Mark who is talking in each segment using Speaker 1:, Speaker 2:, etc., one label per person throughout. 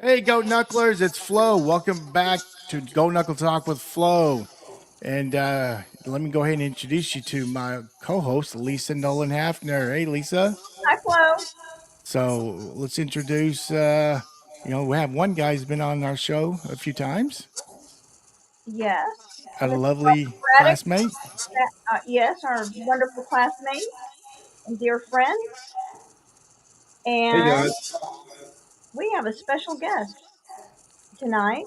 Speaker 1: Hey, Go Knucklers, it's Flo. Welcome back to Go Knuckle Talk with Flo. And let me go ahead and introduce you to my co host, Lisa Nolan Hafner. Hey, Lisa.
Speaker 2: Hi, Flo.
Speaker 1: So let's introduce, we have one guy who's been on our show a few times,
Speaker 2: Yes,
Speaker 1: a
Speaker 2: Mr.
Speaker 1: lovely
Speaker 2: Braddock.
Speaker 1: classmate.
Speaker 2: Yes, our wonderful classmate and dear friend.
Speaker 3: Hey
Speaker 2: And
Speaker 3: guys.
Speaker 2: we have a special guest tonight,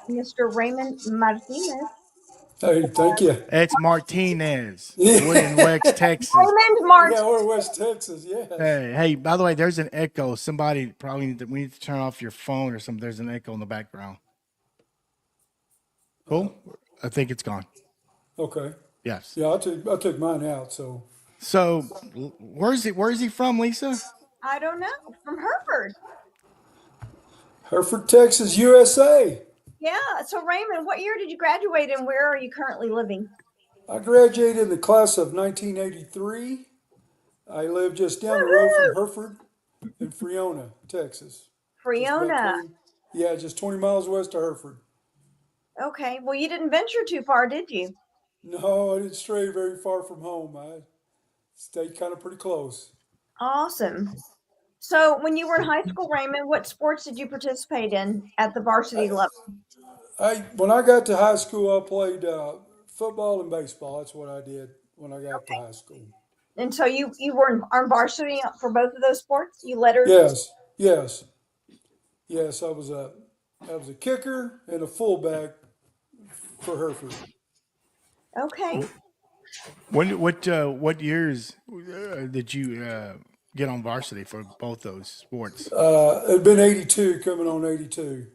Speaker 2: Mr. Raymond Martinez.
Speaker 4: Hey, thank you.
Speaker 1: It's Martinez, William
Speaker 4: Yeah,
Speaker 1: Wex, Texas.
Speaker 2: Raymond Martinez.
Speaker 4: we're West Texas. Yes.
Speaker 1: Hey, by the way, there's an echo. Somebody probably we need to turn off your phone or something. There's an echo in the background. Cool. I think it's gone.
Speaker 4: Okay.
Speaker 1: Yes.
Speaker 4: Yeah, I took mine out.
Speaker 1: So where's he from, Lisa?
Speaker 2: I don't know, from Hereford.
Speaker 4: Hereford, Texas, USA.
Speaker 2: Yeah, so Raymond, what year did you graduate and where are you currently living?
Speaker 4: I graduated in the class of 1983. I live just down the road from
Speaker 2: Woohoo!
Speaker 4: Hereford in Freona, Texas. Just about
Speaker 2: Friona.
Speaker 4: 20. Yeah, just 20 miles west of Hereford.
Speaker 2: Okay, well, you didn't venture too far, did you?
Speaker 4: No, I didn't stray very far from home. I stayed kind of pretty close.
Speaker 2: Awesome. So, when you were in high school, Raymond, what sports did you participate in at the varsity level?
Speaker 4: When I got to high school, I played football and baseball. That's what I did when I got to high school.
Speaker 2: And so you were on varsity for both of those sports? You lettered?
Speaker 4: Yes, yes, yes. I was a kicker and a fullback for Hereford.
Speaker 2: Okay.
Speaker 1: What years did you get on varsity for both those sports?
Speaker 4: It'd been 82, coming on 82.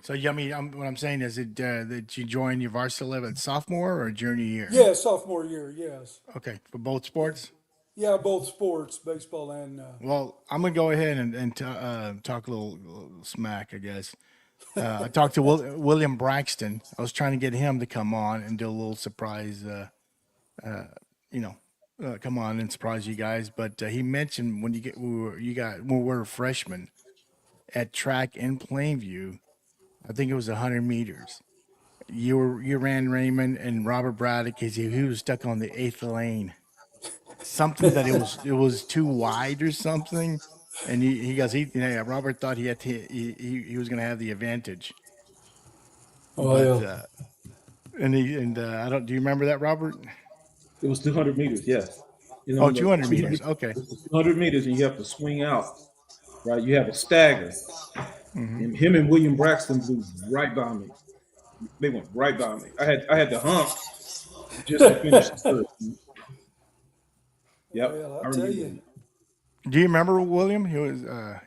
Speaker 1: So yeah, I mean, what I'm saying is that you joined your varsity level at sophomore or junior year?
Speaker 4: Yeah, sophomore year. Yes.
Speaker 1: Okay, for both sports.
Speaker 4: Yeah, both sports, baseball and.
Speaker 1: Well, I'm gonna go ahead and talk a little smack, I guess. I talked to William Braxton. I was trying to get him to come on and do a little surprise, you know, come on and surprise you guys. But he mentioned when when we were freshmen at track in Plainview. I think it was 100 meters. You ran Raymond and Robert Braddock because he was stuck on the eighth lane. Something that it was too wide or something. And he goes, Robert thought he was going to have the advantage. But
Speaker 4: Well,
Speaker 1: I don't. Do you remember that, Robert?
Speaker 3: It was 200 meters, yes.
Speaker 1: Oh,
Speaker 3: The
Speaker 1: 200 meters.
Speaker 3: 200,
Speaker 1: Okay.
Speaker 3: 200 meters, and you have to swing out, right? You have a stagger.
Speaker 1: Hmm.
Speaker 3: And him and William Braxton blew right by me. They went right by me. I had to hump just to finish third. Yep,
Speaker 4: well,
Speaker 3: I
Speaker 4: I'll tell
Speaker 3: remember
Speaker 4: you.
Speaker 3: that.
Speaker 1: Do you remember William? He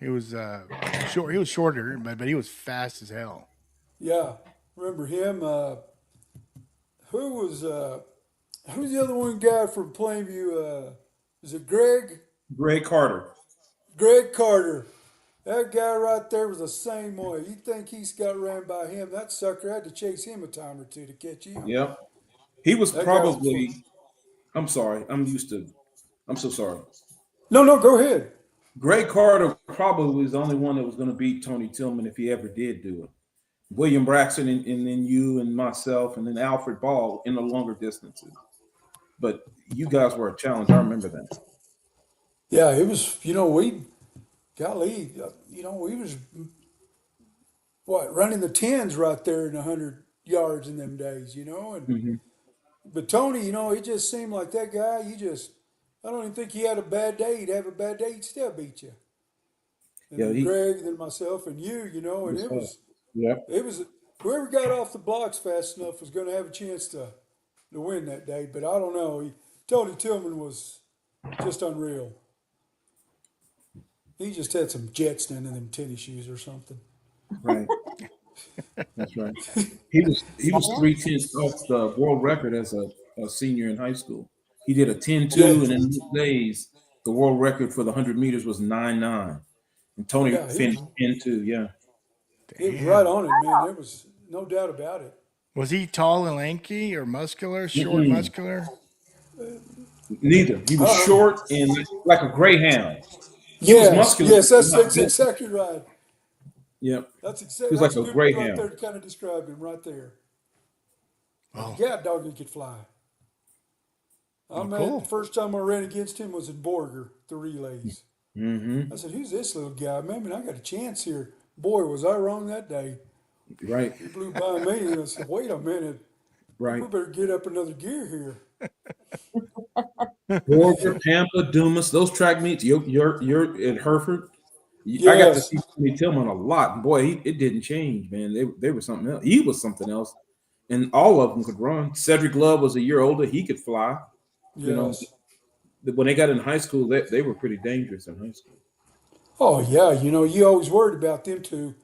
Speaker 1: was short. He was shorter, but he was fast as hell.
Speaker 4: Yeah, remember him? Who was who's the other one guy from Plainview? Is it Greg?
Speaker 3: Greg Carter.
Speaker 4: Greg Carter. That guy right there was the same way. You think he's got ran by him? That sucker had to chase him a time or two to catch him.
Speaker 3: Yep. He was
Speaker 4: That guy was.
Speaker 3: probably, I'm sorry, I'm so sorry.
Speaker 4: No, no, go ahead.
Speaker 3: Greg Carter probably was the only one that was going to beat Tony Tillman if he ever did do it. William Braxton and then you and myself and then Alfred Ball in the longer distances. But you guys were a challenge. I remember that.
Speaker 4: Yeah, it was. Golly, we was running the tens right there in 100 yards in them days. And
Speaker 3: Hmm.
Speaker 4: but Tony, he just seemed like that guy. I don't even think he had a bad day. He'd have a bad day, he'd still beat you. And
Speaker 3: Yeah,
Speaker 4: then
Speaker 3: he
Speaker 4: Greg, and then myself, and you, and
Speaker 3: was
Speaker 4: it
Speaker 3: fast.
Speaker 4: was
Speaker 3: Yeah.
Speaker 4: it was whoever got off the blocks fast enough was going to have a chance to win that day. But I don't know. Tony Tillman was just unreal. He just had some jets in them tennis shoes or something.
Speaker 3: Right. That's right. He was 3/10 off the world record as a senior in high school. He did a 10-2,
Speaker 4: Yeah,
Speaker 3: and in those days, the world record for the 100 meters was 9-9. And Tony
Speaker 4: yeah,
Speaker 3: finished 10-2. Yeah.
Speaker 4: he was right
Speaker 1: Damn.
Speaker 4: on it, man. There was no doubt about it.
Speaker 1: Was he tall and lanky or muscular? Short,
Speaker 3: Mm-mm.
Speaker 1: muscular?
Speaker 3: Neither. He was
Speaker 4: Uh,
Speaker 3: short and like a greyhound. He was
Speaker 4: yes,
Speaker 3: muscular,
Speaker 4: yes,
Speaker 3: but
Speaker 4: that's
Speaker 3: not
Speaker 4: that's
Speaker 3: built.
Speaker 4: exactly right.
Speaker 3: Yep.
Speaker 4: That's
Speaker 3: He
Speaker 4: exactly
Speaker 3: was
Speaker 4: that's
Speaker 3: like a
Speaker 4: good right there
Speaker 3: greyhound.
Speaker 4: to kind of describe him right there.
Speaker 1: Oh,
Speaker 4: Yeah, dog, he could fly.
Speaker 1: well,
Speaker 4: I'm mad. The
Speaker 1: cool.
Speaker 4: first time I ran against him was in Borger, the relays.
Speaker 3: Mm-hmm.
Speaker 4: I said, "Who's this little guy? Man, I got a chance here." Boy, was I wrong that day.
Speaker 3: Right.
Speaker 4: He blew by me, and I said, "Wait a minute, we
Speaker 3: Right.
Speaker 4: better get up another gear here."
Speaker 3: Borger, Pampa, Dumas, those track meets. You're at Hereford. I got to
Speaker 4: Yes,
Speaker 3: see Tony Tillman a lot. Boy, it didn't change, man. They were something else. He was something else, and all of them could run. Cedric Love was a year older. He could fly. You know,
Speaker 4: yes.
Speaker 3: when they got in high school, they were pretty dangerous in high school.
Speaker 4: Oh yeah, you always worried about them two.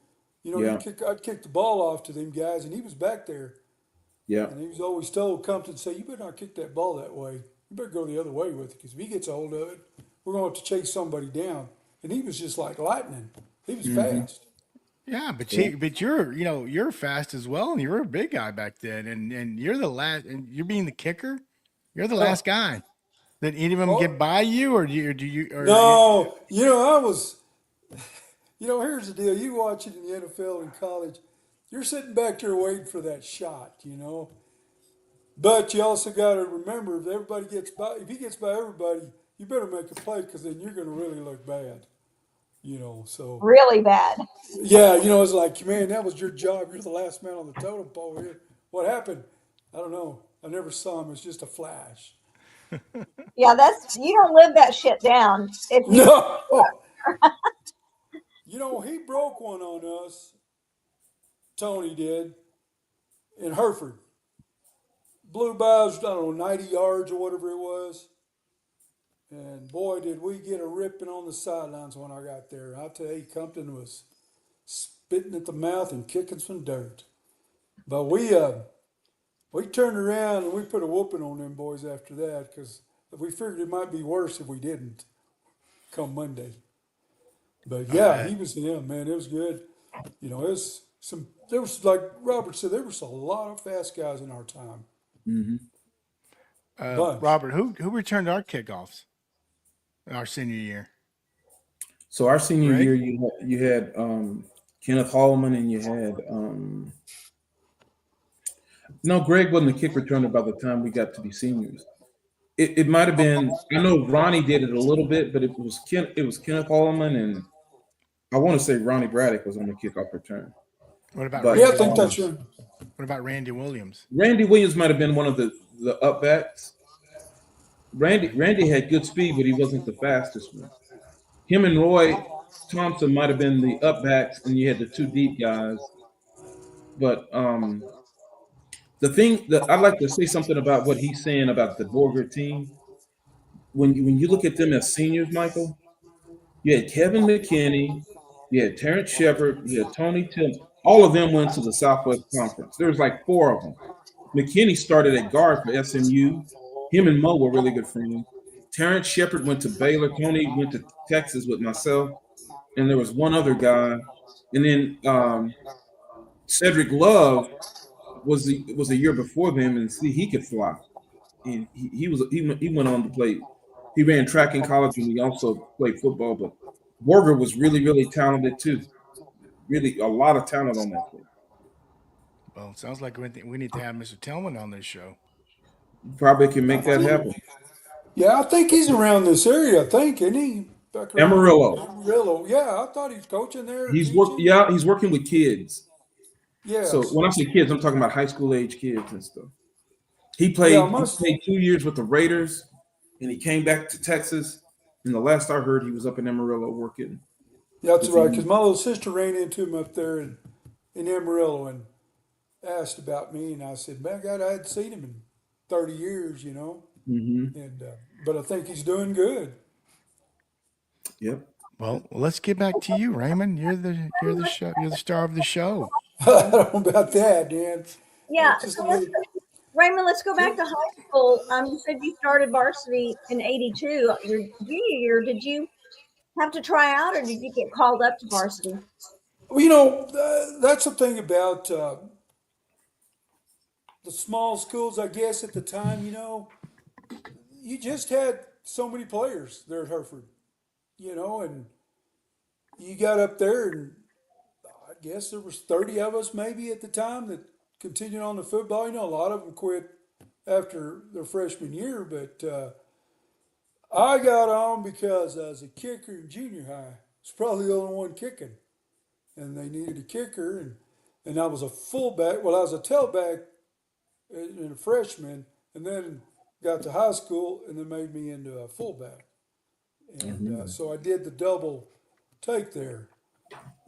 Speaker 3: Yeah,
Speaker 4: I'd kick the ball off to them guys, and he was back there,
Speaker 3: yeah.
Speaker 4: and he was always told Compton, say, "You better not kick that ball that way. You better go the other way with it, because if he gets a hold of it, we're going to have to chase somebody down." And he was just like lightning. He was
Speaker 3: Mm-hmm.
Speaker 4: fast.
Speaker 1: Yeah,
Speaker 3: Yeah.
Speaker 1: but you're fast as well, and you were a big guy back then, and you're the last, and you're being the kicker. You're the
Speaker 4: Huh.
Speaker 1: last guy. Did any of them
Speaker 4: Oh
Speaker 1: get by you, or do you,
Speaker 4: no, I was. Here's the deal. You watch it in the NFL in college, you're sitting back there waiting for that shot. But you also got to remember, if he gets by everybody, you better make a play, because then you're going to really look bad. So
Speaker 2: Really bad.
Speaker 4: yeah, it's like, man, that was your job. You're the last man on the totem pole here. What happened? I don't know. I never saw him. It's just a flash.
Speaker 2: Yeah, you don't live that shit down. If you
Speaker 4: No, he broke one on us. Tony did in Hereford. Blew by us, I don't know, 90 yards or whatever it was. And boy, did we get a ripping on the sidelines when I got there. I tell you, Compton was spitting at the mouth and kicking some dirt. But we turned around and we put a whooping on them boys after that, because we figured it might be worse if we didn't come Monday. But
Speaker 1: I
Speaker 4: yeah,
Speaker 1: bet.
Speaker 4: man, it was good. There was, like Robert said, there was a lot of fast guys in our time.
Speaker 3: Mm-hmm.
Speaker 4: Bunch.
Speaker 1: Robert, who returned our kickoffs in our senior year?
Speaker 3: So our senior year,
Speaker 1: Greg?
Speaker 3: you had Kenneth Hallman, and you had no, Greg wasn't the kick returner by the time we got to be seniors. It might have been. I know Ronnie did it a little bit, but it was Kenneth Hallman, and I want to say Ronnie Braddock was on the kickoff return.
Speaker 1: What about
Speaker 3: But
Speaker 4: Yeah, I
Speaker 1: Randy
Speaker 4: think that's
Speaker 1: Williams?
Speaker 4: right.
Speaker 1: What about Randy Williams?
Speaker 3: Randy Williams might have been one of the up backs. Randy had good speed, but he wasn't the fastest one. Him and Roy Thompson might have been the up backs, and you had the two deep guys. But the thing that I'd like to say something about what he's saying about the Borger team. When you look at them as seniors, Michael, you had Kevin McKinney, you had Terrence Shepard, you had Tony Tillman. All of them went to the Southwest Conference. There was like four of them. McKinney started at guard for SMU. Him and Mo were really good friends. Terrence Shepard went to Baylor. Tony went to Texas with myself, and there was one other guy. And then Cedric Love was a year before them, and see he could fly. And he went on to play. He ran track in college, and he also played football. But Borger was really really talented too. Really a lot of talent on that team.
Speaker 1: Well, it sounds like we need to have Mr. Tillman on this show.
Speaker 3: Probably can make that happen.
Speaker 4: Yeah, I think he's around this area. I think, isn't he? Back around
Speaker 3: Amarillo.
Speaker 4: Amarillo. Yeah, I thought he was coaching there, or
Speaker 3: He's work.
Speaker 4: teaching.
Speaker 3: Yeah, he's working with kids. So
Speaker 4: Yes.
Speaker 3: when I say kids, I'm talking about high school age kids and stuff. He
Speaker 4: Yeah,
Speaker 3: played. He played 2 years with the Raiders, and he came back to Texas. And the last I heard, he was up in Amarillo working
Speaker 4: that's
Speaker 3: with the
Speaker 4: right. Because
Speaker 3: youth.
Speaker 4: my little sister ran into him up there in Amarillo and asked about me, and I said, "Man, God, I hadn't seen him in 30 years."
Speaker 3: Mm-hmm.
Speaker 4: And but I think he's doing good.
Speaker 3: Yep.
Speaker 1: Well, let's get back to you, Raymond. You're the star of the show.
Speaker 4: I don't know about that, Dan.
Speaker 2: Yeah.
Speaker 4: Just a
Speaker 2: So
Speaker 4: little.
Speaker 2: Raymond, let's go back to high school. You said you started varsity in '82. Your junior year, did you have to try out, or did you get called up to varsity?
Speaker 4: Well, that's the thing about the small schools, I guess, at the time. You just had so many players there at Hereford. And you got up there, and guess there was 30 of us maybe at the time that continued on the football. You know, a lot of them quit after their freshman year, but I got on because I was a kicker in junior high. I was probably the only one kicking, and they needed a kicker, and I was a fullback. Well, I was a tailback and a freshman, and then got to high school, and then made me into a fullback. And so I did the double take there.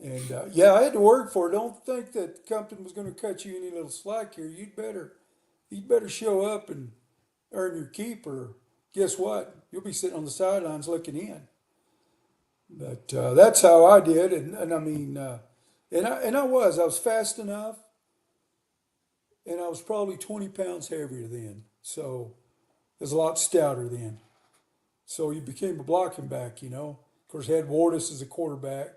Speaker 4: And yeah, I had to work for it. Don't think that Compton was going to cut you any little slack here. You'd better show up and earn your keep, or guess what? You'll be sitting on the sidelines looking in. But that's how I did, and I mean, I was fast enough, and I was probably 20 pounds heavier then, so I was a lot stouter then. So you became a blocking back, you know. Of course, had Wardis as a quarterback.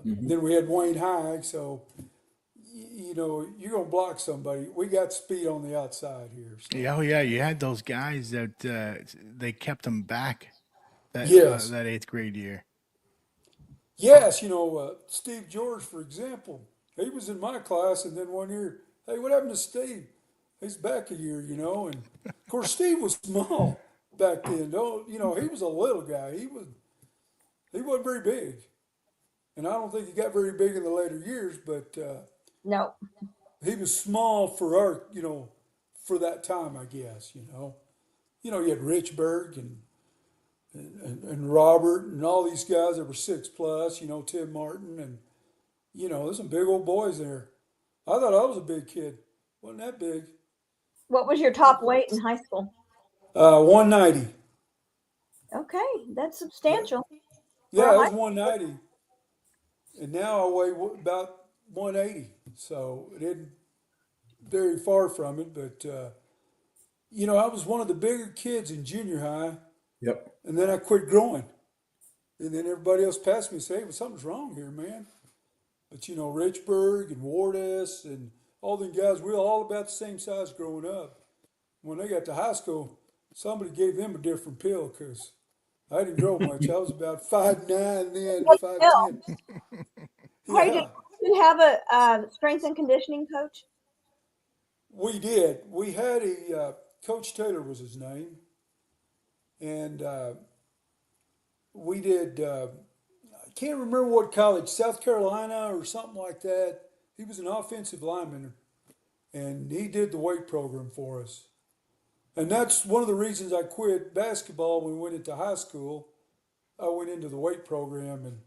Speaker 4: Then we had Wayne High, so you know you're gonna block somebody. We got speed on the outside here. So.
Speaker 1: Yeah, oh yeah, you had those guys that they kept them back
Speaker 4: Yes,
Speaker 1: that 8th grade year.
Speaker 4: yes, you know Steve George, for example, he was in my class, and then one year, hey, what happened to Steve? He's back a year, you know, and of course Steve was small back then. Don't you know he was a little guy. He wasn't very big. And I don't think he got very big in the later years, but
Speaker 2: No.
Speaker 4: he was small for our, you know, for that time, I guess, you know. You know, you had Richburg and Robert and all these guys that were 6+, you know, Tim Martin, and, you know, there's some big old boys there. I thought I was a big kid. Wasn't that big.
Speaker 2: What was your top weight in high school?
Speaker 4: 190.
Speaker 2: Okay, that's substantial. For
Speaker 4: Yeah,
Speaker 2: a
Speaker 4: it was
Speaker 2: high
Speaker 4: 190. And now I weigh about 180. So it isn't very far from it, but you know, I was one of the bigger kids in junior high,
Speaker 3: Yep.
Speaker 4: and then I quit growing. And then everybody else passed me and said, hey, well, something's wrong here, man. But you know, Richburg and Wardis and all them guys, we were all about the same size growing up. When they got to high school, somebody gave them a different pill because I didn't grow much. I was about 5'9" then,
Speaker 2: school.
Speaker 4: 5'10".
Speaker 2: Hey, did
Speaker 4: Yeah,
Speaker 2: you have a strength and conditioning coach?
Speaker 4: we did. We had Coach Taylor was his name, and we did. I can't remember what college, South Carolina or something like that. He was an offensive lineman, and he did the weight program for us. And that's one of the reasons I quit basketball when we went into high school. I went into the weight program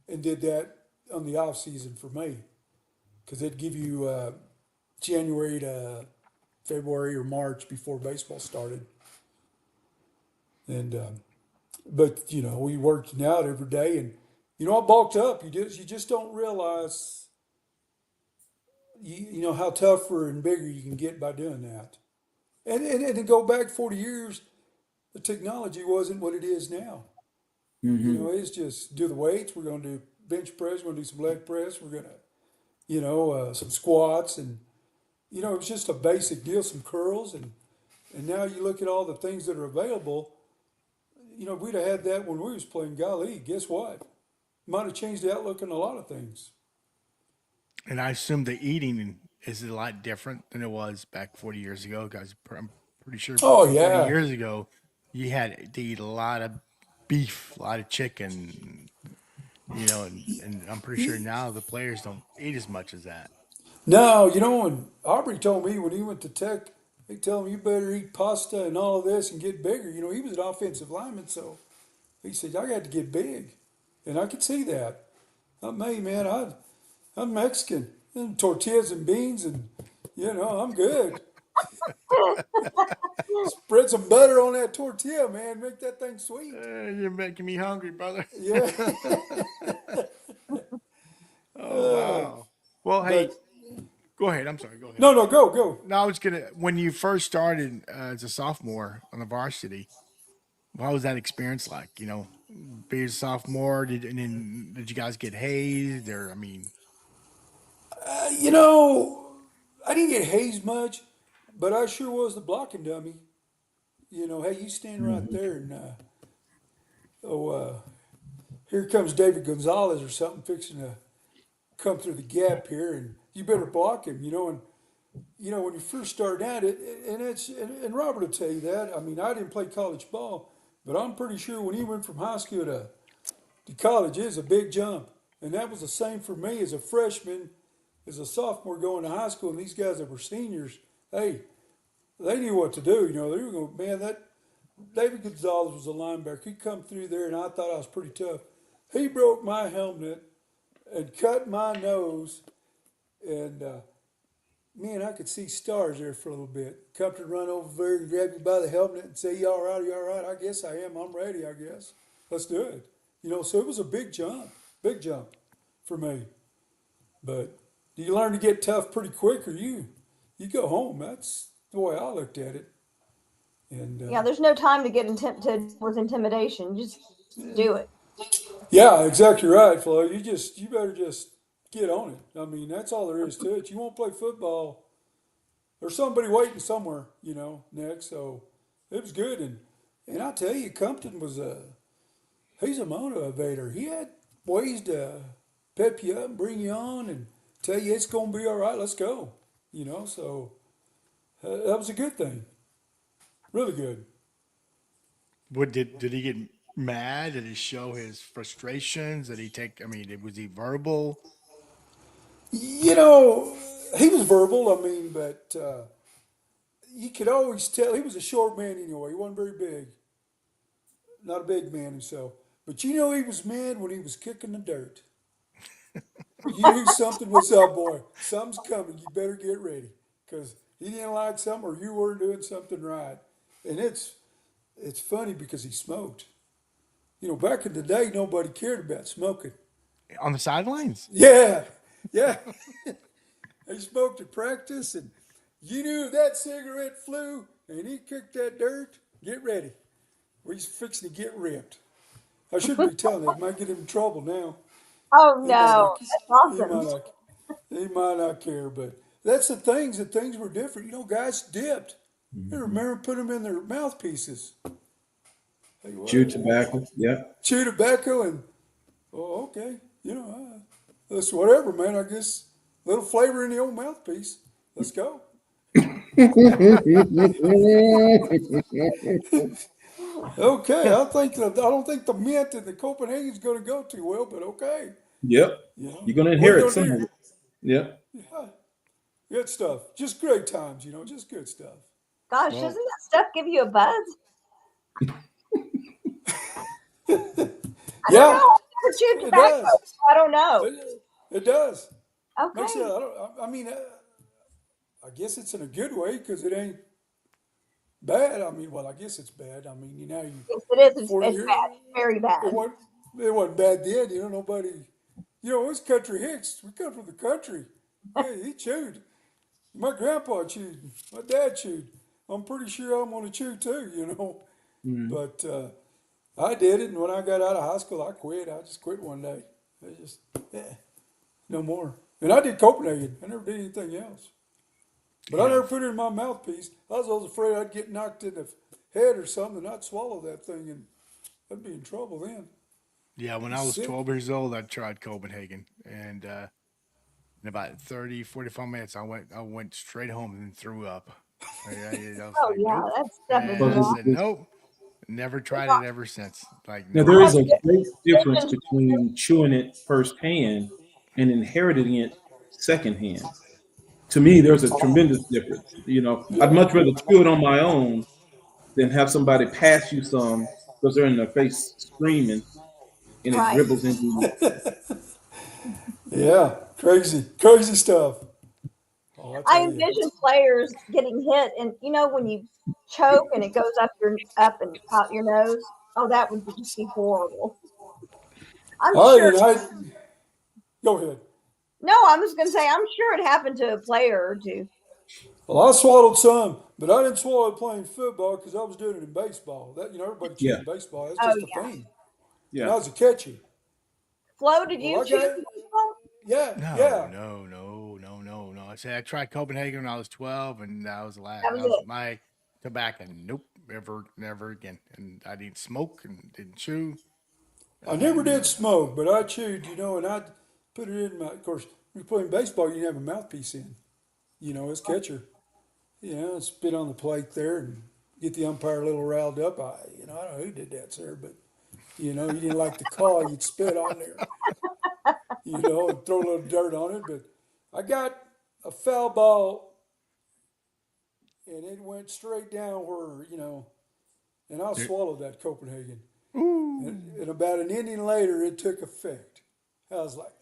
Speaker 4: and did that on the off season for me, because they'd give you January to February or March before baseball started. And but you know, we worked out every day, and you know, I bulked up. You just don't realize you know how tougher and bigger you can get by doing that. And to go back 40 years, the technology wasn't what it is now. You know, it's just do the weights. We're going to do bench press. We're going to do some leg press. We're going to, you know, some squats, and you know, it was just a basic deal, some curls, and now you look at all the things that are available. You know, if we'd have had that when we was playing, golly, guess what? Might have changed the outlook on a lot of things.
Speaker 1: And I assume the eating is a lot different than it was back 40 years ago, guys. I'm pretty sure
Speaker 4: Oh
Speaker 1: 40
Speaker 4: yeah,
Speaker 1: years ago, you had to eat a lot of beef, a lot of chicken, you know, and I'm pretty sure now the players don't eat as much as that.
Speaker 4: no, you know, and Aubrey told me when he went to Tech, they tell him you better eat pasta and all of this and get bigger. You know, he was an offensive lineman, so he said I got to get big, and I could see that. Not me, man. I'm Mexican. And tortillas and beans, and you know I'm good. Spread some butter on that tortilla, man. Make that thing sweet.
Speaker 1: You're making me hungry, brother.
Speaker 4: Yeah.
Speaker 1: Oh, wow. Well, hey,
Speaker 4: But
Speaker 1: go ahead. I'm sorry. Go ahead.
Speaker 4: no, go.
Speaker 1: No, I was gonna. When you first started as a sophomore on the varsity, what was that experience like? You know, being a sophomore, did you guys get hazed, or I mean,
Speaker 4: You know, I didn't get hazed much, but I sure was the blocking dummy. You know, hey, you stand right there, and here comes David Gonzalez or something fixing to come through the gap here, and you better block him, And when you first start out, and Robert will tell you that. I mean, I didn't play college ball, but I'm pretty sure when he went from high school to college, it was a big jump, and that was the same for me as a freshman, as a sophomore going to high school, and these guys that were seniors, hey, they knew what to do. They were going, man, that David Gonzalez was a linebacker. He come through there, and I thought I was pretty tough. He broke my helmet and cut my nose, and man, I could see stars there for a little bit. Come to run over there and grab you by the helmet and say, "You all right? You all right?" I guess I am. I'm ready. I guess let's do it. So it was a big jump for me. But you learn to get tough pretty quick, or you go home. That's the way I looked at it. And
Speaker 2: Yeah, there's no time to get with intimidation. Just do it.
Speaker 4: yeah, exactly right, Flo. You better just get on it. I mean, that's all there is to it. You won't play football. There's somebody waiting somewhere, next. So it was good, and I tell you, Compton he's a motivator. He had ways to pep you up and bring you on and tell you it's gonna be all right. Let's go. So that was a good thing. Really good.
Speaker 1: What did he get mad? Did he show his frustrations? Did he take? I mean, was he verbal?
Speaker 4: He was verbal. I mean, but you could always tell he was a short man anyway. He wasn't very big. Not a big man himself. But he was mad when he was kicking the dirt. You knew something was up, boy. Something's coming. You better get ready. Because he didn't like something or you weren't doing something right. And it's funny because he smoked. Back in the day, nobody cared about smoking.
Speaker 1: On the sidelines?
Speaker 4: Yeah. He smoked at practice, and you knew if that cigarette flew and he kicked that dirt, get ready. He's fixing to get ripped. I shouldn't be telling that. Might get him in trouble now.
Speaker 2: Oh
Speaker 4: He might
Speaker 2: no,
Speaker 4: not,
Speaker 2: that's
Speaker 4: he might
Speaker 2: awesome.
Speaker 4: not, he might not care, but that's the things. The things were different. Guys dipped. I remember putting them in their mouthpieces. Hey,
Speaker 3: Chew tobacco. Yeah.
Speaker 4: chew tobacco and okay, that's whatever, man. I guess a little flavor in the old mouthpiece. Let's go. Okay, I don't think the mint in the Copenhagen's going to go too well, but okay.
Speaker 3: Yep. You're gonna
Speaker 4: What are you
Speaker 3: inherit
Speaker 4: gonna
Speaker 3: some of
Speaker 4: do?
Speaker 3: it. Yep.
Speaker 4: Yeah, good stuff. Just great times, just good stuff.
Speaker 2: Gosh,
Speaker 1: Well,
Speaker 2: doesn't that stuff give you a buzz? I don't
Speaker 4: Yeah,
Speaker 2: know. I've never chewed
Speaker 4: it
Speaker 2: tobacco.
Speaker 4: does.
Speaker 2: I don't know.
Speaker 4: It does. Makes it.
Speaker 2: Okay.
Speaker 4: I mean, I guess it's in a good way because it ain't bad. I mean, well, I guess it's bad. I mean, you
Speaker 2: Yes, it is.
Speaker 4: 40
Speaker 2: It's
Speaker 4: years.
Speaker 2: bad. Very
Speaker 4: It
Speaker 2: bad.
Speaker 4: wasn't, it wasn't bad then. Nobody. It's country hicks. We come from the country. Yeah, he chewed. My grandpa chewed. My dad chewed. I'm pretty sure I'm going to chew too.
Speaker 3: Mhm.
Speaker 4: But I did it, and when I got out of high school, I quit. I just quit one day. I just, no more. And I did Copenhagen. I never did anything else. But I
Speaker 1: yeah.
Speaker 4: never put it in my mouthpiece. I was always afraid I'd get knocked in the head or something, and I'd swallow that thing, and I'd be in trouble then.
Speaker 1: Yeah, when I
Speaker 4: It's
Speaker 1: was
Speaker 4: sick.
Speaker 1: 12 years old, I tried Copenhagen, and in about 30, 45 minutes, I went straight home and threw up. I was
Speaker 2: Oh
Speaker 1: like,
Speaker 2: yeah,
Speaker 1: nope.
Speaker 2: that's definitely
Speaker 1: And I
Speaker 3: Because
Speaker 2: wrong.
Speaker 1: said, nope. Never tried it ever since. Like,
Speaker 3: now
Speaker 1: nope.
Speaker 3: there
Speaker 2: I had
Speaker 3: is
Speaker 2: to
Speaker 3: a
Speaker 2: get
Speaker 3: great difference
Speaker 2: vision.
Speaker 3: between chewing it firsthand and inheriting it secondhand. To me, there's a tremendous difference. I'd
Speaker 4: Yeah.
Speaker 3: much rather chew it on my own than have somebody pass you some because they're in their face screaming and it
Speaker 2: Right.
Speaker 3: dribbles into you.
Speaker 4: Yeah. Crazy stuff. Oh, I
Speaker 2: I
Speaker 4: tell you.
Speaker 2: envision players getting hit, and when you choke and it goes up and out your nose. Oh, that would just be horrible. I'm sure.
Speaker 4: I go ahead.
Speaker 2: No, I was going to say I'm sure it happened to a player or two.
Speaker 4: Well, I swallowed some, but I didn't swallow it playing football because I was doing it in baseball. That everybody chewed
Speaker 3: Yeah,
Speaker 4: in baseball. That's
Speaker 2: Oh
Speaker 4: just a
Speaker 2: yeah.
Speaker 4: thing. And
Speaker 3: yeah.
Speaker 4: I was a catcher.
Speaker 2: Flo, did
Speaker 4: Well,
Speaker 2: you
Speaker 4: I
Speaker 2: choose
Speaker 4: got
Speaker 2: baseball?
Speaker 4: yeah,
Speaker 1: No,
Speaker 4: yeah.
Speaker 1: no, no, no, no, no. I said I tried Copenhagen when I was 12, and that was the last.
Speaker 2: That was
Speaker 1: That was
Speaker 2: it.
Speaker 1: my tobacco. Nope, never again. And I didn't smoke and didn't chew.
Speaker 4: I never did
Speaker 1: And
Speaker 4: smoke, but I chewed. And I put it in my. Of course, when you're playing baseball, you didn't have a mouthpiece in. As catcher. Spit on the plate there and get the umpire a little riled up. I don't know who did that, sir, but you didn't like the call, you'd spit on there, and throw a little dirt on it. But I got a foul ball and it went straight down where, and I swallowed that Copenhagen.
Speaker 1: Ooh.
Speaker 4: And about an inning later, it took effect. I was like,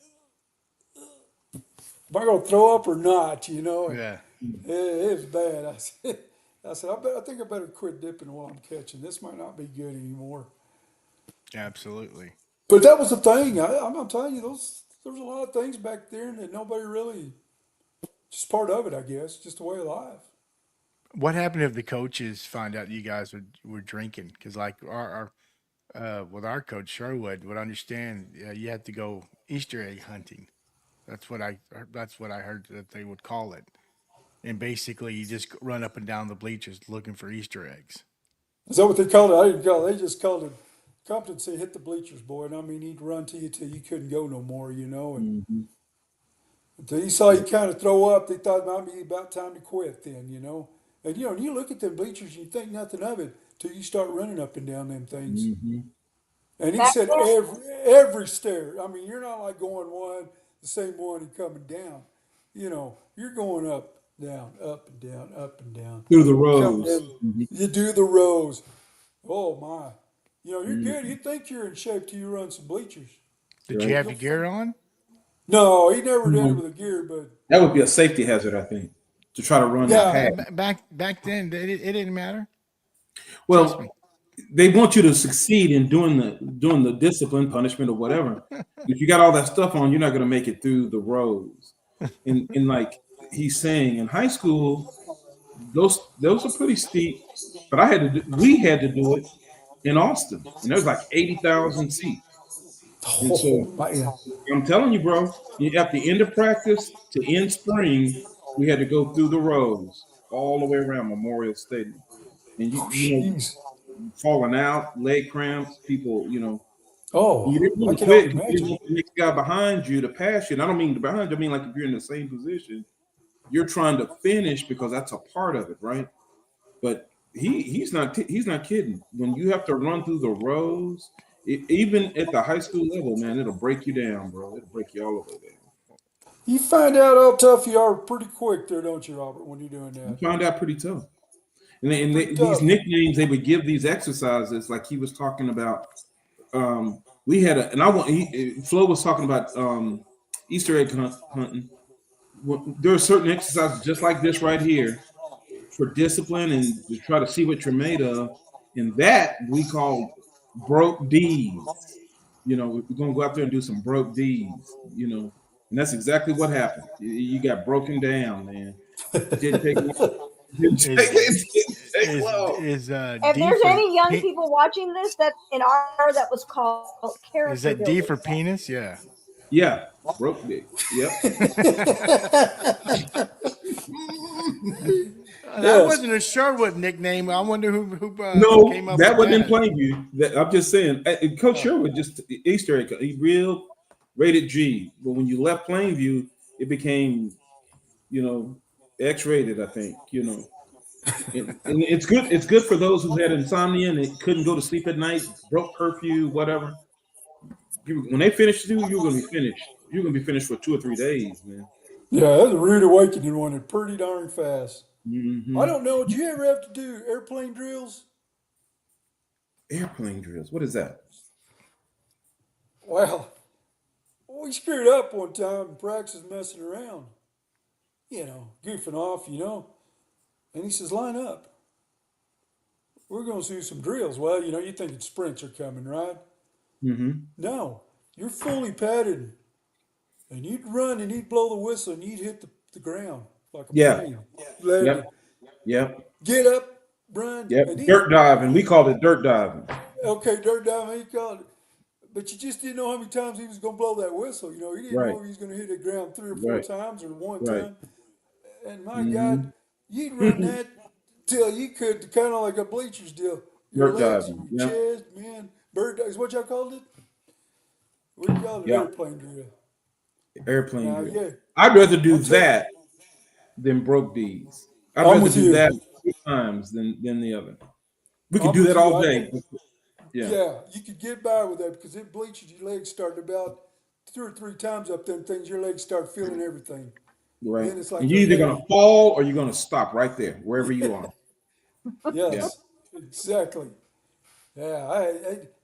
Speaker 4: am I going to throw up or not? And
Speaker 1: Yeah.
Speaker 4: it was bad. I said, I think I better quit dipping while I'm catching. This might not be good anymore.
Speaker 1: Absolutely.
Speaker 4: But that was the thing. I'm telling you, there was a lot of things back there that nobody really, just part of it, I guess, just the way of life.
Speaker 1: What happened if the coaches find out you guys were drinking? Because like our with our coach Sherwood would understand you had to go Easter egg hunting. That's what I heard that they would call it. And basically, you just run up and down the bleachers looking for Easter eggs.
Speaker 4: Is that what they called it? I didn't call it. They just called it competency, hit the bleachers, boy. And I mean, he'd run to you till you couldn't go no more, And
Speaker 3: Mm-hmm.
Speaker 4: until you saw you kind of throw up, they thought it might be about time to quit then. And, you look at them bleachers and you think nothing of it till you start running up and down them things.
Speaker 3: Mm-hmm.
Speaker 4: And he
Speaker 2: Back
Speaker 4: said
Speaker 2: then,
Speaker 4: every stair. I mean, you're not like going one, the same one and coming down. You're going up, down, up and down, up and down.
Speaker 3: Through the
Speaker 4: Come
Speaker 3: rows.
Speaker 4: down.
Speaker 3: Mm-hmm.
Speaker 4: You do the rows. Oh my. You're good.
Speaker 3: Mm-hmm.
Speaker 4: You think you're in shape till you run some bleachers.
Speaker 1: Did you
Speaker 3: Right.
Speaker 1: have your gear on?
Speaker 4: No, he never did it
Speaker 3: No.
Speaker 4: with a gear, but
Speaker 3: That would be a safety hazard, I think, to try to run that
Speaker 4: yeah.
Speaker 3: pass.
Speaker 1: Back then, it didn't matter. Trust
Speaker 3: Well,
Speaker 1: me.
Speaker 3: they want you to succeed in doing the discipline, punishment, or whatever. If you got all that stuff on, you're not going to make it through the rows. And like he's saying, in high school, those are pretty steep. But we had to do it in Austin, and there's like 80,000 seats. And
Speaker 4: Oh
Speaker 3: so
Speaker 4: man.
Speaker 3: I'm telling you, bro, at the end of practice to end spring, we had to go through the rows all the way around Memorial Stadium. And
Speaker 4: Oh
Speaker 3: you know,
Speaker 4: jeez.
Speaker 3: falling out, leg cramps, people, you
Speaker 4: Oh,
Speaker 3: didn't
Speaker 4: I
Speaker 3: want to
Speaker 4: can
Speaker 3: quit
Speaker 4: only
Speaker 3: because you didn't
Speaker 4: imagine.
Speaker 3: want the next guy behind you to pass you. And I don't mean behind you, I mean like if you're in the same position, you're trying to finish because that's a part of it, right? But he's not kidding. When you have to run through the rows, even at the high school level, man, it'll break you down, bro. It'll break you all the way down.
Speaker 4: You find out how tough you are pretty quick there, don't you, Robert, when you're doing
Speaker 3: You
Speaker 4: that?
Speaker 3: find out pretty tough.
Speaker 4: Pretty
Speaker 3: These
Speaker 4: tough.
Speaker 3: nicknames they would give these exercises, like he was talking about. We had a, and I want. Flo was talking about Easter egg hunting. There are certain exercises just like this right here for discipline and to try to see what you're made of, and that we call broke D's. We're gonna go out there and do some broke D's. And that's exactly what happened. You got broken down, man. It didn't take long.
Speaker 1: Is
Speaker 3: It didn't take
Speaker 1: is
Speaker 3: long.
Speaker 1: is
Speaker 2: if
Speaker 1: D
Speaker 2: there's
Speaker 1: for
Speaker 2: any young people watching this, that in our that was called
Speaker 1: is
Speaker 2: character
Speaker 1: that D
Speaker 2: building.
Speaker 1: for penis? Yeah.
Speaker 3: Yeah, broke dick. Yep.
Speaker 1: That
Speaker 4: Yes.
Speaker 1: wasn't a Sherwood nickname. I wonder who
Speaker 3: No,
Speaker 1: came up
Speaker 3: that
Speaker 1: with
Speaker 3: wasn't in
Speaker 1: that.
Speaker 3: Plainview. I'm just saying, Coach
Speaker 1: Oh.
Speaker 3: Sherwood just Easter egg. He real rated G, but when you left Plainview, it became, X-rated. I think, and it's good. It's good for those who had insomnia and they couldn't go to sleep at night, broke curfew, whatever. When they finish you, you're gonna be finished. You're gonna be finished for 2 or 3 days, man.
Speaker 4: Yeah, that was a rude awakening one and pretty darn fast. I
Speaker 3: Hmm.
Speaker 4: don't know. Did you ever have to do airplane drills?
Speaker 3: Airplane drills. What is that?
Speaker 4: Well, we screwed up one time in practice messing around, goofing off. And he says, line up. We're going to do some drills. Well, you're thinking sprints are coming, right?
Speaker 3: Hmm.
Speaker 4: No, you're fully padded. And you'd run and he'd blow the whistle and you'd hit the ground like a
Speaker 3: Yeah.
Speaker 4: plane. Landed.
Speaker 3: Yep. Yep.
Speaker 4: Get up, run.
Speaker 3: Yep.
Speaker 4: And
Speaker 3: Dirt diving. We called it dirt diving.
Speaker 4: okay, dirt diving, he called it. But you just didn't know how many times he was going to blow that whistle. You didn't
Speaker 3: Right.
Speaker 4: know if he was going to hit the ground 3 or 4
Speaker 3: Right.
Speaker 4: times or one
Speaker 3: Right.
Speaker 4: time. And my
Speaker 3: Hmm.
Speaker 4: God, you'd run that till you could, kind of like a bleachers deal. Your
Speaker 3: Dirt
Speaker 4: legs
Speaker 3: diving.
Speaker 4: and your
Speaker 3: Yep.
Speaker 4: chest, man. Bird is what y'all called it? We called it
Speaker 3: Yeah.
Speaker 4: airplane drill.
Speaker 3: Airplane
Speaker 4: Now,
Speaker 3: drill.
Speaker 4: yeah,
Speaker 3: I'd rather do
Speaker 4: I'll tell you,
Speaker 3: that than broke D's. I'd
Speaker 4: I'm
Speaker 3: rather
Speaker 4: with
Speaker 3: do
Speaker 4: you.
Speaker 3: that 2 times than the other. We could
Speaker 4: I'm
Speaker 3: do
Speaker 4: with
Speaker 3: that
Speaker 4: you.
Speaker 3: all day. Yeah,
Speaker 4: Yeah, you could get by with that because it bleaches your legs starting about 2 or 3 times up them things. Your legs start feeling everything.
Speaker 3: right.
Speaker 4: Then it's
Speaker 3: And
Speaker 4: like,
Speaker 3: you're either
Speaker 4: okay,
Speaker 3: gonna fall or you're gonna stop right there, wherever you are. Yeah.
Speaker 4: yes, exactly. Yeah,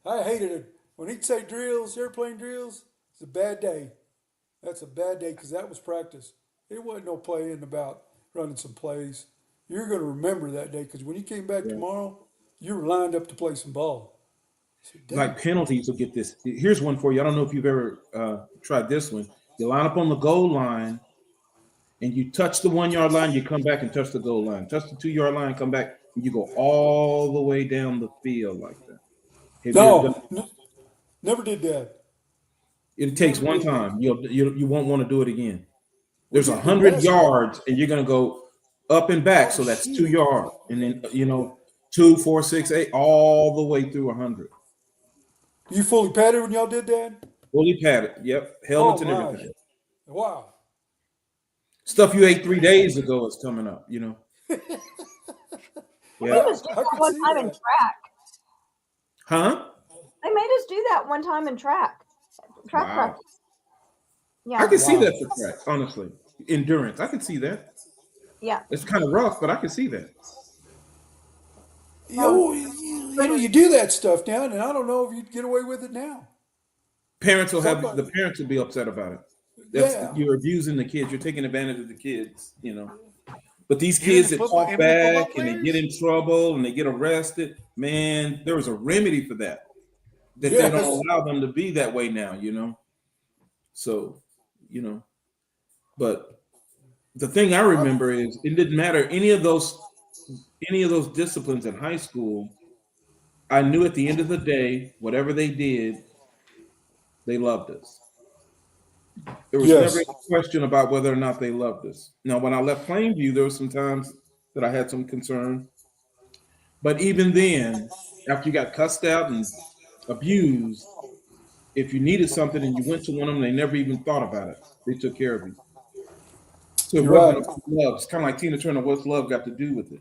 Speaker 4: I hated it when he'd say drills, airplane drills. It's a bad day. That's a bad day because that was practice. It wasn't no playing about running some plays. You're going to remember that day because when you came back
Speaker 3: Yeah.
Speaker 4: tomorrow, you were lined up to play some ball. I said, dang.
Speaker 3: Like penalties will get this. Here's one for you. I don't know if you've ever tried this one. You line up on the goal line and you touch the 1 yard line, you come back and touch the goal line. Touch the 2 yard line, come back, and you go all the way down the field like that. Have you ever done
Speaker 4: No, never did that.
Speaker 3: it? It takes
Speaker 4: Never
Speaker 3: one
Speaker 4: did that.
Speaker 3: time. You won't want to do it again.
Speaker 4: We
Speaker 3: There's
Speaker 4: did
Speaker 3: a
Speaker 4: it in
Speaker 3: hundred
Speaker 4: basketball.
Speaker 3: yards, and you're gonna go up and back,
Speaker 4: Oh,
Speaker 3: so that's two
Speaker 4: shit.
Speaker 3: yards, and then 2, 4, 6, 8, all the way through 100.
Speaker 4: You fully padded when y'all did that?
Speaker 3: Fully padded. Yep,
Speaker 4: Oh,
Speaker 3: helmets and
Speaker 4: my.
Speaker 3: everything.
Speaker 4: Wow.
Speaker 3: Stuff you ate 3 days ago is coming up.
Speaker 2: They made
Speaker 3: Yeah.
Speaker 2: us do
Speaker 4: I
Speaker 2: that
Speaker 4: could
Speaker 2: one
Speaker 4: see
Speaker 2: time in
Speaker 4: that.
Speaker 2: track.
Speaker 3: Huh?
Speaker 2: They made us do that one time in track
Speaker 3: Wow.
Speaker 2: practice.
Speaker 3: I
Speaker 2: Yeah,
Speaker 3: can see
Speaker 4: Wow.
Speaker 3: that for track, honestly. Endurance. I can see that.
Speaker 2: yeah.
Speaker 3: It's kind of rough, but I can see that.
Speaker 2: That was
Speaker 4: You do that stuff now, and I don't know if you'd get away with it now.
Speaker 3: The
Speaker 4: Somebody,
Speaker 3: parents will be upset about it.
Speaker 4: yeah.
Speaker 3: You're abusing the kids. You're taking advantage of the kids. But these
Speaker 1: Even
Speaker 3: kids
Speaker 1: the
Speaker 3: that
Speaker 1: football,
Speaker 3: talk
Speaker 1: even the football
Speaker 3: back and they get
Speaker 1: players.
Speaker 3: in trouble and they get arrested, man, there is a remedy for that. That they don't
Speaker 4: Yes.
Speaker 3: allow them to be that way now. So, you know, but the thing I remember is it didn't matter any of those disciplines in high school. I knew at the end of the day, whatever they did, they loved us. There was never
Speaker 4: Yes.
Speaker 3: any question about whether or not they loved us. Now, when I left Plainview, there were some times that I had some concern. But even then, after you got cussed out and abused, if you needed something and you went to one of them, they never even thought about it. They took care of you. So it
Speaker 4: You're
Speaker 3: wasn't
Speaker 4: right.
Speaker 3: about love. It's kind of like Tina Turner. What's love got to do with it?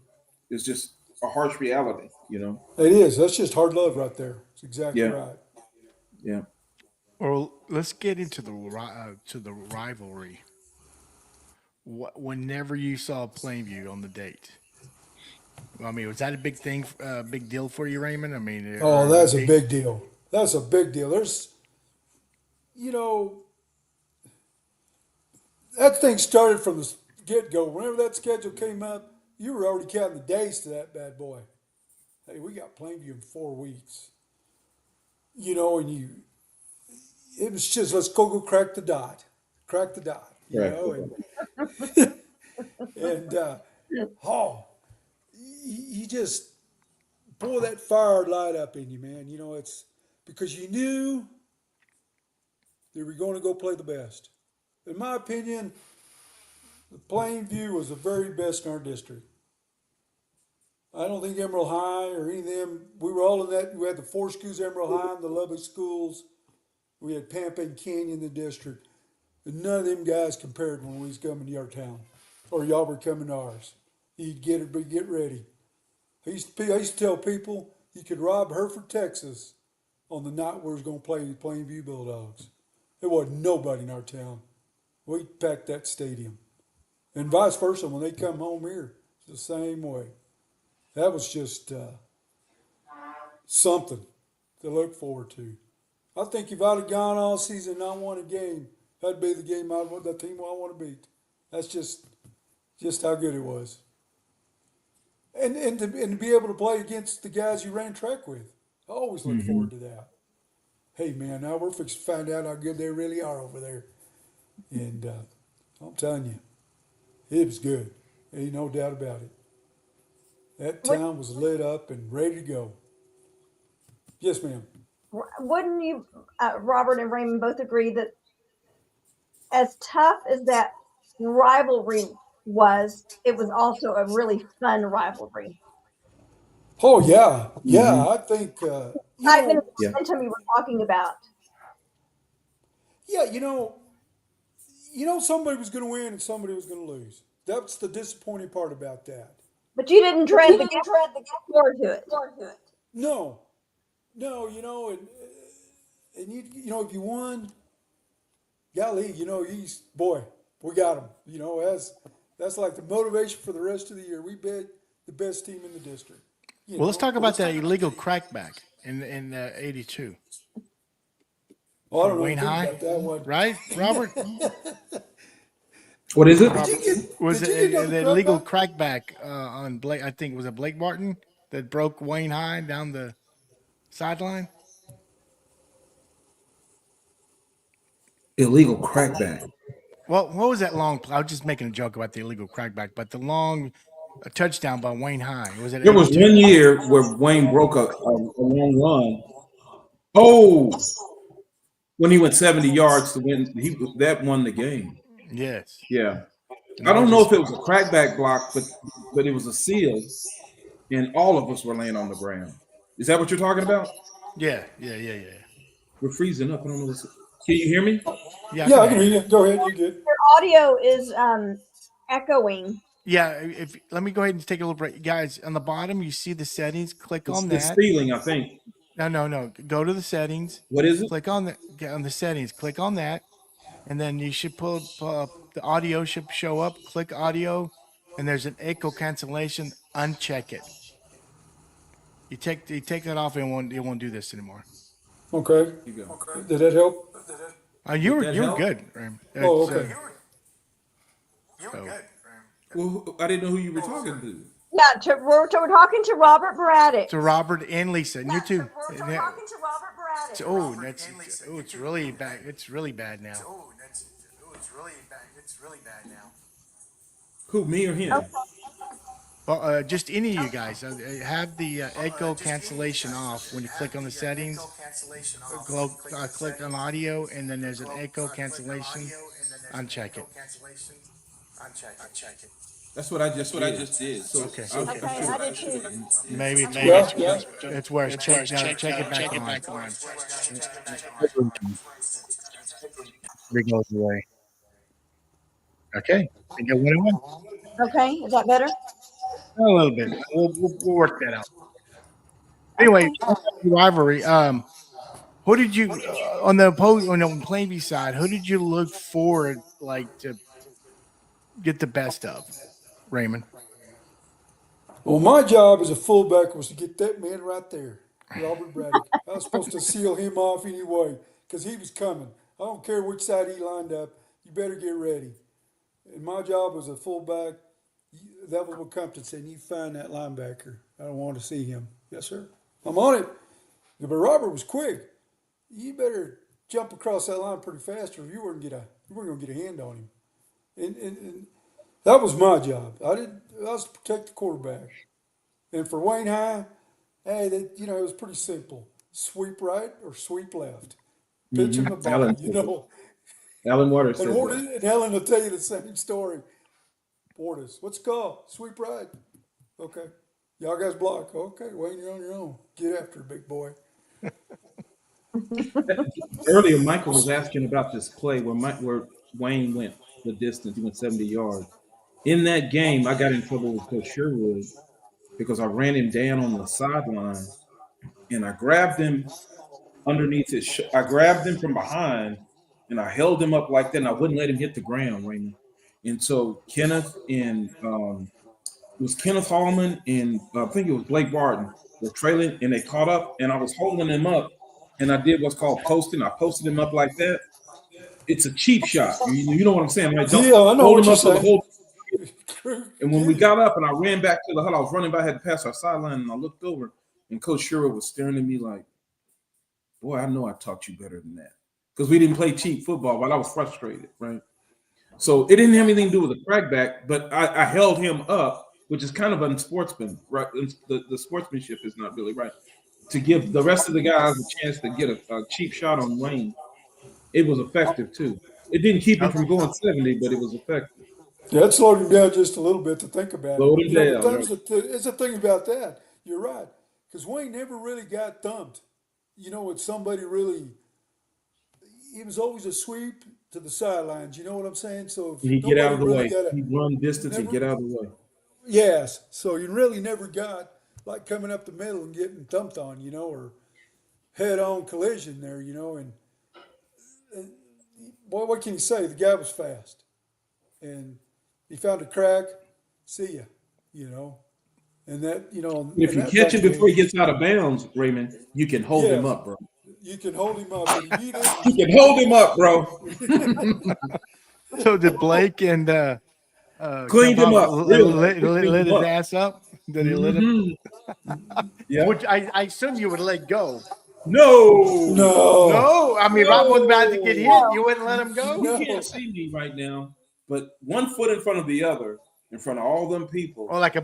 Speaker 3: It's just a harsh reality.
Speaker 4: It is. That's just hard love right there. That's exactly
Speaker 3: Yeah,
Speaker 4: right.
Speaker 3: yeah.
Speaker 1: Well, let's get into to the rivalry. Whenever you saw Plainview on the date, I mean, was that a big thing, big deal for you, Raymond? I mean,
Speaker 4: Oh,
Speaker 1: or
Speaker 4: that's a
Speaker 1: did
Speaker 4: big deal. That's a big deal. You know, that thing started from the get go. Whenever that schedule came up, you were already counting the days to that bad boy. Hey, we got Plainview in 4 weeks. And it was just let's go crack the dot, crack the dot.
Speaker 3: Correct.
Speaker 4: And oh, you just pour that fire light up in you, man. It's because you knew they were going to go play the best. In my opinion, the Plainview was the very best in our district. I don't think Emerald High or any of them. We were all in that. We had the four schools, Emerald High, and the Lubbock schools. We had Pampa and Canyon in the district. And none of them guys compared when we was coming to your town, or y'all were coming to ours. You'd get it, but get ready. I used to tell people you could rob Hereford, Texas, on the night we was going to play the Plainview Bulldogs. There wasn't nobody in our town. We packed that stadium, and vice versa. When they come home here, it's the same way. That was just something to look forward to. I think if I'd have gone all season and not won a game, that'd be the team I want to beat. That's just how good it was. And to be able to play against the guys you ran track with, I always look
Speaker 3: Mm-hmm.
Speaker 4: forward to that. Hey man, now we're fixing to find out how good they really are over there. And I'm telling you, it was good. Ain't no doubt about it. That town was lit up and ready to go. Yes, ma'am.
Speaker 2: Wouldn't you, Robert and Raymond, both agree that as tough as that rivalry was, it was also a really fun rivalry?
Speaker 4: Oh yeah,
Speaker 3: Mm-hmm.
Speaker 4: yeah. I think
Speaker 2: I've been
Speaker 3: Yeah.
Speaker 2: momentum you were talking about.
Speaker 4: yeah. somebody was going to win and somebody was going to lose. That's the disappointing part about that.
Speaker 2: But you didn't dread the forward to it.
Speaker 4: No, no, and if you won, golly, we got them. That's like the motivation for the rest of the year. We bet the best team in the district.
Speaker 1: Well, let's talk about that illegal crackback in '82.
Speaker 4: Oh, I don't know
Speaker 1: Wayne
Speaker 4: anything
Speaker 1: High,
Speaker 4: about that one.
Speaker 1: right, Robert?
Speaker 3: What is it?
Speaker 1: Was
Speaker 4: Did you
Speaker 1: it
Speaker 4: get on
Speaker 1: the
Speaker 4: the
Speaker 1: illegal
Speaker 4: crackback?
Speaker 1: crackback on Blake? I think was it Blake Martin that broke Wayne High down the sideline?
Speaker 3: Illegal crackback.
Speaker 1: Well, what was that long? I was just making a joke about the illegal crackback, but the long touchdown by Wayne High was it?
Speaker 3: There was
Speaker 1: 82?
Speaker 3: one year where Wayne broke a long run. Oh, when he went 70 yards to win, that won the game.
Speaker 1: Yes.
Speaker 3: Yeah.
Speaker 1: And
Speaker 3: I
Speaker 1: that
Speaker 3: don't
Speaker 1: was
Speaker 3: know
Speaker 1: just-
Speaker 3: if it was a crackback block, but it was a seal, and all of us were laying on the ground. Is that what you're talking about?
Speaker 1: Yeah.
Speaker 3: We're freezing up. I don't know what's. Can you hear me?
Speaker 4: Yeah, I can hear you. Go ahead. You good?
Speaker 2: Your audio is echoing.
Speaker 1: Yeah, if let me go ahead and take a little break, guys. On the bottom, you see the settings. Click on
Speaker 3: It's
Speaker 1: that.
Speaker 3: stealing, I think.
Speaker 1: No. Go to the settings.
Speaker 3: What is it?
Speaker 1: Click on the settings. Click on that, and then you should pull up the audio should show up. Click audio, and there's an echo cancellation. Uncheck it. You take that off, and it won't do this anymore.
Speaker 4: Okay.
Speaker 3: You go.
Speaker 4: Did that help?
Speaker 1: You're
Speaker 3: that
Speaker 1: you're
Speaker 3: help?
Speaker 1: good. Ram.
Speaker 4: Oh, okay.
Speaker 3: Well, I didn't know who you were talking to.
Speaker 2: Yeah, we're talking to Robert Braddock.
Speaker 1: To Robert and Lisa, and you too.
Speaker 2: We're talking to Robert Braddock.
Speaker 1: It's really bad. It's really bad now.
Speaker 3: Who, me or him?
Speaker 2: Okay.
Speaker 1: Well, just any of you guys have the echo cancellation off when you click on the settings. Click on audio, and then there's an echo cancellation. Uncheck it.
Speaker 3: That's what I just did. So
Speaker 1: Okay.
Speaker 2: Okay, I did too.
Speaker 1: Maybe
Speaker 4: Yeah.
Speaker 1: it's where it's check it back on. It goes away. Okay. I think I went away.
Speaker 2: Okay, is that better?
Speaker 1: A little bit. We'll work that out. Anyway, rivalry. Who did you on the Plainview side? Who did you look forward to get the best of, Raymond?
Speaker 4: Well, my job as a fullback was to get that man right there, Robert Braddock. I was supposed to seal him off anyway because he was coming. I don't care which side he lined up. You better get ready. And my job as a fullback, that was what Compton said. You find that linebacker. I don't want to see him. Yes, sir. I'm on it. But Robert was quick. You better jump across that line pretty fast, or you weren't gonna get a hand on him. And that was my job. I was to protect the quarterback. And for Wayne High, hey, it was pretty simple. Sweep right or sweep left. Pitch him the ball,
Speaker 3: Alan Waters said
Speaker 4: And Helen will tell you the same story. Portis, what's the call? Sweep right. Okay. Y'all guys block. Okay, Wayne, you're on your own. Get after it, big boy.
Speaker 3: earlier, Michael was asking about this play where Wayne went the distance. He went 70 yards. In that game, I got in trouble with Coach Sherwood because I ran him down on the sideline, and I grabbed him underneath I grabbed him from behind, and I held him up like that, and I wouldn't let him hit the ground, Raymond. And so Kenneth and it was Kenneth Hallman and I think it was Blake Barton were trailing, and they caught up, and I was holding him up, and I did what's called posting. I posted him up like that. It's a cheap shot. You know what I'm saying, right?
Speaker 4: Yeah, I know
Speaker 3: hold
Speaker 4: what
Speaker 3: him
Speaker 4: you're
Speaker 3: up to the
Speaker 4: saying.
Speaker 3: whole. And when we got up and I ran back to the huddle, I was running back, I had to pass our sideline, and I looked over, and Coach Sherwood was staring at me like, boy, I know I taught you better than that. Because we didn't play cheap football, but I was frustrated, right? So it didn't have anything to do with the crackback, but I held him up, which is kind of unsportsman, right? The sportsmanship is not really right. To give the rest of the guys a chance to get a cheap shot on Wayne, it was effective too. It didn't keep him from going 70, but it was effective.
Speaker 4: Yeah, it slowed him down just a little bit to think about
Speaker 3: Slowed
Speaker 4: it.
Speaker 3: him
Speaker 4: But
Speaker 3: down,
Speaker 4: there's the thing about that. You're right. Because Wayne never really got thumped. With somebody really, it was always a sweep to the sidelines. You know what I'm saying? So if
Speaker 3: And he get out
Speaker 4: nobody
Speaker 3: of the
Speaker 4: really
Speaker 3: way.
Speaker 4: got
Speaker 3: He run distance and
Speaker 4: never,
Speaker 3: get out of the way.
Speaker 4: yes. So you really never got like coming up the middle and getting thumped on, you know, or head on collision there, you know. And boy, what can you say? The guy was fast, and he found a crack. See ya, you know. And that, you know,
Speaker 3: If
Speaker 4: and
Speaker 3: you
Speaker 4: that
Speaker 3: catch him
Speaker 4: type of
Speaker 3: before he
Speaker 4: game,
Speaker 3: gets out of bounds, Raymond, you can hold him
Speaker 4: yes,
Speaker 3: up, bro.
Speaker 4: you can hold him up, but he needed.
Speaker 3: You can hold him up, bro.
Speaker 1: So did Blake and
Speaker 3: Cleaned him
Speaker 1: Pop
Speaker 3: up. Real nice. He cleaned
Speaker 1: lit
Speaker 3: him
Speaker 1: his
Speaker 3: up.
Speaker 1: ass up? Did he lit him?
Speaker 3: Yeah.
Speaker 1: Which I assume you would let go.
Speaker 3: No.
Speaker 4: No,
Speaker 1: No, I mean Rob was about to get hit.
Speaker 2: No.
Speaker 1: You wouldn't let him go.
Speaker 3: You
Speaker 4: no.
Speaker 3: can't see me right now, but one foot in front of the other, in front of all them people.
Speaker 1: Or like a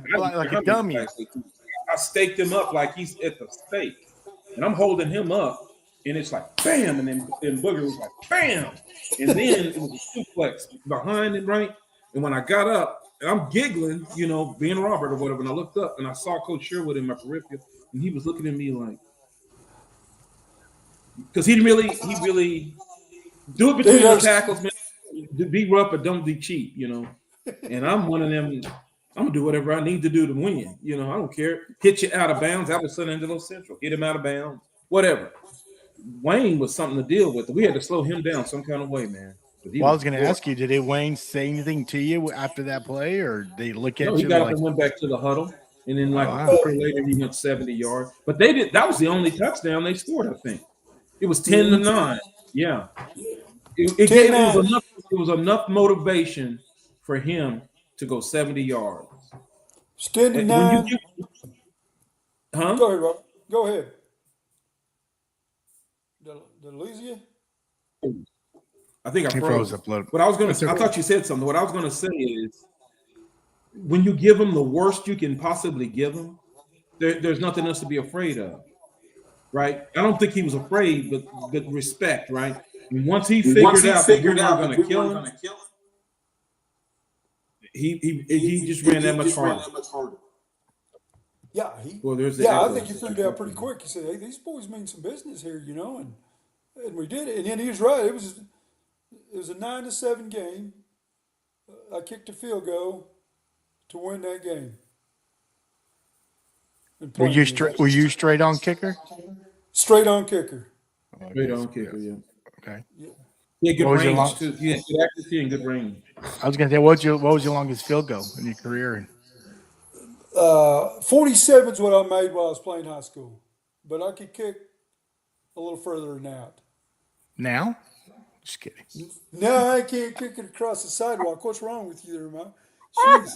Speaker 1: dummy.
Speaker 3: I staked him up like he's at the stake, and I'm holding him up, and it's like bam, and then Booger was like bam, and then it was a suplex behind him, right? And when I got up, and I'm giggling, you know, being Robert or whatever, and I looked up and I saw Coach Sherwood in my peripheral, and he was looking at me like, because he really do it between the tackles, man. Be rough, but don't be cheap, you know. And I'm one of them. I'm gonna do whatever I need to do to win. You know, I don't care. Hit you out of bounds. That was San Angelo Central. Hit him out of bounds. Whatever. Wayne was something to deal with. We had to slow him down some kind of way, man.
Speaker 1: Well, I was going to ask you, did Wayne say anything to you after that play, or did he look at
Speaker 3: No,
Speaker 1: you
Speaker 3: he got
Speaker 1: like,
Speaker 3: up and went back to the huddle, and then like
Speaker 1: wow.
Speaker 3: a quarter later, he went 70 yards. But they did. That was the only touchdown they scored. I think it was 10-9. Yeah, it was enough. It was enough motivation for him to go 70 yards.
Speaker 4: Standing
Speaker 3: When you
Speaker 4: nine.
Speaker 3: get, huh?
Speaker 4: Go ahead, Rob. Go ahead. Did I lose you?
Speaker 3: I think I
Speaker 1: He
Speaker 3: froze.
Speaker 1: froze up a little.
Speaker 3: What I was going to
Speaker 1: That's
Speaker 3: say, I
Speaker 1: okay.
Speaker 3: thought you said something. What I was going to say is, when you give them the worst you can possibly give them, there's nothing else to be afraid of, right? I don't think he was afraid, but respect, right? And once he figured out that we weren't going to kill him, he just ran that much harder.
Speaker 4: Yeah,
Speaker 3: Well, there's the
Speaker 4: I
Speaker 3: echo.
Speaker 4: think he figured it out pretty quick. He said, "Hey, these boys mean some business here, you know," and we did it. And then he was right. It was a 9-7 game. I kicked a field goal to win that game. And
Speaker 1: Were you
Speaker 4: playing
Speaker 1: Were you straight on kicker?
Speaker 4: straight on kicker?
Speaker 3: Straight on kicker, yeah.
Speaker 1: Okay.
Speaker 3: He had good
Speaker 1: What was your
Speaker 3: range too. He had good accuracy and good range.
Speaker 1: I was going to say, what was your longest field goal in your career?
Speaker 4: 47 is what I made while I was playing high school, but I could kick a little further than that.
Speaker 1: Now? Just kidding.
Speaker 4: No, I can't kick it across the sidewalk. What's wrong with you there, man? Jeez,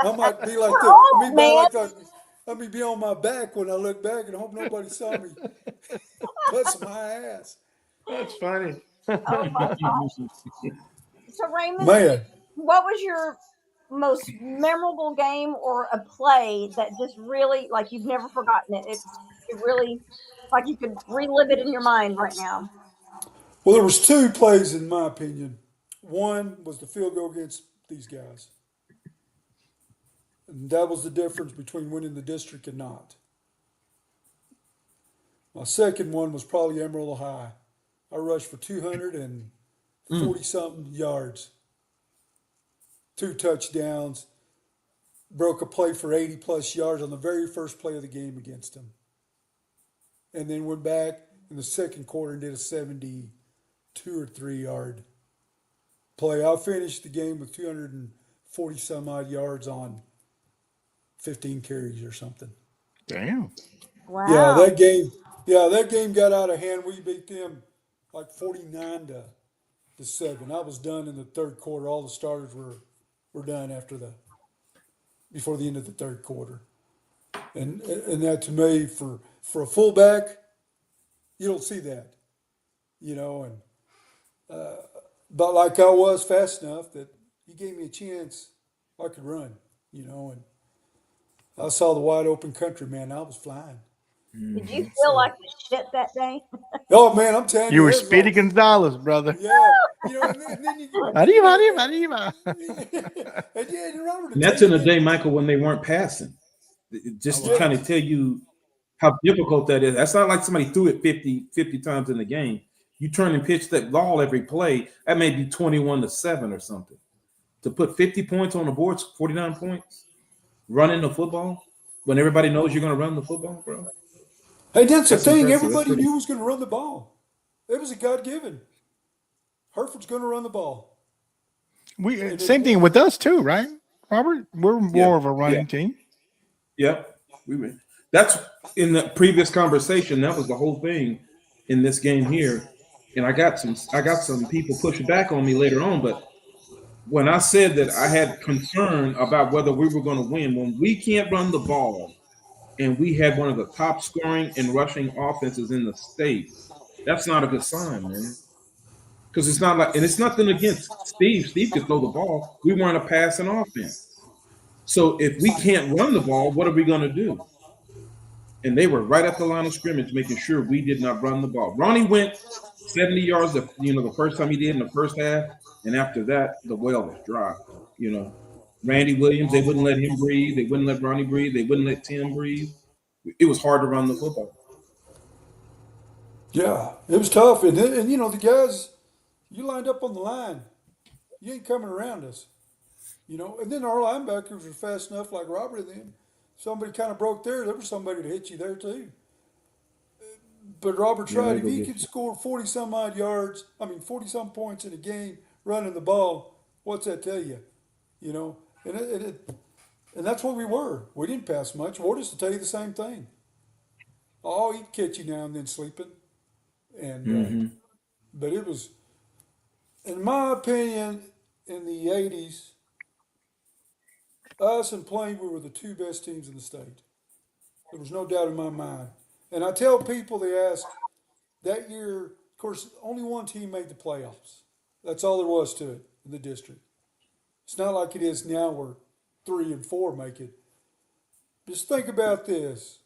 Speaker 4: I might be like that. Let me be on my back when I look back and hope nobody saw me bust my ass.
Speaker 1: That's funny.
Speaker 2: Oh my gosh. So Raymond,
Speaker 4: Man,
Speaker 2: what was your most memorable game or a play that just really, like, you've never forgotten it? It really, like, you could relive it in your mind right now.
Speaker 4: well, there was two plays in my opinion. One was the field goal against these guys. And that was the difference between winning the district and not. My second one was probably Emerald High. I rushed for 240 something yards, 2 touchdowns, broke a play for 80 plus yards on the very first play of the game against them. And then went back in the second quarter and did a 72 or 3 yard play. I finished the game with 240 some odd yards on 15 carries or something.
Speaker 1: Damn.
Speaker 2: Wow.
Speaker 4: Yeah, that game got out of hand. We beat them like 49 to 7. I was done in the third quarter. All the starters were done before the end of the third quarter. And that to me, for a fullback, you don't see that, you know. And but like I was fast enough that he gave me a chance, I could run, you know. And I saw the wide open country, man. I was flying.
Speaker 2: Did you feel like the shit that day?
Speaker 4: Oh man, I'm telling you,
Speaker 1: You were
Speaker 4: it was
Speaker 1: Speedy
Speaker 4: like-
Speaker 1: Gonzalez, brother.
Speaker 4: Yeah, you know, and then you.
Speaker 1: Arriba.
Speaker 4: And yeah, and Robert,
Speaker 3: And that's in the day, Michael, when they weren't passing. Just to kind of tell you how difficult that is. That's not like somebody threw it 50 times in the game. You turn and pitch that ball every play. That may be 21-7 or something. To put 50 points on the board, 49 points, running the football when everybody knows you're going to run the football, bro.
Speaker 4: Hey, that's the
Speaker 3: That's
Speaker 4: thing.
Speaker 3: impressive. That's
Speaker 4: Everybody
Speaker 3: pretty.
Speaker 4: knew was going to run the ball. It was a God given. Hereford's going to run the ball,
Speaker 1: We
Speaker 4: and they
Speaker 1: same thing
Speaker 4: did.
Speaker 1: with us too, right, Robert? We're
Speaker 3: Yeah.
Speaker 1: more of a
Speaker 3: Yeah.
Speaker 1: running team.
Speaker 3: Yep. We were. That's in the previous conversation. That was the whole thing in this game here. And I got some people pushing back on me later on, but when I said that I had concern about whether we were going to win, when we can't run the ball and we had one of the top scoring and rushing offenses in the state, that's not a good sign, man. Because it's not like, and it's nothing against Steve. Steve could throw the ball. We weren't a passing offense. So if we can't run the ball, what are we going to do? And they were right at the line of scrimmage, making sure we did not run the ball. Ronnie went 70 yards, the first time he did in the first half, and after that, the well was dry. You know, Randy Williams, they wouldn't let him breathe. They wouldn't let Ronnie breathe. They wouldn't let Tim breathe. It was hard to run the football.
Speaker 4: Yeah, it was tough. And you know, the guys, you lined up on the line. You ain't coming around us. You know, and then our linebackers were fast enough, like Robert and them. Somebody kind of broke there was somebody to hit you there, too. But Robert's
Speaker 3: Yeah,
Speaker 4: right.
Speaker 3: they
Speaker 4: If
Speaker 3: go
Speaker 4: he
Speaker 3: get
Speaker 4: could
Speaker 3: you.
Speaker 4: score 40 some odd yards, 40 some points in a game running the ball, what's that tell you? You know, and that's what we were. We didn't pass much. Wardis will tell you the same thing. Oh, he'd catch you now and then sleeping. And,
Speaker 3: Mm-hmm.
Speaker 4: but it was, in my opinion, in the 80s, us and Plainview were the two best teams in the state. There was no doubt in my mind. And I tell people, they ask, that year, of course, only one team made the playoffs. That's all there was to it in the district. It's not like it is now where 3 and 4 make it. Just think about this.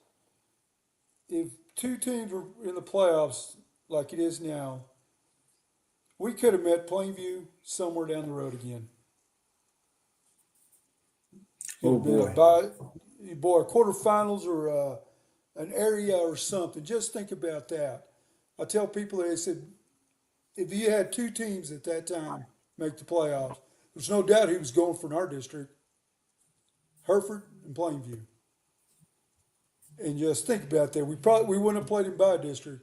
Speaker 4: If two teams were in the playoffs like it is now, we could have met Plainview somewhere down the road again. Could
Speaker 3: Oh
Speaker 4: have been
Speaker 3: boy.
Speaker 4: a quarterfinals or an area or something. Just think about that. I tell people, they said, if you had two teams at that time make the playoffs, there's no doubt he was going for in our district, Hereford and Plainview. And just think about that. We wouldn't have played in by district,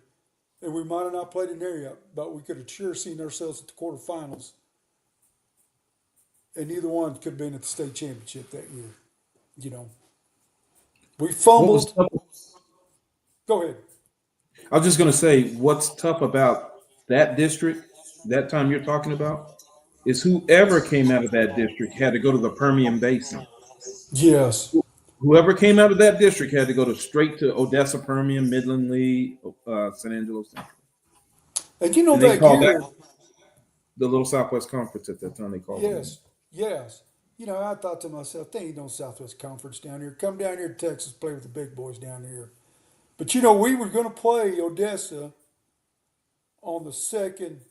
Speaker 4: and we might have not played in area, but we could have sure seen ourselves at the quarterfinals. And neither one could have been at the state championship that year. You know, we
Speaker 3: What was
Speaker 4: fumbled.
Speaker 3: tough?
Speaker 4: Go ahead.
Speaker 3: I was just going to say, what's tough about that district, that time you're talking about, is whoever came out of that district had to go to the Permian Basin.
Speaker 4: Yes.
Speaker 3: Whoever came out of that district had to go to straight to Odessa, Permian, Midland Lee, San Angelo Central.
Speaker 4: And you know
Speaker 3: And they
Speaker 4: that
Speaker 3: called that
Speaker 4: year,
Speaker 3: the Little Southwest Conference at that time. They called it.
Speaker 4: yes, yes. You know, I thought to myself, there ain't no Southwest Conference down here. Come down here to Texas, play with the big boys down here. But you know, we were going to play Odessa on the second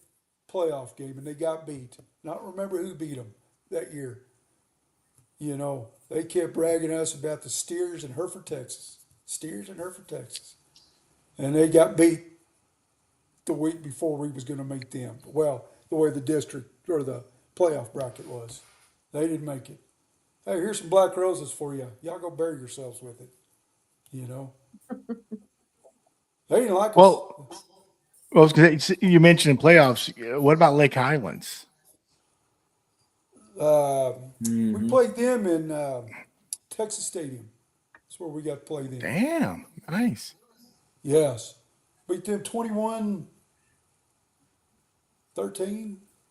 Speaker 4: playoff game, and they got beat. Not remember who beat them that year. You know, they kept bragging us about the Steers in Hereford, Texas. Steers in Hereford, Texas. And they got beat the week before we was going to meet them. Well, the way the district or the playoff bracket was. They didn't make it. Hey, here's some black roses for you. Y'all go bury yourselves with it. You know, they didn't like us.
Speaker 1: Well, I was gonna say, you mentioned in playoffs. What about Lake Highlands?
Speaker 4: Uh, we
Speaker 3: Mm-hmm.
Speaker 4: played them in Texas Stadium. That's where we got to play them.
Speaker 1: Damn, nice.
Speaker 4: Yes. Beat them 21-13.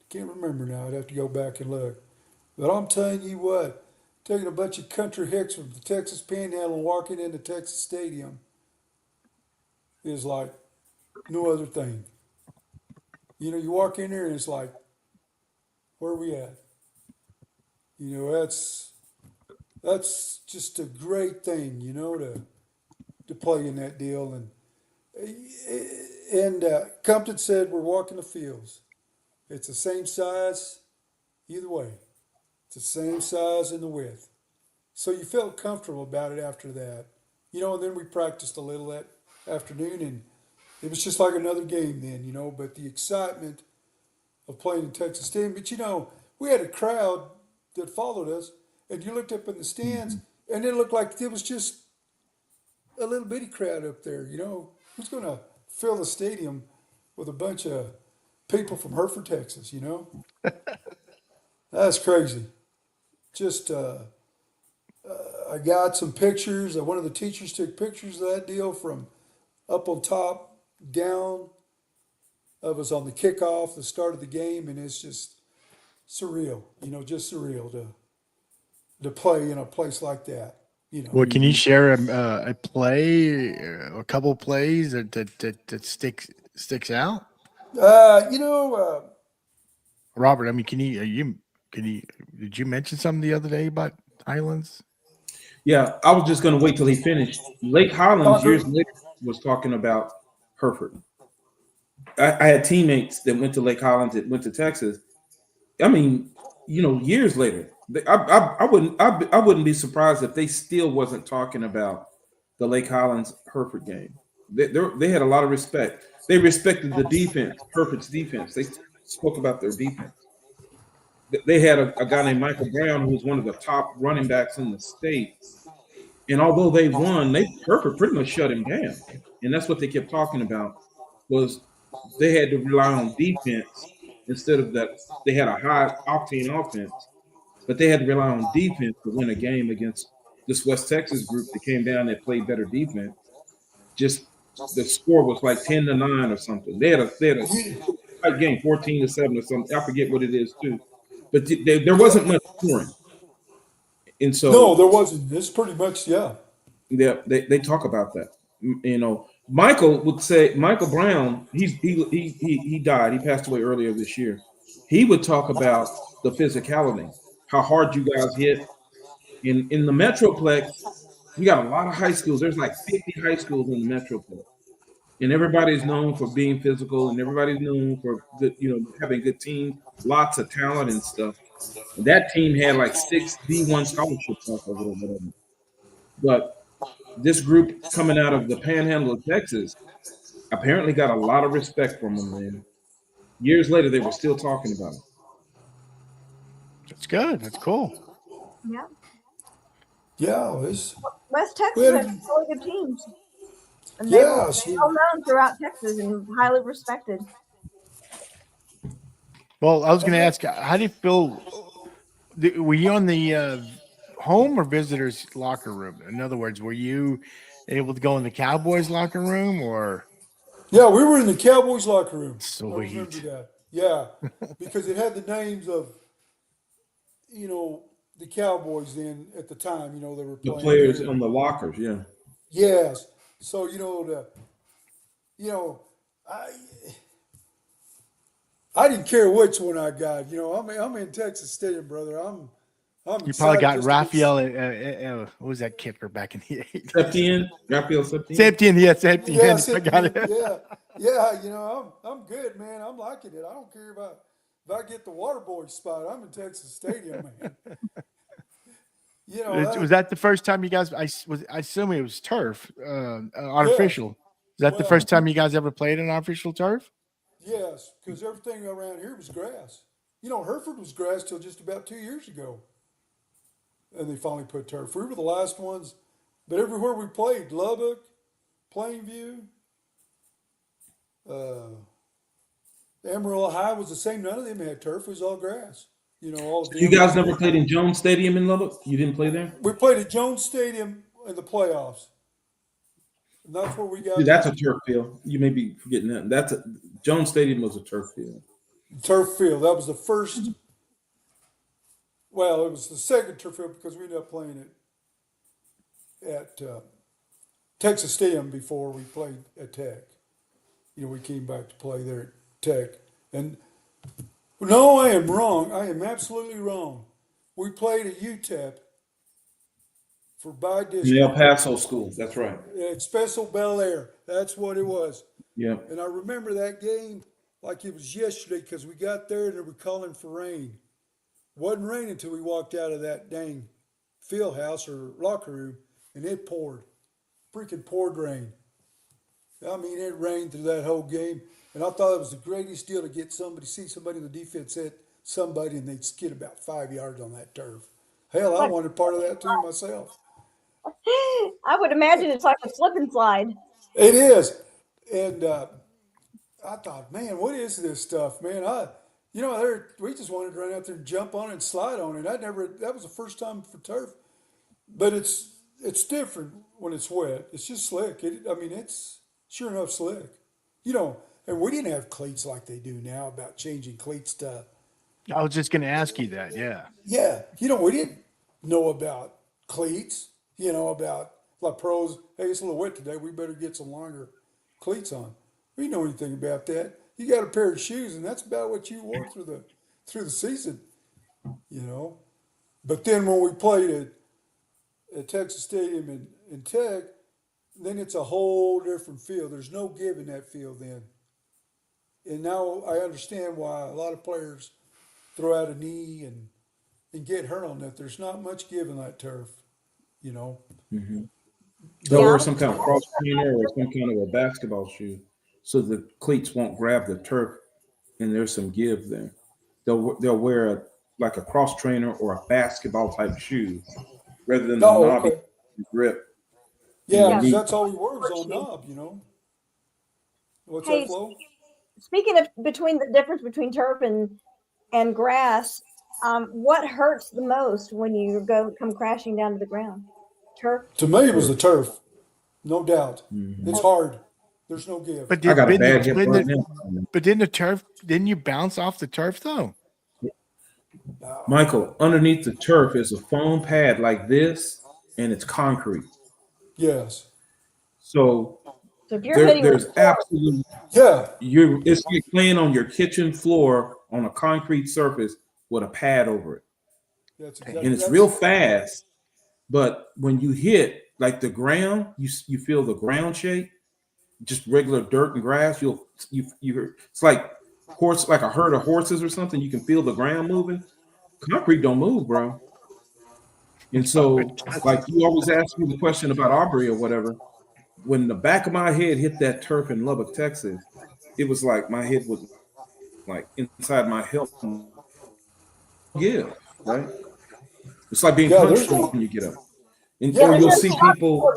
Speaker 4: Can't remember now. I'd have to go back and look. But I'm telling you what, taking a bunch of country hicks from the Texas Panhandle and walking into Texas Stadium is like no other thing. You know, you walk in there and it's like, where are we at? You know, that's just a great thing, you know, to play in that deal. And Compton said we're walking the fields. It's the same size either way. It's the same size in the width. So you felt comfortable about it after that. You know, and then we practiced a little that afternoon, and It was just like another game then, you know. But the excitement of playing in Texas Stadium. But you know, we had a crowd that followed us, and you looked up in the stands, and it looked like it was just a little bitty crowd up there. You know, who's going to fill the stadium with a bunch of people from Hereford, Texas? You know, that's crazy. Just I got some pictures. One of the teachers took pictures of that deal from up on top down of us on the kickoff, the start of the game, and it's just surreal. You know, just surreal to play in a place like that. You know.
Speaker 1: Well, can you share a play, a couple plays that sticks out?
Speaker 4: You know,
Speaker 1: Robert, I mean, can you did you mention something the other day about Highlands?
Speaker 3: Yeah, I was just going to wait till he finished. Lake Highlands
Speaker 4: Tucker.
Speaker 3: years later was talking about Hereford. I had teammates that went to Lake Highlands that went to Texas. I mean, you know, years later, I wouldn't be surprised if they still wasn't talking about the Lake Highlands Hereford game. They had a lot of respect. They respected the defense, Hereford's defense. They spoke about their defense. They had a guy named Michael Brown who was one of the top running backs in the state. And although they won, Hereford pretty much shut him down. And that's what they kept talking about was they had to rely on defense instead of that. They had a high octane offense, but they had to rely on defense to win a game against this West Texas group that came down that played better defense. Just the score was like 10-9 or something. They had a tight game, 14-7 or something. I forget what it is too, but there wasn't much scoring, and
Speaker 4: no,
Speaker 3: so
Speaker 4: there wasn't. It's pretty much yeah.
Speaker 3: they talk about that. You know, Michael would say Michael Brown. He died. He passed away earlier this year. He would talk about the physicality, how hard you guys hit in the Metroplex. We got a lot of high schools. There's like 50 high schools in the Metroplex, and everybody's known for being physical, and everybody's known for good, you know, having good teams, lots of talent and stuff. And that team had like 6 D1 scholarship offers or whatever. But this group coming out of the Panhandle of Texas apparently got a lot of respect from them. Man, years later they were still talking about it.
Speaker 1: That's good. That's cool.
Speaker 2: Yeah.
Speaker 4: Yeah, it's
Speaker 2: West
Speaker 4: we
Speaker 2: Texas has
Speaker 4: had,
Speaker 2: really good teams, and they were
Speaker 4: yeah.
Speaker 2: well known throughout Texas and highly respected.
Speaker 1: Well, I was going to ask, how do you feel? Were you on the home or visitors locker room? In other words, were you able to go in the Cowboys locker room or
Speaker 4: Yeah, we were in the Cowboys locker room. I remember
Speaker 1: sweet?
Speaker 4: that. Yeah, because it had the names of the Cowboys then at the time. You know they were
Speaker 3: The
Speaker 4: playing
Speaker 3: players
Speaker 4: there.
Speaker 3: on the lockers, yeah.
Speaker 4: Yes. So you know I didn't care which one I got. You know I'm in Texas Stadium, brother. I'm
Speaker 1: You probably
Speaker 4: excited
Speaker 1: got
Speaker 4: just to
Speaker 1: Raphael. What was that kicker back in the 80s?
Speaker 3: Septien, Raphael Septien.
Speaker 1: Septien, yes, Septien.
Speaker 4: Yeah,
Speaker 1: I got it.
Speaker 4: yeah, yeah. You know, I'm good, man. I'm liking it. I don't care about if I get the water boy spot. I'm in Texas Stadium, man. You know
Speaker 1: Was
Speaker 4: that.
Speaker 1: that the first time you guys? I assume it was turf,
Speaker 4: Yes.
Speaker 1: artificial. Is that the
Speaker 4: Well,
Speaker 1: first time you guys ever played an artificial turf?
Speaker 4: yes, because everything around here was grass. You know, Hereford was grass till just about 2 years ago, and they finally put turf. We were the last ones, but everywhere we played, Lubbock, Plainview, uh, Amarillo High was the same. None of them had turf. It was all grass. You know, all of
Speaker 3: You
Speaker 4: them.
Speaker 3: guys never played in Jones Stadium in Lubbock? You didn't play there?
Speaker 4: We played at Jones Stadium in the playoffs, and that's where we
Speaker 3: See,
Speaker 4: got
Speaker 3: that's a turf field. You may be forgetting that. Jones Stadium was a turf field.
Speaker 4: the turf field. That was the first. Well, it was the second turf field because we ended up playing it at Texas Stadium before we played at Tech. You know, we came back to play there at Tech, and no, I am wrong. I am absolutely wrong. We played at UTEP for by
Speaker 3: In El
Speaker 4: district
Speaker 3: Paso school. That's right.
Speaker 4: at Special Bel Air. That's what it was.
Speaker 3: Yeah.
Speaker 4: And I remember that game like it was yesterday because we got there and they were calling for rain. Wasn't raining until we walked out of that dang field house or locker room, and it poured, freaking poured rain. I mean, it rained through that whole game, and I thought it was the greatest deal to see somebody in the defense hit somebody, and they'd skid about 5 yards on that turf. Hell, I
Speaker 2: Like
Speaker 4: wanted part of that too myself.
Speaker 2: I would imagine it's like a slip and slide.
Speaker 4: It is, and I thought, man, what is this stuff, man? We just wanted to run out there and jump on it and slide on it. That was the first time for turf, but it's different when it's wet. It's just slick. It's sure enough slick, And we didn't have cleats like they do now about changing cleats to.
Speaker 1: I was just going to ask you that. Yeah.
Speaker 4: Yeah, we didn't know about cleats. About like pros. Hey, it's a little wet today. We better get some longer cleats on. We didn't know anything about that. You got a pair of shoes, and that's about what you wore through the season. But then when we played at Texas Stadium in Tech, then it's a whole different field. There's no give in that field then. And now I understand why a lot of players throw out a knee and get hurt on that. There's not much give in that turf.
Speaker 3: They'll wear some kind of cross trainer or some kind of a basketball shoe, so the cleats won't grab the turf, and there's some give there. They'll wear like a cross trainer or a basketball type shoe rather than the knobby
Speaker 4: Okay.
Speaker 3: grip.
Speaker 4: Yeah,
Speaker 2: Yeah.
Speaker 4: 'cause that's all we wore was on knob. What's
Speaker 2: Hey,
Speaker 4: that, Flo?
Speaker 2: speaking of between the difference between turf and grass, what hurts the most when you come crashing down to the ground? Turf.
Speaker 4: To me, it was the turf, no doubt.
Speaker 3: Mm-hmm.
Speaker 4: It's hard. There's no give.
Speaker 1: But
Speaker 3: I got a
Speaker 1: didn't
Speaker 3: bad
Speaker 1: the,
Speaker 3: hip
Speaker 1: didn't
Speaker 3: right
Speaker 1: the-
Speaker 3: now.
Speaker 1: but didn't the turf? Didn't you bounce off the turf though?
Speaker 3: Michael, underneath the turf is a foam pad like this, and it's concrete.
Speaker 4: Yes.
Speaker 3: So
Speaker 2: So if you're hitting
Speaker 3: there's
Speaker 2: with
Speaker 3: absolutely
Speaker 4: Yeah.
Speaker 3: it's like playing on your kitchen floor on a concrete surface with a pad over it.
Speaker 4: That's exactly.
Speaker 3: And it's real fast, but when you hit like the ground, you feel the ground shake. Just regular dirt and grass, you it's like a herd of horses or something. You can feel the ground moving. Concrete don't move, bro. And so, like you always ask me the question about Aubrey or whatever. When the back of my head hit that turf in Lubbock, Texas, it was like my head was like inside my helmet. Give, right? It's like being
Speaker 4: Yeah,
Speaker 3: punched when you get up. And
Speaker 4: Yeah,
Speaker 3: or you'll
Speaker 4: there's
Speaker 3: see people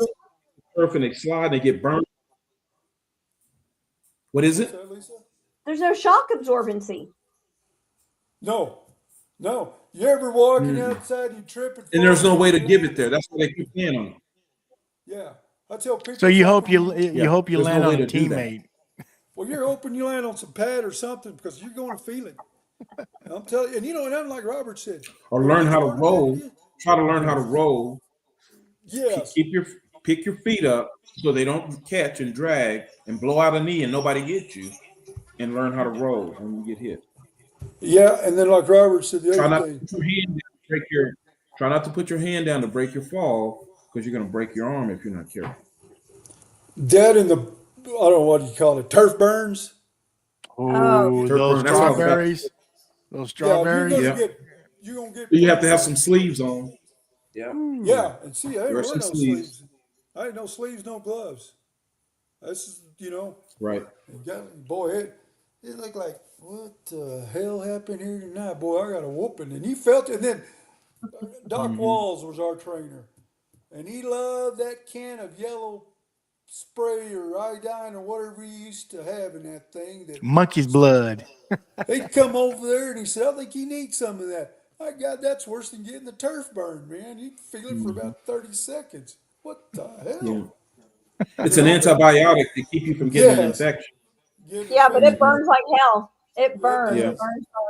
Speaker 3: surf and they slide and they get burned. What is it?
Speaker 4: Lisa?
Speaker 2: there's no shock absorbency.
Speaker 4: No. You ever walking outside, you trip
Speaker 3: And there's no
Speaker 4: fall,
Speaker 3: way to give it there. That's why they keep playing on it.
Speaker 4: Yeah. I tell people.
Speaker 1: So you hope
Speaker 3: Yeah,
Speaker 1: you hope you
Speaker 3: there's
Speaker 1: land
Speaker 3: no way
Speaker 1: on a
Speaker 3: to do that.
Speaker 1: teammate.
Speaker 4: Well, you're hoping you land on some pad or something because you're going to feel it. I'm telling you. And and like Robert said.
Speaker 3: Or
Speaker 4: when
Speaker 3: learn
Speaker 4: you
Speaker 3: how to
Speaker 4: start
Speaker 3: roll.
Speaker 4: landing,
Speaker 3: Try to learn how to roll.
Speaker 4: Yes.
Speaker 3: Pick your feet up so they don't catch and drag and blow out a knee and nobody gets you. And learn how to roll when you get hit.
Speaker 4: Yeah, and then like Robert said, the
Speaker 3: Try
Speaker 4: other
Speaker 3: not
Speaker 4: thing.
Speaker 3: to put your hand down to break your. Try not to put your hand down to break your fall because you're going to break your arm if you're not careful.
Speaker 4: Dead in the, I don't know what you call it, turf burns.
Speaker 1: Oh,
Speaker 3: Turf
Speaker 1: those
Speaker 3: burn, that's what I was about to
Speaker 1: strawberries. Those
Speaker 4: Yeah,
Speaker 1: strawberries.
Speaker 4: you're gonna get.
Speaker 3: You have to have some sleeves on. Yeah.
Speaker 4: Yeah, and see, I
Speaker 3: Wear
Speaker 4: didn't wear
Speaker 3: some
Speaker 4: no
Speaker 3: sleeves.
Speaker 4: sleeves. I had no sleeves, no gloves. That's just,
Speaker 3: Right.
Speaker 4: boy, it looked like what the hell happened here tonight, boy. I got a whooping, and he felt it. And then Doc Walls was our trainer, and he loved that can of yellow spray or iodine or whatever he used to have in that thing. That
Speaker 1: Monkey's blood.
Speaker 4: he'd come over there and he said, "I think you need some of that." My God, that's worse than getting the turf burn, man. You feel it for about 30 seconds. What the hell?
Speaker 3: Yeah. It's an antibiotic to keep you from getting an
Speaker 4: Yes.
Speaker 3: infection.
Speaker 2: Yeah, but it burns like hell. It burns.
Speaker 4: Yeah.
Speaker 2: It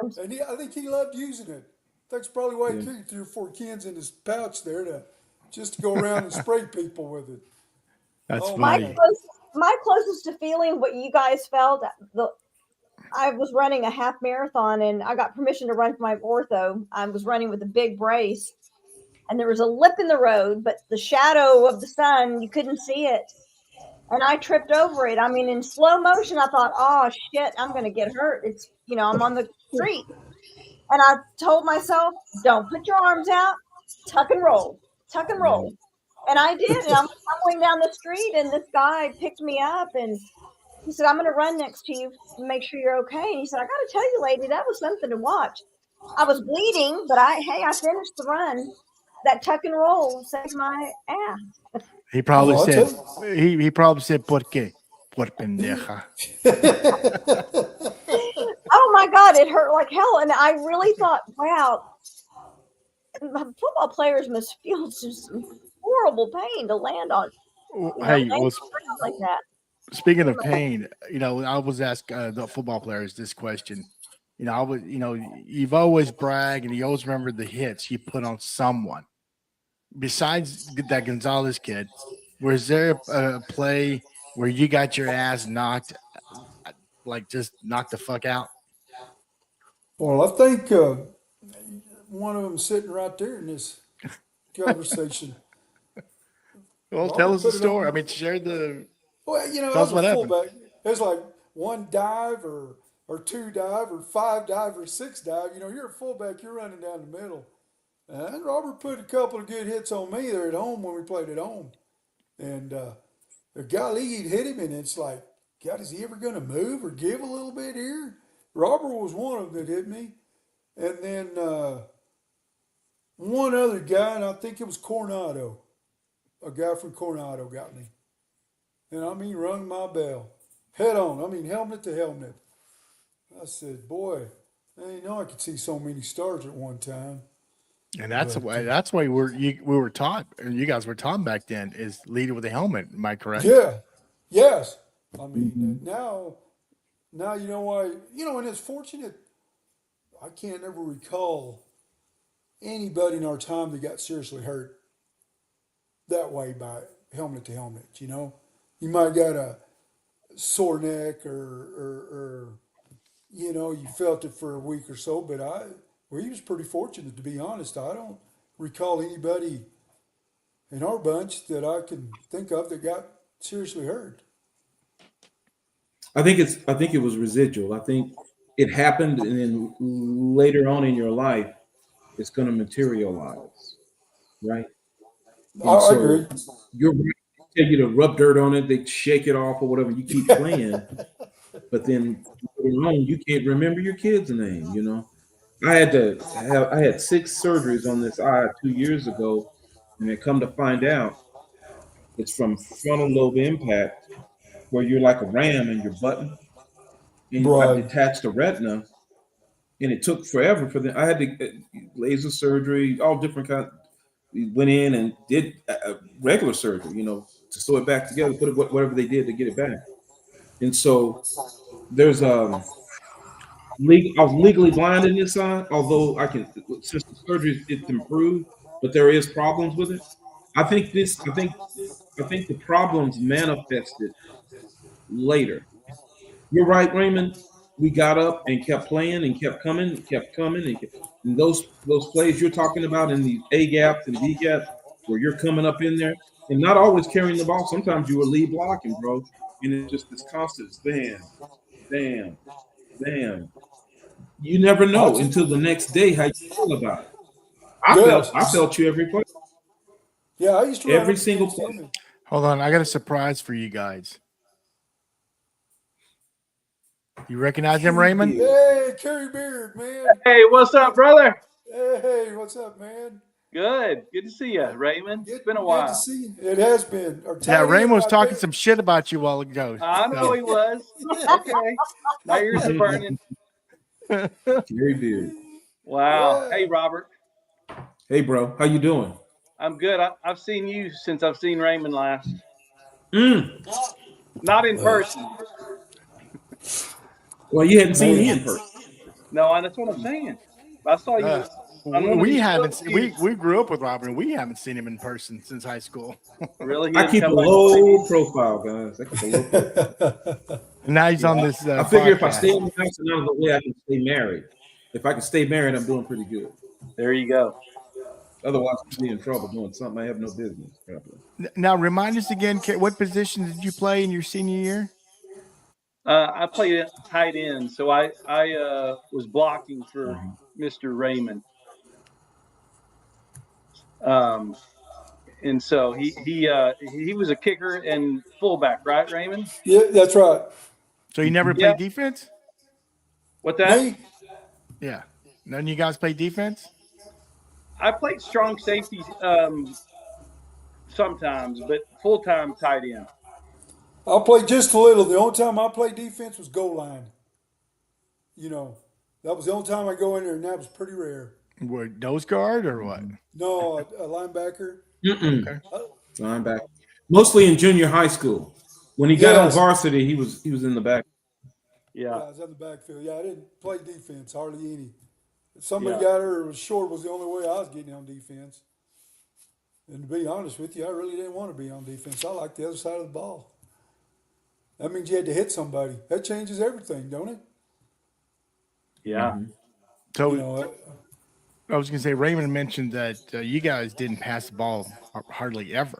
Speaker 2: burns.
Speaker 4: And I think he loved using it. That's probably why he
Speaker 3: Yeah.
Speaker 4: carried 3 or 4 cans in his pouch there just to go around and spray people with it.
Speaker 1: That's
Speaker 4: Oh,
Speaker 2: My
Speaker 1: funny.
Speaker 2: my closest to feeling what you guys felt. I was running a half marathon and I got permission to run for my ortho. I was running with a big brace, and there was a lip in the road, but the shadow of the sun, you couldn't see it. And I tripped over it. I mean, in slow motion, I thought, oh shit, I'm going to get hurt. I'm on the street. And I told myself, don't put your arms out, tuck and roll, tuck and roll. And I did. And I'm going down the street, and this guy picked me up, and he said, "I'm going to run next to you to make sure you're okay." And he said, "I got to tell you, lady, that was something to watch." I was bleeding, but I finished the run. That tuck and roll saved my ass.
Speaker 1: He probably
Speaker 4: Oh, I'll
Speaker 1: said
Speaker 4: tell
Speaker 1: he probably said "Por qué? Por pendeja."
Speaker 2: Oh my God, it hurt like hell. And I really thought, wow, football players must feel some horrible pain to land on,
Speaker 1: Hey,
Speaker 2: land on
Speaker 1: well,
Speaker 2: the ground like that.
Speaker 1: speaking of pain, I was asked the football players this question. I was, you've always bragged and you always remember the hits you put on someone. Besides that Gonzalez kid, was there a play where you got your ass knocked, like just knocked the fuck out?
Speaker 4: Well, I think one of them sitting right there in this conversation.
Speaker 1: Well, tell
Speaker 4: Robert
Speaker 1: us the
Speaker 4: put it
Speaker 1: story. I
Speaker 4: on.
Speaker 1: mean, share the.
Speaker 4: Well,
Speaker 1: Tell
Speaker 4: I
Speaker 1: us
Speaker 4: was a
Speaker 1: what happened.
Speaker 4: fullback. It's like one dive or two dive or five dive or six dive. You're a fullback. You're running down the middle. And Robert put a couple of good hits on me there at home when we played at home. And golly, he'd hit him, and it's like, God, is he ever going to move or give a little bit here? Robert was one of them that hit me. And then one other guy, and I think it was Coronado. A guy from Coronado got me. And I mean, rung my bell. Head on. I mean, helmet to helmet. I said, boy, I didn't know I could see so many stars at one time.
Speaker 1: And that's the
Speaker 4: But
Speaker 1: way. That's why we were taught. Or you guys were taught back then is lead with a helmet. Am I correct?
Speaker 4: yeah, yes. I mean, now you know why. And it's fortunate. I can't ever recall anybody in our time that got seriously hurt that way by helmet to helmet. You might got a sore neck or you felt it for a week or so, but we was pretty fortunate, to be honest. I don't recall anybody in our bunch that I can think of that got seriously hurt.
Speaker 3: I think it was residual. I think it happened, and then later on in your life, it's going to materialize, right? And
Speaker 4: I agree.
Speaker 3: so you're right. They tell you to rub dirt on it, they shake it off or whatever. You keep playing, but then later on, you can't remember your kid's name. I had 6 surgeries on this eye 2 years ago, and I come to find out it's from frontal lobe impact, where you're like a ram in your button, and I
Speaker 4: Right.
Speaker 3: detached the retina, and it took forever for them. I had to laser surgery, all different kinds. We went in and did regular surgery, to sew it back together, put it whatever they did to get it back. And so there's I was legally blind in this eye, although I can, since the surgery it's improved, but there is problems with it. I think this. I think the problems manifested later. You're right, Raymond. We got up and kept playing and kept coming, and those plays you're talking about in these A gaps and B gaps where you're coming up in there and not always carrying the ball. Sometimes you were lead blocking, bro, and it's just this constant bam, bam, bam. You never
Speaker 4: I
Speaker 3: know
Speaker 4: just,
Speaker 3: until the next day how you feel about it. I
Speaker 4: yes.
Speaker 3: felt you every play,
Speaker 4: Yeah, I used to run
Speaker 3: every
Speaker 4: up
Speaker 3: single
Speaker 4: against
Speaker 3: play.
Speaker 4: him.
Speaker 1: Hold on, I got a surprise for you guys. You recognize him,
Speaker 3: Carry
Speaker 1: Raymond?
Speaker 3: Beard.
Speaker 4: Hey, Kerry Beard, man.
Speaker 5: Hey, what's up, brother?
Speaker 4: Hey, what's up, man?
Speaker 5: Good. Good to see you, Raymond. It's been a
Speaker 4: Good to
Speaker 5: while.
Speaker 4: see you. It has been. Our
Speaker 1: Yeah,
Speaker 4: tight
Speaker 1: Raymond
Speaker 4: end
Speaker 1: was
Speaker 4: right
Speaker 1: talking
Speaker 4: there.
Speaker 1: some shit about you a while ago.
Speaker 5: I know he was. Okay. My ears are burning.
Speaker 3: Carry Beard.
Speaker 5: Wow.
Speaker 4: Yeah.
Speaker 5: Hey, Robert.
Speaker 3: Hey, bro, how you doing?
Speaker 5: I'm good. I've seen you since I've seen Raymond last.
Speaker 3: Mm.
Speaker 5: Not in person.
Speaker 3: Well, you hadn't seen me in
Speaker 4: Man.
Speaker 3: person.
Speaker 5: No, that's what I'm saying. I saw you on one of
Speaker 1: We
Speaker 5: these
Speaker 1: haven't.
Speaker 5: shows.
Speaker 1: We grew up with Robert, and we haven't seen him in person since high school.
Speaker 5: Really? He
Speaker 3: I
Speaker 5: didn't
Speaker 3: keep a
Speaker 5: come back to play
Speaker 3: low
Speaker 5: you?
Speaker 3: profile, guys. I keep a low profile.
Speaker 1: And now he's on
Speaker 5: Yeah.
Speaker 1: this
Speaker 3: I figure if I
Speaker 1: podcast.
Speaker 3: stay in the house and out of the way, I can stay married. If I can stay married, I'm doing pretty good.
Speaker 5: There you go.
Speaker 3: Otherwise, I'll be in trouble doing something I have no business. Probably.
Speaker 1: Now, remind us again, what position did you play in your senior year?
Speaker 5: I played tight end, so I was blocking for
Speaker 3: Mhm.
Speaker 5: Mr. Raymond. Um, and so he was a kicker and fullback, right, Raymond?
Speaker 4: Yeah, that's right.
Speaker 1: So you never
Speaker 5: Yeah.
Speaker 1: played defense?
Speaker 5: What that?
Speaker 4: Me,
Speaker 1: Yeah. None of you guys play defense?
Speaker 5: I played strong safety sometimes, but full time tight end.
Speaker 4: I played just a little. The only time I played defense was goal line. You know, that was the only time I go in there, and that was pretty rare.
Speaker 1: What, nose guard or what?
Speaker 4: No, a linebacker.
Speaker 3: Mm-mm.
Speaker 1: Okay.
Speaker 3: Linebacker. Mostly in junior high school. When he got on
Speaker 4: Yes.
Speaker 3: varsity, he was in the back.
Speaker 4: Yeah,
Speaker 5: Yeah,
Speaker 4: I was on the backfield. Yeah, I didn't play defense hardly any. If somebody
Speaker 5: yeah,
Speaker 4: got her or was short was the only way I was getting on defense. And to be honest with you, I really didn't want to be on defense. I like the other side of the ball. That means you had to hit somebody. That changes everything, don't it?
Speaker 5: yeah.
Speaker 3: Mm-hmm.
Speaker 1: So
Speaker 4: You know,
Speaker 1: I was going to say, Raymond mentioned that you guys didn't pass the ball hardly ever.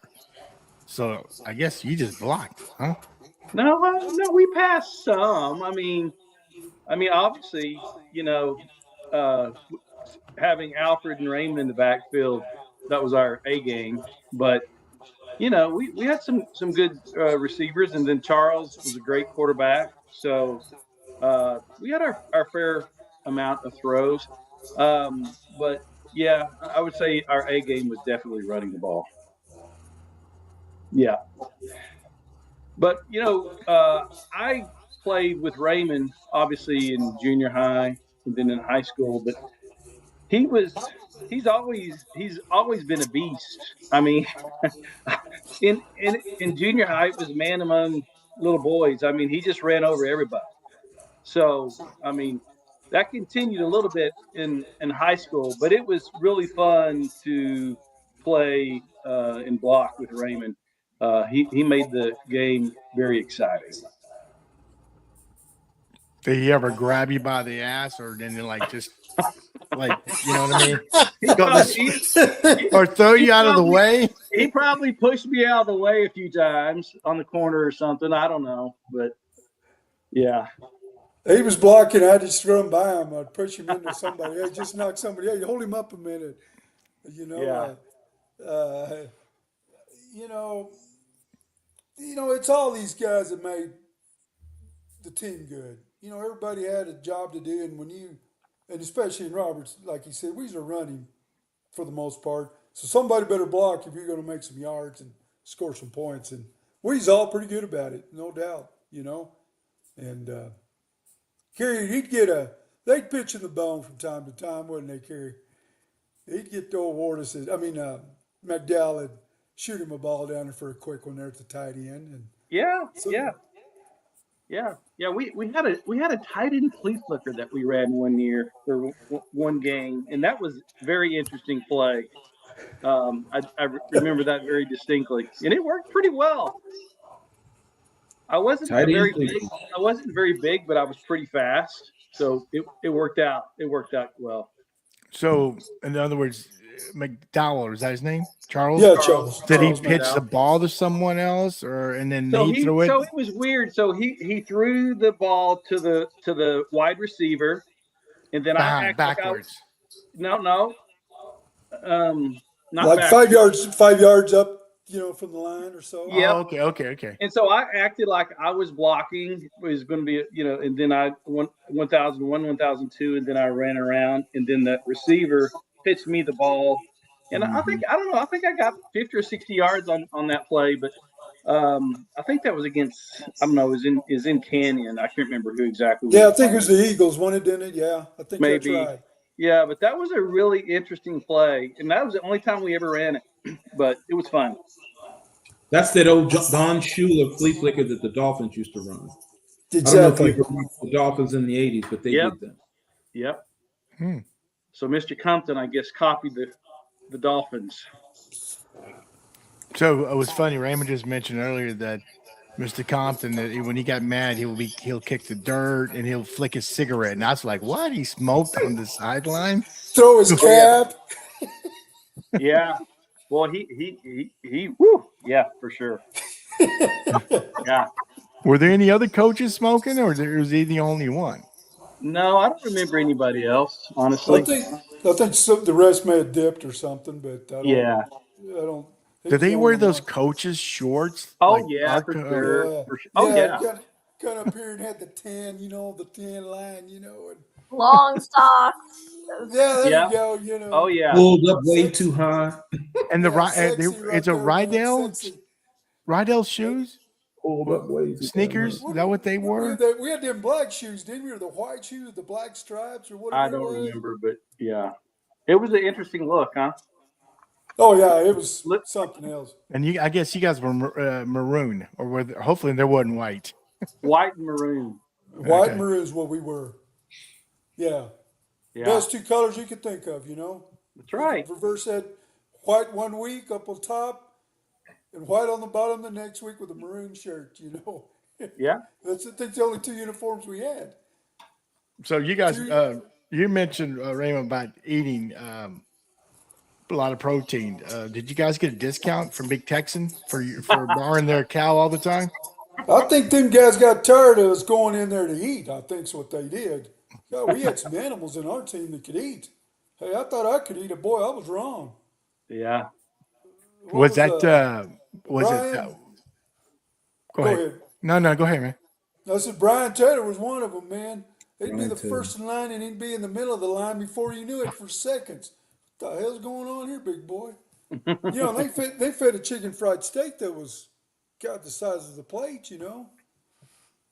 Speaker 1: So I guess you just blocked, huh?
Speaker 5: No, no, we passed some. Obviously, uh, having Alfred and Raymond in the backfield, that was our A game. But we had some good receivers, and then Charles was a great quarterback. So we had our fair amount of throws. But yeah, I would say our A game was definitely running the ball. Yeah, but I played with Raymond obviously in junior high and then in high school, but he was he's always been a beast. I mean, in junior high, it was man among little boys. I mean, he just ran over everybody. So I mean, that continued a little bit in high school, but it was really fun to play and block with Raymond. He made the game very exciting.
Speaker 1: Did he ever grab you by the ass or then like just like, you know what I mean?
Speaker 5: He
Speaker 1: Go
Speaker 5: probably,
Speaker 1: this, or throw
Speaker 5: he
Speaker 1: you out of the
Speaker 5: probably
Speaker 1: way?
Speaker 5: he probably pushed me out of the way a few times on the corner or something. I don't know, but yeah,
Speaker 4: he was blocking. I just run by him. I'd push him into somebody. Hey, just knock somebody. Hey, hold him up a minute. You
Speaker 5: yeah,
Speaker 4: know, uh, you know, it's all these guys that made the team good. Everybody had a job to do, and and especially in Roberts, like he said, we are running for the most part. So somebody better block if you're going to make some yards and score some points. And we's all pretty good about it, no doubt. And Kerry, they'd pitch in the bone from time to time, wouldn't they, Kerry? He'd get the old Wardis, McDowell would shoot him a ball down there for a quick one there at the tight end. And
Speaker 5: yeah,
Speaker 4: so,
Speaker 5: yeah, yeah. We had a tight end flea flicker that we ran one year or one game, and that was very interesting play. I remember that very distinctly, and it worked pretty well. I wasn't
Speaker 3: Tight end.
Speaker 5: very big. I wasn't very big, but I was pretty fast, so it worked out. It worked out well.
Speaker 1: So, in other words, McDowell, is that his name? Charles?
Speaker 4: yeah,
Speaker 5: Charles,
Speaker 4: Charles.
Speaker 1: Did he
Speaker 5: Charles
Speaker 1: pitch the
Speaker 5: McDowell.
Speaker 1: ball to someone else and then
Speaker 5: So
Speaker 1: they threw it?
Speaker 5: so it was weird. So he threw the ball to the wide receiver, and then I acted like
Speaker 1: backwards.
Speaker 5: no, not
Speaker 4: Like
Speaker 5: back.
Speaker 4: 5 yards up, from the line or so.
Speaker 5: Yep.
Speaker 1: Oh, okay.
Speaker 5: And so I acted like I was blocking. It was going to be, and then I went 1001, 1002, and then I ran around, and then the receiver pitched me the ball, and I don't know, I think I got 50 or 60 yards on that play, but I think that was against, I don't know, is in Canyon. I can't remember who exactly.
Speaker 4: Yeah, I think it was the Eagles won it, didn't it? Yeah, I think that's
Speaker 5: Maybe.
Speaker 4: right.
Speaker 5: Yeah, but that was a really interesting play, and that was the only time we ever ran it, but it was fun.
Speaker 3: That's that old Don Shula flea flicker that the Dolphins used to run.
Speaker 4: Exactly.
Speaker 3: I don't know if you remember the Dolphins in the 80s, but they
Speaker 5: Yep.
Speaker 3: did that.
Speaker 5: Yep.
Speaker 1: Hmm.
Speaker 5: So Mr. Compton, I guess, copied the Dolphins.
Speaker 1: So it was funny. Raymond just mentioned earlier that Mr. Compton, that when he got mad, he'll kick the dirt and he'll flick his cigarette. And I was like, what? He smoked on the sideline?
Speaker 4: Throw his cap.
Speaker 5: Yeah. Well, he woo, yeah, for sure. Yeah.
Speaker 1: Were there any other coaches smoking, or was he the only one?
Speaker 5: No, I don't remember anybody else,
Speaker 4: I
Speaker 5: honestly.
Speaker 4: think the rest may have dipped or something, but I don't.
Speaker 5: Yeah.
Speaker 4: I don't. He
Speaker 1: Do
Speaker 4: was
Speaker 1: they
Speaker 4: one
Speaker 1: wear
Speaker 4: of the
Speaker 1: those
Speaker 4: ones.
Speaker 1: coaches shorts?
Speaker 5: Oh
Speaker 1: Like
Speaker 5: yeah,
Speaker 1: dark.
Speaker 5: for sure.
Speaker 4: Yeah,
Speaker 5: For sure. Oh
Speaker 4: yeah.
Speaker 5: yeah.
Speaker 4: Got up here and had the tan, the tan line, and
Speaker 2: Long socks.
Speaker 4: yeah, there
Speaker 5: Yeah.
Speaker 4: you go.
Speaker 5: Oh yeah.
Speaker 3: Pulled up way
Speaker 4: Sexy.
Speaker 3: too high.
Speaker 1: And
Speaker 4: Yeah, sexy
Speaker 1: it's
Speaker 4: right
Speaker 1: a
Speaker 4: there, man.
Speaker 1: Rydell
Speaker 4: Sexy.
Speaker 1: shoes,
Speaker 3: Pulled up way too
Speaker 1: sneakers. Is
Speaker 3: damn
Speaker 1: that what they
Speaker 4: We
Speaker 1: wore?
Speaker 4: had them black shoes, didn't we? Or the white shoes with the black stripes or
Speaker 5: I
Speaker 4: whatever it
Speaker 5: don't
Speaker 4: was.
Speaker 5: remember, but yeah, it was an interesting look, huh?
Speaker 4: Oh yeah, it was
Speaker 5: Look,
Speaker 4: something else.
Speaker 1: And I guess you guys were maroon, or hopefully there wasn't white.
Speaker 5: white and maroon.
Speaker 4: White and
Speaker 1: Okay.
Speaker 4: maroon is what we were. Yeah,
Speaker 5: Yeah,
Speaker 4: best two colors you could think of.
Speaker 5: that's
Speaker 4: We could
Speaker 5: right.
Speaker 4: reverse that white one week up on top and white on the bottom the next week with a maroon shirt.
Speaker 5: Yeah.
Speaker 4: That's I think the only two uniforms we had.
Speaker 1: So you guys,
Speaker 4: Two,
Speaker 1: you mentioned Raymond about eating a lot of protein. Did you guys get a discount from Big Texan for borrowing their cow all the time?
Speaker 4: I think them guys got tired of us going in there to eat. I think's what they did. God, we had some animals in our team that could eat. Hey, I thought I could eat it. Boy, I was wrong.
Speaker 5: Yeah.
Speaker 1: Was that was it?
Speaker 4: Brian?
Speaker 1: Go
Speaker 4: Go
Speaker 1: ahead.
Speaker 4: ahead.
Speaker 1: No, go ahead, man.
Speaker 4: I said Brian Taylor was one of them, man. He'd be
Speaker 3: Brian
Speaker 4: the
Speaker 3: Taylor.
Speaker 4: first in line and he'd be in the middle of the line before you knew it for seconds. What the hell's going on here, big boy? They fed a chicken fried steak that was got the size of the plate.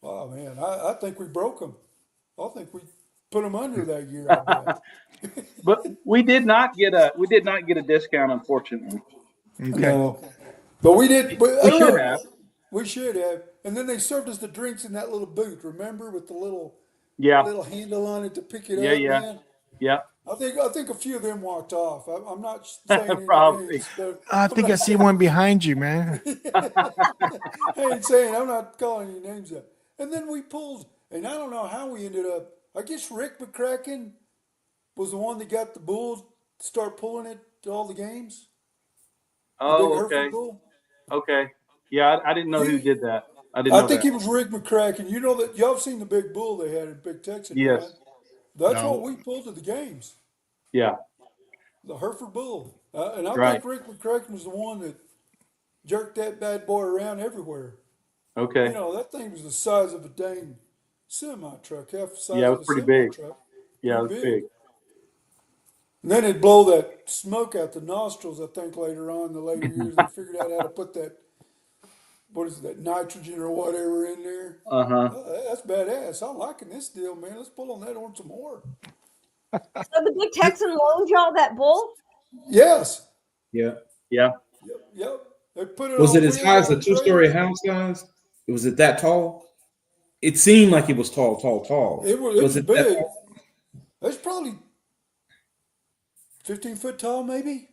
Speaker 4: Oh man, I think we broke them. I think we put them under that year. I bet.
Speaker 5: But we did not get a discount, unfortunately.
Speaker 1: Okay.
Speaker 4: No, but we did. But I
Speaker 5: We
Speaker 4: don't
Speaker 5: should
Speaker 4: know.
Speaker 5: have.
Speaker 4: We should have. And then they served us the drinks in that little boot. Remember, with the little
Speaker 5: Yeah.
Speaker 4: handle on it to pick it
Speaker 5: Yeah.
Speaker 4: up,
Speaker 5: Yeah.
Speaker 4: man.
Speaker 5: Yeah.
Speaker 4: I think a few of them walked off. I'm not saying any
Speaker 5: Probably.
Speaker 4: names, but
Speaker 1: I think I see one behind you, man.
Speaker 4: I ain't saying I'm not calling any names out. And then we pulled, and I don't know how we ended up. I guess Rick McCracken was the one that got the bull to start pulling it to all the games. The big
Speaker 5: Oh, okay.
Speaker 4: Hereford bull.
Speaker 5: Okay. Yeah, I didn't know who
Speaker 4: He,
Speaker 5: did that. I didn't
Speaker 4: I
Speaker 5: know
Speaker 4: think
Speaker 5: that.
Speaker 4: it was Rick McCracken. You know that y'all have seen the big bull they had in Big Texan, right?
Speaker 5: Yes.
Speaker 4: That's what
Speaker 1: No.
Speaker 4: we pulled to the games.
Speaker 5: Yeah.
Speaker 4: The Hereford bull, and I
Speaker 5: Right.
Speaker 4: think Rick McCracken was the one that jerked that bad boy around everywhere.
Speaker 5: Okay.
Speaker 4: That thing was the size of a dang semi truck, half the size
Speaker 5: Yeah, it
Speaker 4: of
Speaker 5: was
Speaker 4: a
Speaker 5: pretty
Speaker 4: semi
Speaker 5: big.
Speaker 4: truck.
Speaker 5: Yeah, it
Speaker 4: Pretty
Speaker 5: was
Speaker 4: big.
Speaker 5: big.
Speaker 4: And then it'd blow that smoke out the nostrils, I think, later on in the later years. They figured out how to put what is it, that nitrogen or whatever in there.
Speaker 5: Uh-huh.
Speaker 4: Oh, that's badass. I'm liking this deal, man. Let's pull on that on some more.
Speaker 2: So the Big Texan loaned y'all that bull?
Speaker 4: Yes.
Speaker 3: Yeah.
Speaker 5: Yeah.
Speaker 4: Yep. They put it
Speaker 3: Was
Speaker 4: on
Speaker 3: it as
Speaker 4: wheels
Speaker 3: high as
Speaker 4: on
Speaker 3: a
Speaker 4: a trailer.
Speaker 3: two-story house, guys? Was it that tall? It seemed like it was tall, tall, tall.
Speaker 4: It was
Speaker 3: it that
Speaker 4: big.
Speaker 3: tall?
Speaker 4: It's probably 15 foot tall, maybe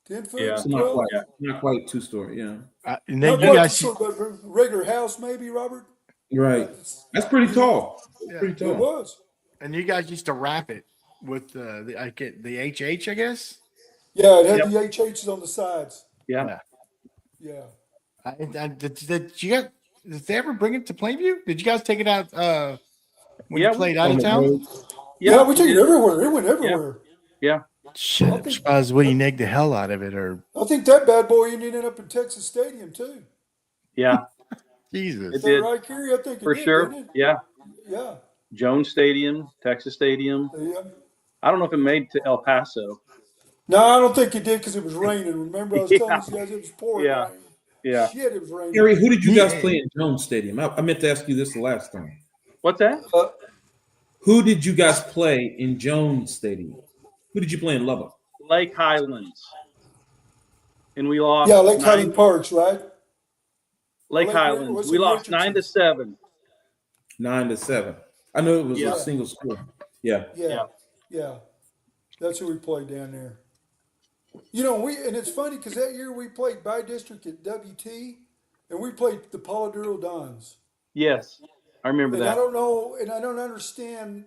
Speaker 4: 10 foot.
Speaker 5: Yeah.
Speaker 3: So not
Speaker 4: 12.
Speaker 3: quite,
Speaker 5: Yeah.
Speaker 3: not quite two-story. Yeah.
Speaker 1: And
Speaker 4: Not
Speaker 1: then you
Speaker 4: quite
Speaker 1: guys,
Speaker 4: sort of a regular house, maybe, Robert.
Speaker 3: Right. That's pretty tall.
Speaker 1: Yeah.
Speaker 3: Pretty
Speaker 4: It
Speaker 3: tall.
Speaker 4: was.
Speaker 1: and you guys used to wrap it with the HH, I guess.
Speaker 4: Yeah, it had
Speaker 5: Yep.
Speaker 4: the HHs on the sides.
Speaker 5: Yeah.
Speaker 4: Yeah.
Speaker 1: Did they ever bring it to Plainview? Did you guys take it out when
Speaker 5: Yeah,
Speaker 1: you played out
Speaker 3: On
Speaker 1: of
Speaker 3: the
Speaker 1: town?
Speaker 3: road.
Speaker 4: Yeah,
Speaker 5: Yeah.
Speaker 4: we took it
Speaker 5: did.
Speaker 4: everywhere. It went everywhere.
Speaker 5: Yeah.
Speaker 1: Shit,
Speaker 4: I
Speaker 1: I'm
Speaker 4: think-
Speaker 1: surprised Woody negged the hell out of it, or
Speaker 4: I think that bad boy ended up in Texas Stadium, too.
Speaker 5: Yeah.
Speaker 1: Jesus.
Speaker 5: It
Speaker 4: Is that
Speaker 5: did.
Speaker 4: right, Kerry? I think it
Speaker 5: For
Speaker 4: did,
Speaker 5: sure.
Speaker 4: didn't it?
Speaker 5: Yeah.
Speaker 4: Yeah.
Speaker 5: Jones Stadium, Texas Stadium.
Speaker 4: Yeah.
Speaker 5: I don't know if it made to El Paso.
Speaker 4: No, I don't think it did because it was raining. Remember, I was telling these guys it was pouring
Speaker 5: Yeah.
Speaker 4: rain.
Speaker 5: Yeah.
Speaker 4: Shit, it was raining.
Speaker 3: Harry, who did you guys
Speaker 1: Yeah.
Speaker 3: play in Jones Stadium? I meant to ask you this the last time.
Speaker 5: What's that?
Speaker 3: Who did you guys play in Jones Stadium? Who did you play in Lubbock?
Speaker 5: Lake Highlands. And we lost
Speaker 4: Yeah, Lake
Speaker 5: 9
Speaker 4: Highland Parks, right?
Speaker 5: Lake
Speaker 4: Lake-
Speaker 5: Highlands.
Speaker 4: was
Speaker 5: We
Speaker 4: it
Speaker 5: lost 9-7.
Speaker 3: 9-7. I know it was
Speaker 5: Yeah.
Speaker 3: a single score. Yeah.
Speaker 4: Yeah. Yeah. That's who we played down there. And it's funny because that year we played by district at WT and we played the Polidoro Dons.
Speaker 5: Yes. I remember
Speaker 4: And I
Speaker 5: that.
Speaker 4: don't know, and I don't understand,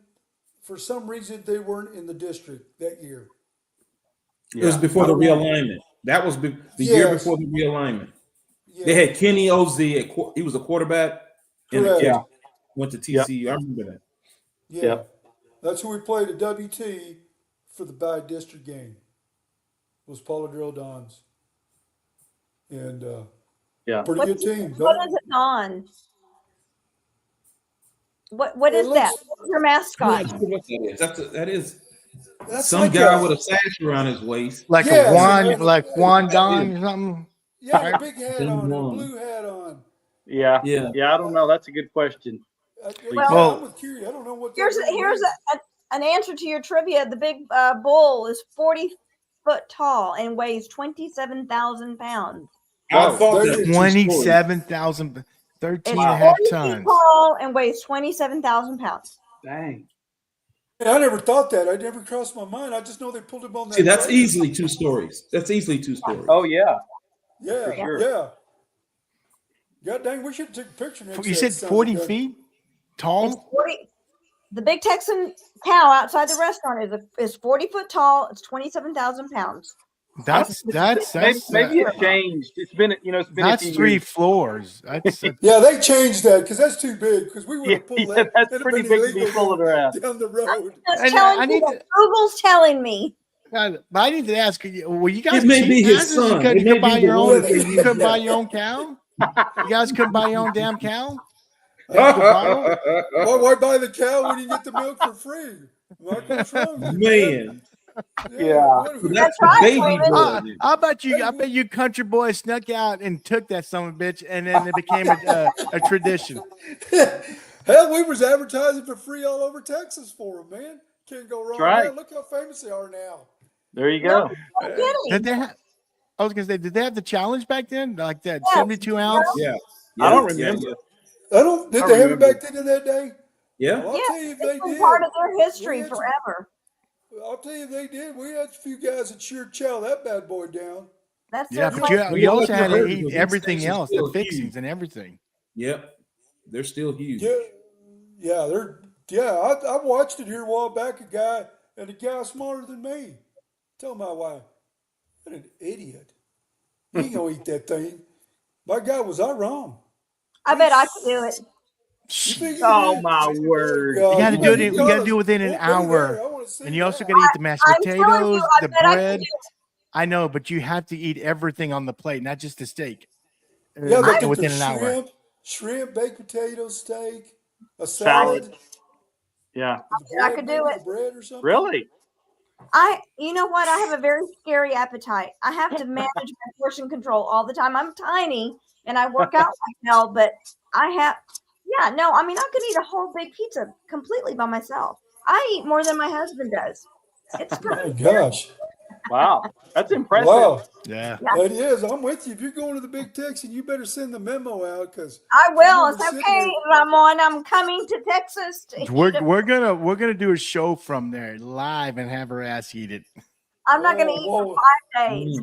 Speaker 4: for some reason they weren't in the district that year.
Speaker 3: It was
Speaker 5: Yeah.
Speaker 3: before the
Speaker 4: I don't know.
Speaker 3: realignment. That was the year
Speaker 4: Yes.
Speaker 3: before the realignment.
Speaker 4: Yeah.
Speaker 3: They had Kenny Ozzie. He was a quarterback and a
Speaker 4: Correct.
Speaker 3: catcher. Went to TCU. I remember that.
Speaker 4: Yeah.
Speaker 5: Yep.
Speaker 4: That's who we played at WT for the by district game. Was Polidoro Dons. and
Speaker 5: Yeah.
Speaker 4: pretty good team.
Speaker 2: What is it on? What
Speaker 4: It
Speaker 2: is that?
Speaker 4: looks-
Speaker 2: What's your
Speaker 3: I'm not
Speaker 2: mascot?
Speaker 3: sure what that is. That is
Speaker 4: That's
Speaker 3: some
Speaker 4: like
Speaker 3: guy with a sash around his waist.
Speaker 1: Like
Speaker 4: Yes,
Speaker 1: a Juan,
Speaker 4: and-
Speaker 1: like Juan Don or something.
Speaker 4: yeah, the big hat
Speaker 3: Done
Speaker 4: on, and a
Speaker 3: wrong.
Speaker 4: blue hat on.
Speaker 5: Yeah.
Speaker 3: Yeah.
Speaker 5: Yeah. I don't know. That's a good question.
Speaker 2: Well,
Speaker 4: I'm with Curie. I don't know what that
Speaker 2: Here's
Speaker 4: really is.
Speaker 2: an answer to your trivia. The big bull is 40 foot tall and weighs 27,000 pounds.
Speaker 3: I
Speaker 5: Whoa.
Speaker 3: thought
Speaker 4: There
Speaker 3: that
Speaker 4: you-
Speaker 1: 27,000, 13
Speaker 2: It's
Speaker 1: and a half
Speaker 2: 40 feet
Speaker 1: tons.
Speaker 2: tall and weighs 27,000 pounds.
Speaker 5: Dang.
Speaker 4: I never thought that. I never crossed my mind. I just know they pulled him on that.
Speaker 3: See, that's
Speaker 4: trailer.
Speaker 3: easily 2 stories. That's easily 2 stories.
Speaker 5: Oh yeah.
Speaker 4: Yeah,
Speaker 5: for sure.
Speaker 4: yeah. God dang, we should take a picture next.
Speaker 1: You
Speaker 4: to
Speaker 1: said
Speaker 4: that son
Speaker 1: 40
Speaker 4: of a gun.
Speaker 1: feet
Speaker 2: It's
Speaker 1: tall?
Speaker 2: 40. The big Texan cow outside the restaurant is 40 foot tall. It's 27,000 pounds.
Speaker 1: That's
Speaker 5: Maybe it changed. It's been it's been a
Speaker 1: that's
Speaker 5: few
Speaker 1: 3
Speaker 5: years.
Speaker 1: floors. That's
Speaker 4: Yeah, they changed that because that's too big. Because we would have pulled
Speaker 5: Yeah,
Speaker 4: that.
Speaker 5: that's
Speaker 4: It'd have
Speaker 5: pretty
Speaker 4: been
Speaker 5: big to be
Speaker 4: illegal
Speaker 5: pulling around.
Speaker 4: down the road.
Speaker 2: Just
Speaker 1: I
Speaker 2: telling
Speaker 1: need
Speaker 2: you,
Speaker 1: to-
Speaker 2: Google's telling me.
Speaker 1: but I need to ask you, well, you guys
Speaker 3: It may
Speaker 1: cheap
Speaker 3: be his
Speaker 1: asses?
Speaker 3: son.
Speaker 1: You
Speaker 3: It may
Speaker 1: couldn't buy
Speaker 3: be the
Speaker 1: your
Speaker 3: one
Speaker 1: own,
Speaker 3: that they
Speaker 1: you couldn't
Speaker 3: use
Speaker 1: buy
Speaker 3: now.
Speaker 1: your own cow? You guys couldn't buy your own damn cow? Bottle?
Speaker 4: Why buy the cow when you get the milk for free? Like, what's wrong with you,
Speaker 3: Man,
Speaker 5: Yeah.
Speaker 4: what-
Speaker 3: that's the
Speaker 2: right,
Speaker 3: baby
Speaker 2: Raymond.
Speaker 3: boy.
Speaker 1: I bet you country boys snuck out and took that son of a bitch, and then it became a tradition.
Speaker 4: Hell, we was advertising for free all over Texas for them, man. Can't go wrong.
Speaker 5: right.
Speaker 4: Now. Look how famous they are now.
Speaker 5: There you go.
Speaker 2: No kidding.
Speaker 1: Did they have? I was gonna say, did they have the challenge back then, like that
Speaker 2: Yes.
Speaker 1: 72 ounce?
Speaker 3: Yeah.
Speaker 5: I don't
Speaker 3: Yeah,
Speaker 5: remember.
Speaker 4: Did
Speaker 5: I
Speaker 4: they have it
Speaker 5: remember.
Speaker 4: back then in that day?
Speaker 3: Yeah.
Speaker 4: Well, I'll
Speaker 2: Yeah,
Speaker 4: tell you if they
Speaker 2: it's been
Speaker 4: did.
Speaker 2: part of their history
Speaker 4: We had some-
Speaker 2: forever.
Speaker 4: I'll tell you if they did. We had a few guys that sure chow that bad boy down.
Speaker 2: That's
Speaker 1: Yeah,
Speaker 2: their
Speaker 1: but
Speaker 2: culture.
Speaker 1: you also
Speaker 3: Well,
Speaker 1: had to
Speaker 3: heard
Speaker 1: eat
Speaker 3: of it.
Speaker 1: everything
Speaker 3: Station's
Speaker 1: else, the
Speaker 3: still
Speaker 1: fixings
Speaker 3: huge.
Speaker 1: and everything.
Speaker 3: Yep. They're still huge.
Speaker 4: I watched it here a while back. A guy smarter than me. Tell my wife, what an idiot. He ain't gonna eat that thing. My God, was I wrong?
Speaker 2: I bet I could do it.
Speaker 4: You think he
Speaker 5: Oh
Speaker 4: did?
Speaker 5: my word.
Speaker 4: God,
Speaker 1: You got to
Speaker 4: you
Speaker 1: do
Speaker 4: better
Speaker 1: it. You
Speaker 4: call
Speaker 1: got to
Speaker 4: us.
Speaker 1: do it within an
Speaker 4: We'll be there.
Speaker 1: hour,
Speaker 4: I wanna see
Speaker 1: and you also
Speaker 4: that.
Speaker 1: got to eat the mashed
Speaker 2: I'm telling you,
Speaker 1: potatoes,
Speaker 2: I
Speaker 1: the
Speaker 2: bet I could
Speaker 1: bread.
Speaker 2: do it.
Speaker 1: I know, but you have to eat everything on the plate, not just the steak.
Speaker 4: Yeah, they get
Speaker 1: within
Speaker 4: the
Speaker 1: an hour.
Speaker 4: shrimp, baked potato, steak, a
Speaker 5: Salad.
Speaker 4: salad.
Speaker 5: Yeah.
Speaker 2: I could do it.
Speaker 4: The bread or something.
Speaker 5: Really?
Speaker 2: You know what? I have a very scary appetite. I have to manage my portion control all the time. I'm tiny and I work out like hell, but I could eat a whole big pizza completely by myself. I eat more than my husband does. It's
Speaker 4: My
Speaker 2: pretty
Speaker 4: gosh.
Speaker 5: Wow. That's impressive.
Speaker 4: Wow.
Speaker 1: Yeah.
Speaker 4: That is. I'm with you. If you're going to the Big Texan, you better send the memo out because
Speaker 2: I will.
Speaker 4: I
Speaker 2: It's
Speaker 4: remember
Speaker 2: okay,
Speaker 4: sitting
Speaker 2: Ramon. I'm coming to Texas.
Speaker 1: We're gonna do a show from there live and have her ass eat it.
Speaker 2: I'm not going to eat
Speaker 4: Whoa.
Speaker 2: for 5 days.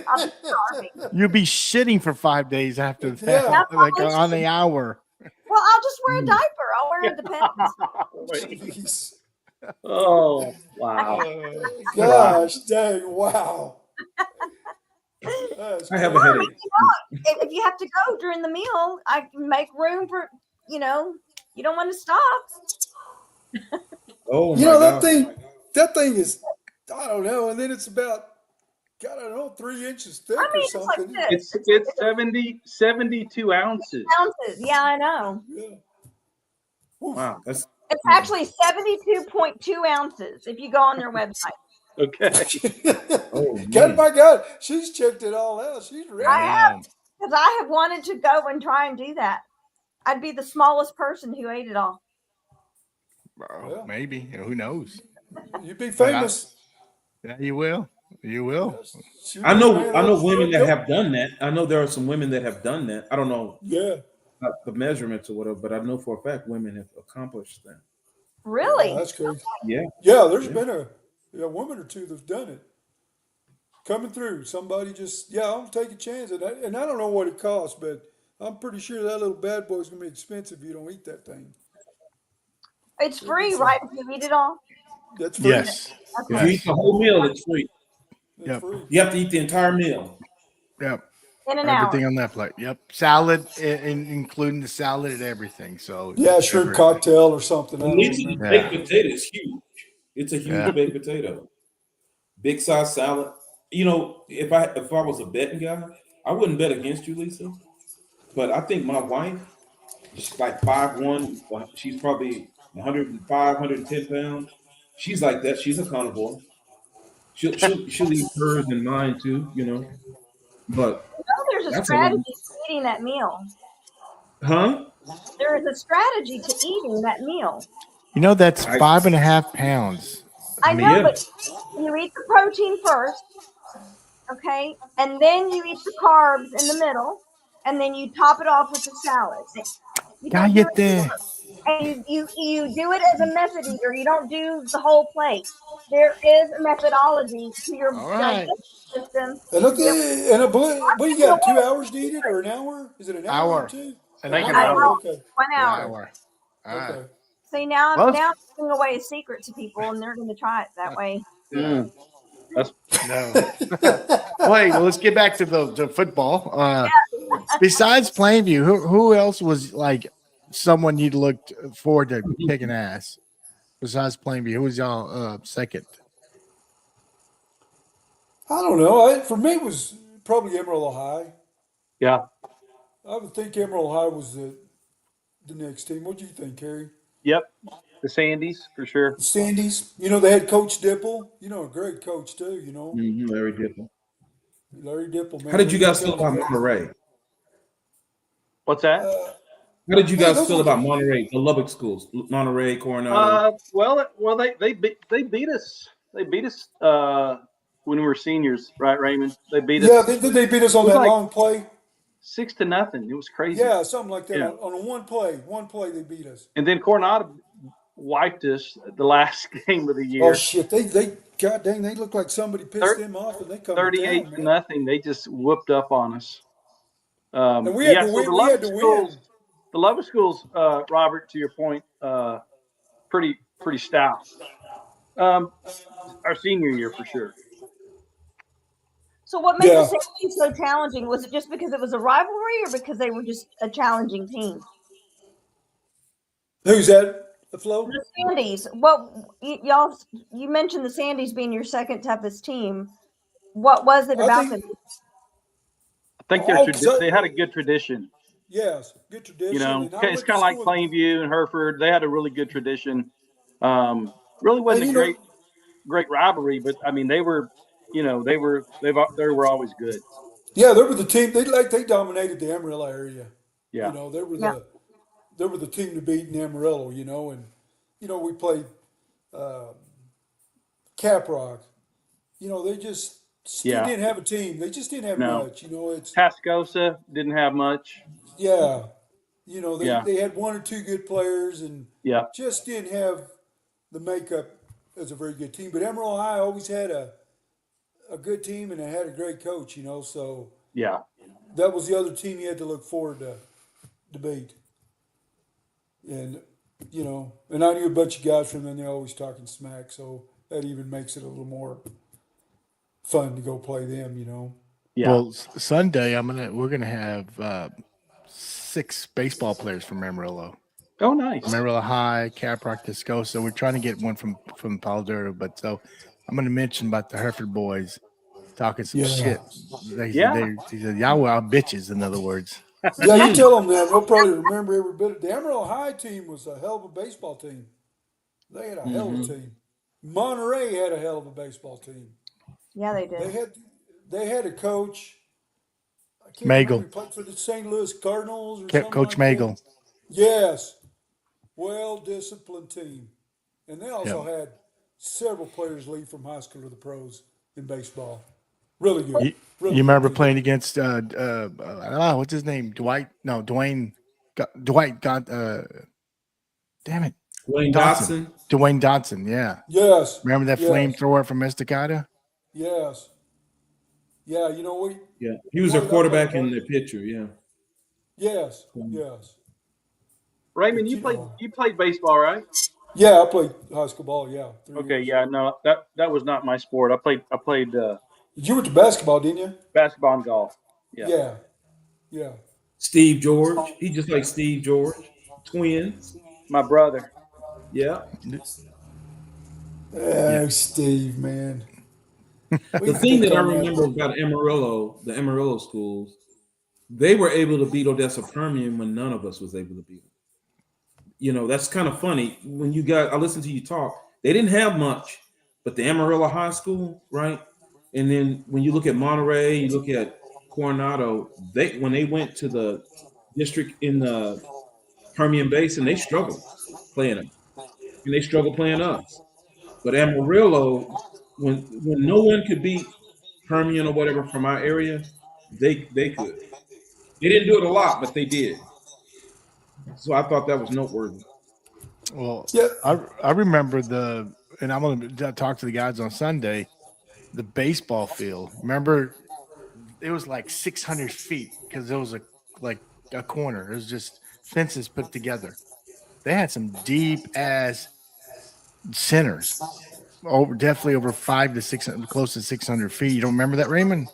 Speaker 2: I'm starving.
Speaker 1: You'll be shitting for 5 days after that,
Speaker 4: Yeah.
Speaker 1: like on the hour.
Speaker 2: Well, I'll just wear a diaper. I'll wear it depends.
Speaker 4: Jeez.
Speaker 5: Oh, wow.
Speaker 4: Gosh dang, wow. That's
Speaker 3: I have a
Speaker 4: crazy.
Speaker 3: headache.
Speaker 2: If you have to go during the meal, I can make room for, you don't want to stop.
Speaker 3: Oh my
Speaker 4: You know,
Speaker 3: God.
Speaker 4: that thing is, I don't know, and then it's about, God, I don't know, 3 inches thick
Speaker 2: I mean,
Speaker 4: or
Speaker 2: it's like
Speaker 4: something.
Speaker 2: this.
Speaker 5: It's 72 ounces.
Speaker 2: Ounces. Yeah, I know.
Speaker 4: Yeah.
Speaker 3: Wow. That's
Speaker 2: It's actually 72.2 ounces if you go on their website.
Speaker 5: Okay.
Speaker 3: oh
Speaker 4: God,
Speaker 3: man.
Speaker 4: my God, she's checked it all out. She's ready.
Speaker 2: I have,
Speaker 1: Damn.
Speaker 2: because I have wanted to go and try and do that. I'd be the smallest person who ate it all.
Speaker 1: Bro,
Speaker 4: Well.
Speaker 1: maybe. Who knows?
Speaker 4: You'd be famous.
Speaker 1: Yeah, you will. You will.
Speaker 4: Shoot,
Speaker 3: I know
Speaker 4: man,
Speaker 3: women that
Speaker 4: yep.
Speaker 3: have done that. I know there are some women that have done that. I don't know
Speaker 4: Yeah.
Speaker 3: about the measurements or whatever, but I know for a fact women have accomplished that.
Speaker 2: Really?
Speaker 4: Oh, that's crazy.
Speaker 3: Yeah.
Speaker 4: Yeah, there's been a woman or two that's done it. Coming through. Somebody just, I'll take a chance. And I don't know what it costs, but I'm pretty sure that little bad boy's going to be expensive if you don't eat that thing.
Speaker 2: It's free, right? If you eat it all?
Speaker 4: That's free.
Speaker 1: Yes.
Speaker 3: If you
Speaker 1: Yes.
Speaker 3: eat the whole meal, it's free.
Speaker 4: That's
Speaker 1: Yep.
Speaker 4: free.
Speaker 3: You have to eat the entire meal.
Speaker 1: Yep.
Speaker 2: In an
Speaker 1: Everything
Speaker 2: hour.
Speaker 1: on that plate. Yep. Salad, including the salad and everything. So
Speaker 4: Yeah, shrimp cocktail or something. I
Speaker 3: The
Speaker 4: don't
Speaker 3: meat of the
Speaker 4: remember.
Speaker 1: Yeah.
Speaker 3: baked potato is huge. It's a huge
Speaker 1: Yeah.
Speaker 3: baked potato. Big size salad. You know, if I was a betting guy, I wouldn't bet against you, Lisa, but I think my wife, she's like 5'1". She's probably 105, 110 pounds. She's like that. She's a carnivore. She'll eat hers and mine too, But
Speaker 2: There's a
Speaker 3: that's a lot.
Speaker 2: strategy to eating that meal.
Speaker 3: Huh?
Speaker 2: There is a strategy to eating that meal.
Speaker 1: You know, that's
Speaker 3: I
Speaker 1: 5.5 pounds.
Speaker 2: I know,
Speaker 3: yeah.
Speaker 2: but you eat the protein first, okay? And then you eat the carbs in the middle, and then you top it off with the salad. You don't do it,
Speaker 1: Cállate.
Speaker 2: and you do it as a method eater. You don't do the whole plate. There is a methodology to your
Speaker 1: All right.
Speaker 2: digestive system
Speaker 4: And
Speaker 2: to
Speaker 4: look,
Speaker 2: be able
Speaker 4: and I believe, what do you
Speaker 2: to
Speaker 4: got? 2 hours
Speaker 2: the
Speaker 4: to eat it, or an hour? Is it an hour or
Speaker 1: Hour.
Speaker 4: two?
Speaker 1: An
Speaker 5: I think
Speaker 4: An
Speaker 5: an
Speaker 1: hour.
Speaker 4: hour.
Speaker 5: hour.
Speaker 4: Okay.
Speaker 2: 1 hour.
Speaker 4: Okay.
Speaker 1: Hour.
Speaker 4: Okay.
Speaker 2: See, now
Speaker 1: Well,
Speaker 2: I'm giving away a secret to people, and they're going to try it that way.
Speaker 5: Mm, that's
Speaker 1: no. Wait, let's get back to the football. Besides Plainview, who else was like someone you'd looked forward to kicking ass? Besides Plainview, who was y'all second?
Speaker 4: I don't know. For me, it was probably Emerald High.
Speaker 5: yeah.
Speaker 4: I would think Emerald High was the next team. What do you think, Harry?
Speaker 5: Yep. The Sandys for sure.
Speaker 4: The Sandys. They had Coach Dipple. A great coach too.
Speaker 3: Larry Dipple.
Speaker 4: Larry Dipple,
Speaker 3: How
Speaker 4: man.
Speaker 3: did
Speaker 4: He
Speaker 3: you
Speaker 4: was
Speaker 3: guys feel
Speaker 4: telling
Speaker 3: about
Speaker 4: me.
Speaker 3: Monterey?
Speaker 5: What's that?
Speaker 3: How did you
Speaker 4: Hey,
Speaker 3: guys
Speaker 4: those
Speaker 3: feel
Speaker 4: were
Speaker 3: about Monterey, the Lubbock schools, Monterey, Coronado?
Speaker 5: Well, they beat us. They beat us when we were seniors, right, Raymond? They beat
Speaker 4: Yeah,
Speaker 5: us.
Speaker 4: they beat us
Speaker 5: It
Speaker 4: on
Speaker 5: was
Speaker 4: that
Speaker 5: like
Speaker 4: long play.
Speaker 5: 6-0. It was crazy.
Speaker 4: Yeah, something like that.
Speaker 5: Yeah.
Speaker 4: On a one play. One play, they beat us.
Speaker 5: And then Coronado wiped us the last game of the
Speaker 4: Oh
Speaker 5: year.
Speaker 4: shit! They God dang! They look like somebody pissed
Speaker 5: Thir-
Speaker 4: them off, and they come to
Speaker 5: 38
Speaker 4: town,
Speaker 5: to
Speaker 4: man.
Speaker 5: nothing. They just whooped up on us.
Speaker 4: And we had
Speaker 5: Yeah.
Speaker 4: to
Speaker 5: So
Speaker 4: win. We had to win.
Speaker 5: The Lubbock schools, Robert, to your point, pretty stout. Um, our senior year for sure.
Speaker 2: So, what made the
Speaker 4: Yeah.
Speaker 2: Saints so challenging? Was it just because it was a rivalry, or because they were just a challenging team?
Speaker 4: Who's that? The flow?
Speaker 2: The Sandys. Well, y'all, you mentioned the Sandys being your second toughest team. What was it
Speaker 4: I
Speaker 2: about
Speaker 4: think.
Speaker 2: them?
Speaker 5: I think
Speaker 4: Oh,
Speaker 5: they had a good tradition.
Speaker 4: yes, good
Speaker 5: You
Speaker 4: tradition.
Speaker 5: know,
Speaker 4: And I
Speaker 5: it's
Speaker 4: went to
Speaker 5: kind of like
Speaker 4: school.
Speaker 5: Plainview and Hereford. They had a really good tradition. Really wasn't
Speaker 4: And
Speaker 5: a great rivalry, but I mean they were, they were always good.
Speaker 4: yeah, they were the team. They dominated the Amarillo area.
Speaker 5: Yeah,
Speaker 4: They were
Speaker 2: Yeah.
Speaker 4: the team to beat in Amarillo. And we played Caprock. They just still
Speaker 5: yeah.
Speaker 4: didn't have a team. They just didn't have
Speaker 5: No,
Speaker 4: much. It's
Speaker 5: Tascosa didn't have much.
Speaker 4: yeah. They
Speaker 5: Yeah,
Speaker 4: they had one or two good players and
Speaker 5: yeah,
Speaker 4: just didn't have the makeup as a very good team. But Emerald High always had a good team and it had a great coach. So
Speaker 5: yeah,
Speaker 4: that was the other team you had to look forward to beat. And and I knew a bunch of guys from them. They're always talking smack, so that even makes it a little more fun to go play them.
Speaker 5: yeah.
Speaker 1: Well, Sunday we're gonna have 6 baseball players from Amarillo.
Speaker 5: Oh, nice.
Speaker 1: Amarillo High, Caprock, Tiscosa. We're trying to get one from Palo Duro, but so I'm gonna mention about the Hereford boys talking some
Speaker 4: Yeah.
Speaker 1: shit.
Speaker 5: Yeah.
Speaker 1: He said, y'all were our bitches, in other words.
Speaker 4: Yeah, you tell them that. They'll probably remember every bit. The Amarillo High team was a hell of a baseball team. They had a hell of a team. Monterey had a hell of a baseball team.
Speaker 2: Yeah, they
Speaker 4: They
Speaker 2: did.
Speaker 4: had they had a coach. I can't
Speaker 1: Magel.
Speaker 4: remember. He played for the St. Louis Cardinals or something
Speaker 1: Coach
Speaker 4: like
Speaker 1: Magel.
Speaker 4: that. Yes, well disciplined team, and they also
Speaker 1: Yep.
Speaker 4: had several players leave from high school to the pros in baseball. Really good.
Speaker 1: You,
Speaker 4: Really
Speaker 1: you
Speaker 4: good
Speaker 1: remember
Speaker 4: team.
Speaker 1: playing against what's his name? Dwayne Dwight got damn it.
Speaker 3: Wayne Dotson.
Speaker 1: Dwayne Dotson, yeah.
Speaker 4: Yes.
Speaker 1: Remember that
Speaker 4: Yes.
Speaker 1: flamethrower from Estacada?
Speaker 4: Yes. Yeah. We.
Speaker 3: Yeah, he was their quarterback and their pitcher. Yeah.
Speaker 4: Yes. Yes.
Speaker 5: Raymond,
Speaker 4: But,
Speaker 5: you played baseball, right?
Speaker 4: Yeah, I played high school ball. Yeah. 3
Speaker 5: Okay,
Speaker 4: years.
Speaker 5: yeah, no, that was not my sport. I played
Speaker 4: You went to basketball, didn't you?
Speaker 5: basketball and golf. Yeah.
Speaker 4: Yeah. Yeah.
Speaker 3: Steve George. He just like Steve George. Twins.
Speaker 5: My brother.
Speaker 3: Yeah.
Speaker 4: Oh, Steve, man.
Speaker 3: The thing that I remember about Amarillo, the Amarillo schools, they were able to beat Odessa Permian when none of us was able to beat them. You know, that's kind of funny. When you got, I listened to you talk, they didn't have much, but the Amarillo High School, right? And then when you look at Monterey, you look at Coronado, when they went to the district in the Permian Basin, they struggled playing them. And they struggled playing us. But Amarillo, when no one could beat Permian or whatever from our area, they could. They didn't do it a lot, but they did. So I thought that was noteworthy.
Speaker 1: Well,
Speaker 4: Yeah.
Speaker 1: I remember and I'm going to talk to the guys on Sunday, the baseball field. Remember, it was like 600 feet because it was like a corner. It was just fences put together. They had some deep ass centers, definitely over 500 to 600, close to 600 feet. You don't remember that, Raymond?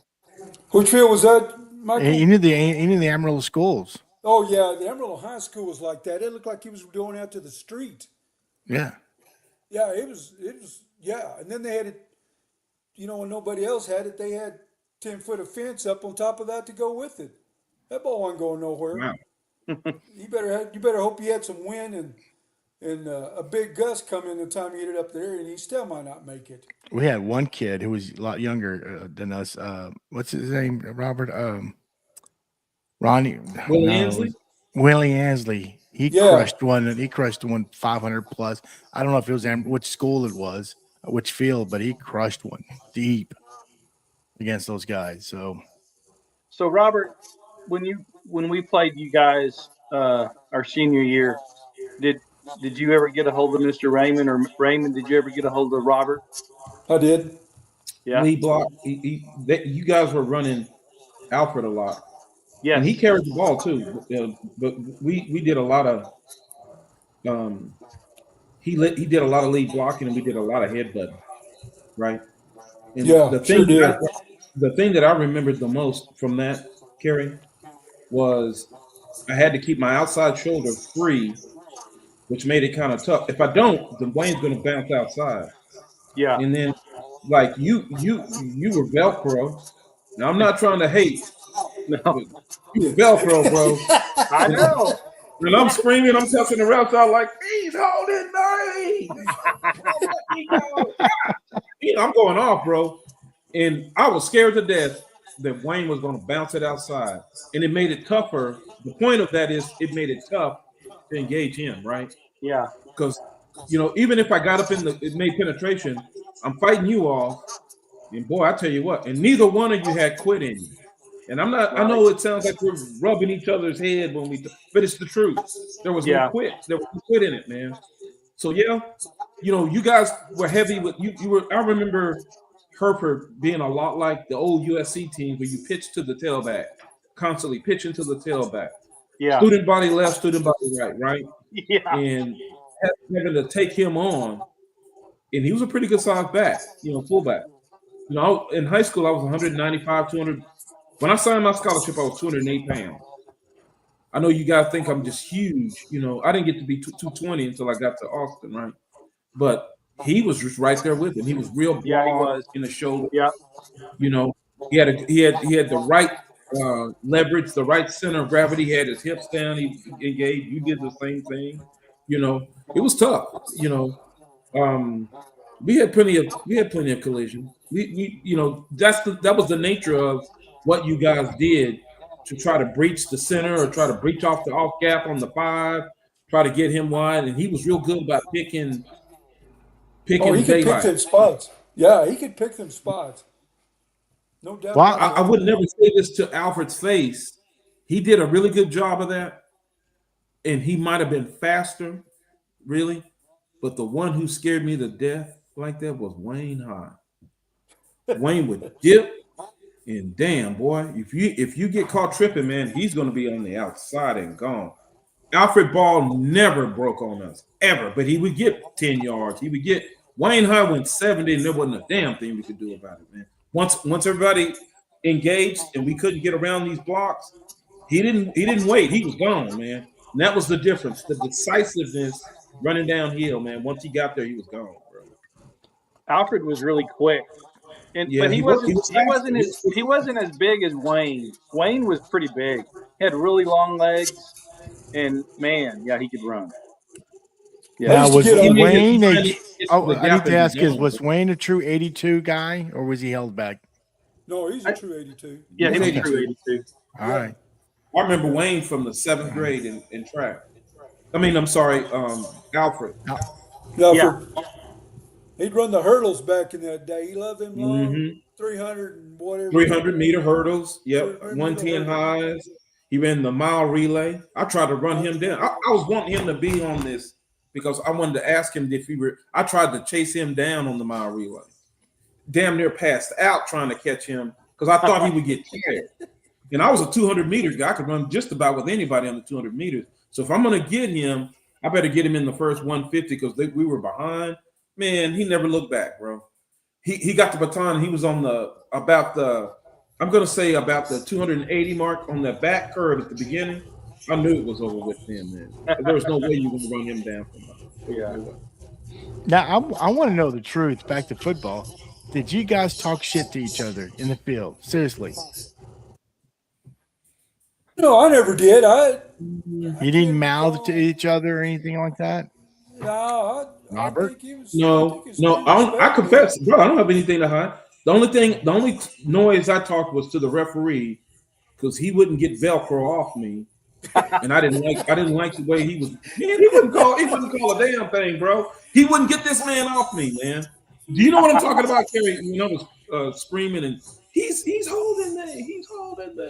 Speaker 4: Which field was that, Michael?
Speaker 1: You knew the Amarillo schools.
Speaker 4: Oh yeah, the Amarillo High School was like that. It looked like he was going out to the street.
Speaker 1: Yeah.
Speaker 4: Yeah, it was. Yeah, and then they had it. You know, when nobody else had it, they had 10 foot of fence up on top of that to go with it. That ball wasn't going nowhere.
Speaker 3: Wow.
Speaker 4: You better hope he had some wind and a big gust come in the time he hit it up there, and he still might not make it.
Speaker 1: We had one kid who was a lot younger than us. What's his name? Robert? Ronnie?
Speaker 3: Willie
Speaker 1: No,
Speaker 3: Ansley?
Speaker 1: Willie Ansley. He
Speaker 4: Yeah.
Speaker 1: crushed one 500 plus. I don't know if it was which school it was, which field, but he crushed one deep against those guys. So
Speaker 5: Robert, when we played you guys our senior year, did you ever get a hold of Mr. Raymond, or Raymond? Did you ever get a hold of Robert?
Speaker 4: I did.
Speaker 5: Yeah.
Speaker 3: Lee Block. You guys were running Alfred a lot.
Speaker 5: Yes.
Speaker 3: And he carried the ball too. But we did a lot of he did a lot of lead blocking, and we did a lot of headbutting, right? And
Speaker 4: Yeah,
Speaker 3: the
Speaker 4: sure
Speaker 3: thing
Speaker 4: did.
Speaker 3: the thing that I remembered the most from that, Kerry, was I had to keep my outside shoulder free, which made it kind of tough. If I don't, the Wayne's going to bounce outside.
Speaker 5: Yeah.
Speaker 3: And then, like you were Velcro. Now I'm not trying to hate.
Speaker 5: No.
Speaker 3: You were Velcro, bro.
Speaker 5: I know.
Speaker 3: When I'm screaming, I'm touching the refs out like, he's holding me. I'm going off, bro. And I was scared to death that Wayne was going to bounce it outside. And it made it tougher. The point of that is it made it tough to engage him, right?
Speaker 5: Yeah.
Speaker 3: Because, even if I got up it made penetration, I'm fighting you all. And boy, I tell you what, and neither one of you had quit in you. And I know it sounds like we're rubbing each other's head but it's the truth. There was no quit. There was no quit in it, man. So yeah, you guys were heavy with you. I remember Hereford being a lot like the old USC team where you pitch to the tailback, constantly pitching to the tailback.
Speaker 5: Yeah.
Speaker 3: Student body left, student body right?
Speaker 5: Yeah.
Speaker 3: And having to take him on, and he was a pretty good sized back, fullback. In high school I was 195, 200. When I signed my scholarship, I was 208 pounds. I know you guys think I'm just huge. I didn't get to be 220 until I got to Austin, right? But he was just right there with him. He was real broad
Speaker 5: Yeah, he was.
Speaker 3: in the shoulder.
Speaker 5: Yeah.
Speaker 3: He had the right leverage, the right center of gravity. He had his hips down. He engaged. You did the same thing. It was tough. We had plenty of collision. That was the nature of what you guys did to try to breach the center or try to breach off the off gap on the 5, try to get him wide, and he was real good about picking.
Speaker 4: He could pick them spots. Yeah, he could pick them spots. No doubt.
Speaker 1: Well,
Speaker 3: I would never say this to Alfred's face. He did a really good job of that, and he might have been faster, really. But the one who scared me to death like that was Wayne High. Wayne would dip, and damn boy, if you get caught tripping, man, he's going to be on the outside and gone. Alfred Ball never broke on us ever, but he would get 10 yards. He would get Wayne High went 70, and there wasn't a damn thing we could do about it, man. Once everybody engaged and we couldn't get around these blocks, he didn't wait. He was gone, man. And that was the difference. The decisiveness running downhill, man. Once he got there, he was gone, bro.
Speaker 5: Alfred was really quick. And
Speaker 3: Yeah,
Speaker 5: but he
Speaker 3: was
Speaker 5: wasn't he wasn't as big as Wayne. Wayne was pretty big. He had really long legs, and man, yeah, he could run.
Speaker 4: I
Speaker 5: Yeah.
Speaker 1: Now
Speaker 4: used to
Speaker 1: was
Speaker 4: get
Speaker 3: He
Speaker 4: on.
Speaker 3: made his
Speaker 1: Wayne a?
Speaker 3: mind get to
Speaker 1: Oh,
Speaker 3: the
Speaker 1: I need
Speaker 3: gap
Speaker 1: to
Speaker 3: and be
Speaker 1: ask: Is
Speaker 3: gone.
Speaker 1: was Wayne a true 82 guy, or was he held back?
Speaker 4: No, he's a true 82.
Speaker 5: Yeah, he
Speaker 3: He's
Speaker 5: was
Speaker 1: Okay,
Speaker 5: true
Speaker 3: 82.
Speaker 5: 82.
Speaker 1: all
Speaker 4: Yeah.
Speaker 1: right.
Speaker 3: I remember Wayne from the seventh grade in track. I mean, I'm sorry, Alfred.
Speaker 1: Now,
Speaker 4: Now
Speaker 5: Yeah.
Speaker 4: he'd run the hurdles back in that day. He loved them long
Speaker 3: Mm-hmm.
Speaker 4: 300 and whatever.
Speaker 3: 300-meter hurdles. Yep.
Speaker 4: 300-meter
Speaker 3: 110
Speaker 4: hurdles.
Speaker 3: highs. He ran the mile relay. I tried to run him down. I was wanting him to be on this because I wanted to ask him if he were. I tried to chase him down on the mile relay. Damn near passed out trying to catch him because I thought he would get tired. And I was a 200-meter guy. I could run just about with anybody on the 200 meters. So if I'm going to get him, I better get him in the first 150 because we were behind. Man, he never looked back, bro. He got the baton. He was on about the 280 mark on the back curve at the beginning. I knew it was over with then, man. There was no way you were going to run him down from that.
Speaker 5: Yeah.
Speaker 3: No way.
Speaker 1: now I want to know the truth. Back to football. Did you guys talk shit to each other in the field? Seriously,
Speaker 4: No, I never did.
Speaker 1: you didn't mouth to each other or anything like that,
Speaker 4: I
Speaker 1: Robert?
Speaker 4: think he was. I think
Speaker 3: No,
Speaker 4: his
Speaker 3: no.
Speaker 4: name
Speaker 3: I,
Speaker 4: was
Speaker 3: don't, I
Speaker 4: Spade.
Speaker 3: confess, bro. I don't have anything to hide. The only noise I talked was to the referee because he wouldn't get Velcro off me, and I didn't like the way he was. Man, he wouldn't call a damn thing, bro. He wouldn't get this man off me, man. Do you know what I'm talking about, Kerry? When I was screaming and he's holding me, he's holding me.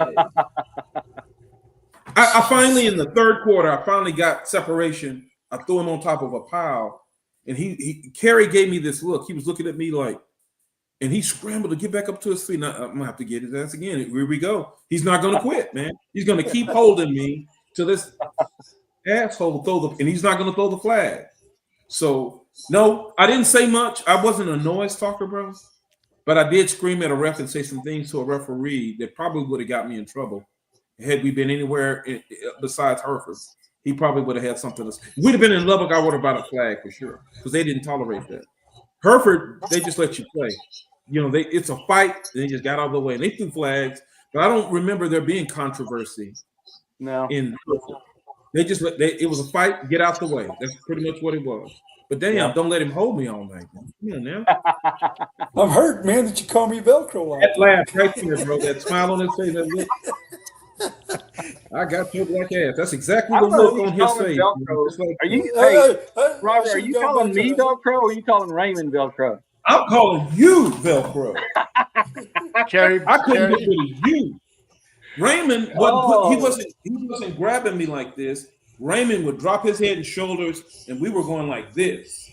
Speaker 3: I finally in the third quarter, I finally got separation. I threw him on top of a pile, and Kerry gave me this look. He was looking at me like. And he scrambled to get back up to his feet. Now, I'm gonna have to get his ass again. Here we go. He's not gonna quit, man. He's gonna keep holding me till this asshole and he's not gonna throw the flag. So no, I didn't say much. I wasn't a noise talker, bro. But I did scream at a ref and say some things to a referee that probably would have got me in trouble. Had we been anywhere besides Hereford, he probably would have had something else. We'd have been in Lubbock, I would have bought a flag for sure. Because they didn't tolerate that. Hereford, they just let you play. You know, it's a fight. They just got out of the way. And they threw flags, but I don't remember there being controversy
Speaker 5: No.
Speaker 3: in Hereford. They just it was a fight, get out the way. That's pretty much what it was. But damn,
Speaker 5: Yeah.
Speaker 3: don't let him hold me all night. Come on now.
Speaker 4: I'm hurt, man, that you call me Velcro like
Speaker 3: That laugh right there, bro. That smile on his face. That look. I got your black ass. That's exactly
Speaker 5: I
Speaker 3: the
Speaker 5: don't know
Speaker 3: look
Speaker 5: if
Speaker 3: on
Speaker 5: he's
Speaker 3: his
Speaker 5: calling
Speaker 3: face.
Speaker 5: Velcro.
Speaker 3: Just like
Speaker 5: Are you,
Speaker 3: that.
Speaker 5: hey, Robert, are you calling me Velcro or are you calling Raymond Velcro?
Speaker 3: I'm calling you Velcro.
Speaker 1: Carrie,
Speaker 3: I couldn't
Speaker 1: Carrie,
Speaker 3: get rid of you. Raymond he wasn't grabbing me like this. Raymond would drop his head and shoulders, and we were going like this.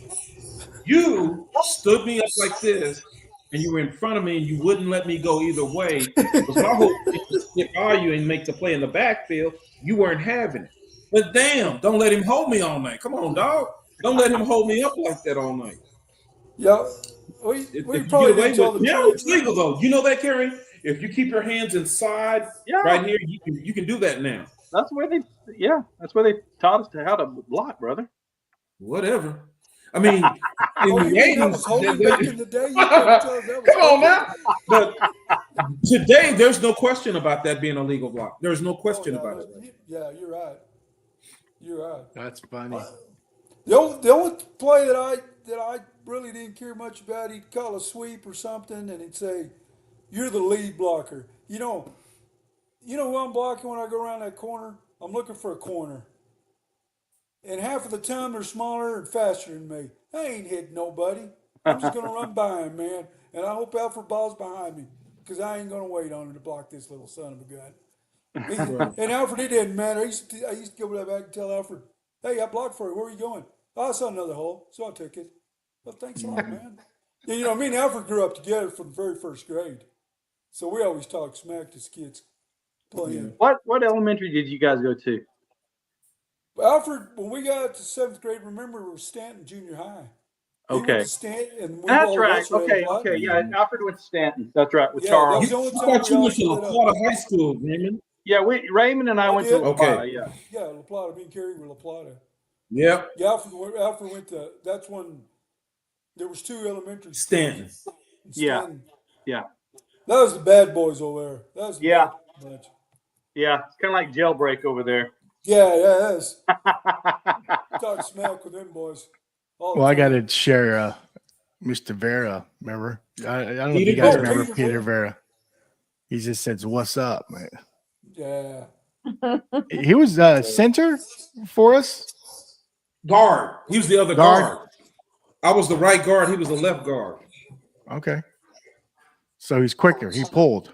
Speaker 3: You stood me up like this, and you were in front of me, and you wouldn't let me go either way. Because my whole thing was to get by you and make the play in the backfield. You weren't having it. But damn, don't let him hold me all night. Come on, dog. Don't let him hold me up like that all night.
Speaker 4: Yeah, we
Speaker 3: If you
Speaker 4: probably
Speaker 3: get away
Speaker 4: didn't tell
Speaker 3: with
Speaker 4: the
Speaker 3: now,
Speaker 4: truth.
Speaker 3: it's legal though. You know that, Kerry? If you keep your hands inside right here, you can do that now.
Speaker 5: That's where they taught us how to block, brother.
Speaker 3: Whatever. I mean, in the
Speaker 4: That
Speaker 3: 80s,
Speaker 4: was holding back in the day. You couldn't tell us that was
Speaker 3: come on
Speaker 4: holding.
Speaker 3: now. But today, there's no question about that being a legal block. There's no question about it.
Speaker 4: Yeah, you're right. You're right.
Speaker 1: that's funny.
Speaker 4: The only play that I really didn't care much about, he'd call a sweep or something, and he'd say, "You're the lead blocker." You know who I'm blocking when I go around that corner? I'm looking for a corner. And half of the time they're smaller and faster than me. I ain't hitting nobody. I'm just gonna run by him, man. And I hope Alfred Ball's behind me, because I ain't gonna wait on him to block this little son of a gun. And Alfred, it didn't matter. I used to go back and tell Alfred, "Hey, I blocked for you. Where are you going?" "Oh, I saw another hole, so I took it." "Well, thanks a lot, man." And, me and Alfred grew up together from the very first grade, so we always talk smack to kids playing.
Speaker 5: What elementary did you guys go to?
Speaker 4: Alfred, when we got to seventh grade, remember, we were Stanton Junior High. He went
Speaker 5: Okay.
Speaker 4: to Stanton, and
Speaker 5: That's
Speaker 4: all
Speaker 5: right.
Speaker 4: of us were
Speaker 5: Okay,
Speaker 4: at La
Speaker 5: okay.
Speaker 4: Plata.
Speaker 5: Yeah, Alfred went to Stanton. That's right, with
Speaker 4: Yeah,
Speaker 5: Charles.
Speaker 4: that was the only
Speaker 3: I
Speaker 4: time
Speaker 3: thought
Speaker 4: we
Speaker 3: you
Speaker 4: all
Speaker 3: went to La
Speaker 4: split up.
Speaker 3: Plata High School, Raymond.
Speaker 5: Yeah, Raymond and I went to
Speaker 4: did.
Speaker 5: La Plata,
Speaker 3: Okay.
Speaker 5: yeah.
Speaker 4: Yeah, La Plata. Me and Kerry were La Plata.
Speaker 3: Yep.
Speaker 4: Yeah, Alfred went to. That's when there was two elementary schools.
Speaker 3: Stanton.
Speaker 5: Yeah.
Speaker 4: Stanton.
Speaker 5: Yeah.
Speaker 4: That was the bad boys over there. That was the
Speaker 5: Yeah.
Speaker 4: bad bunch.
Speaker 5: Yeah. It's kind of like jailbreak over there.
Speaker 4: Yeah, that's talk smack with them boys all
Speaker 1: Well,
Speaker 4: the
Speaker 1: I got
Speaker 4: time.
Speaker 1: to share Mr. Vera. Remember? I don't know if you
Speaker 3: Peter
Speaker 1: guys
Speaker 3: Vera.
Speaker 1: remember
Speaker 4: Peter
Speaker 1: Peter
Speaker 4: Vera.
Speaker 1: Vera. He just says, "What's up, man?"
Speaker 4: Yeah.
Speaker 1: He was center for us.
Speaker 3: Guard. He was the other
Speaker 1: Guard.
Speaker 3: guard. I was the right guard. He was the left guard.
Speaker 1: Okay. So he's quicker. He pulled.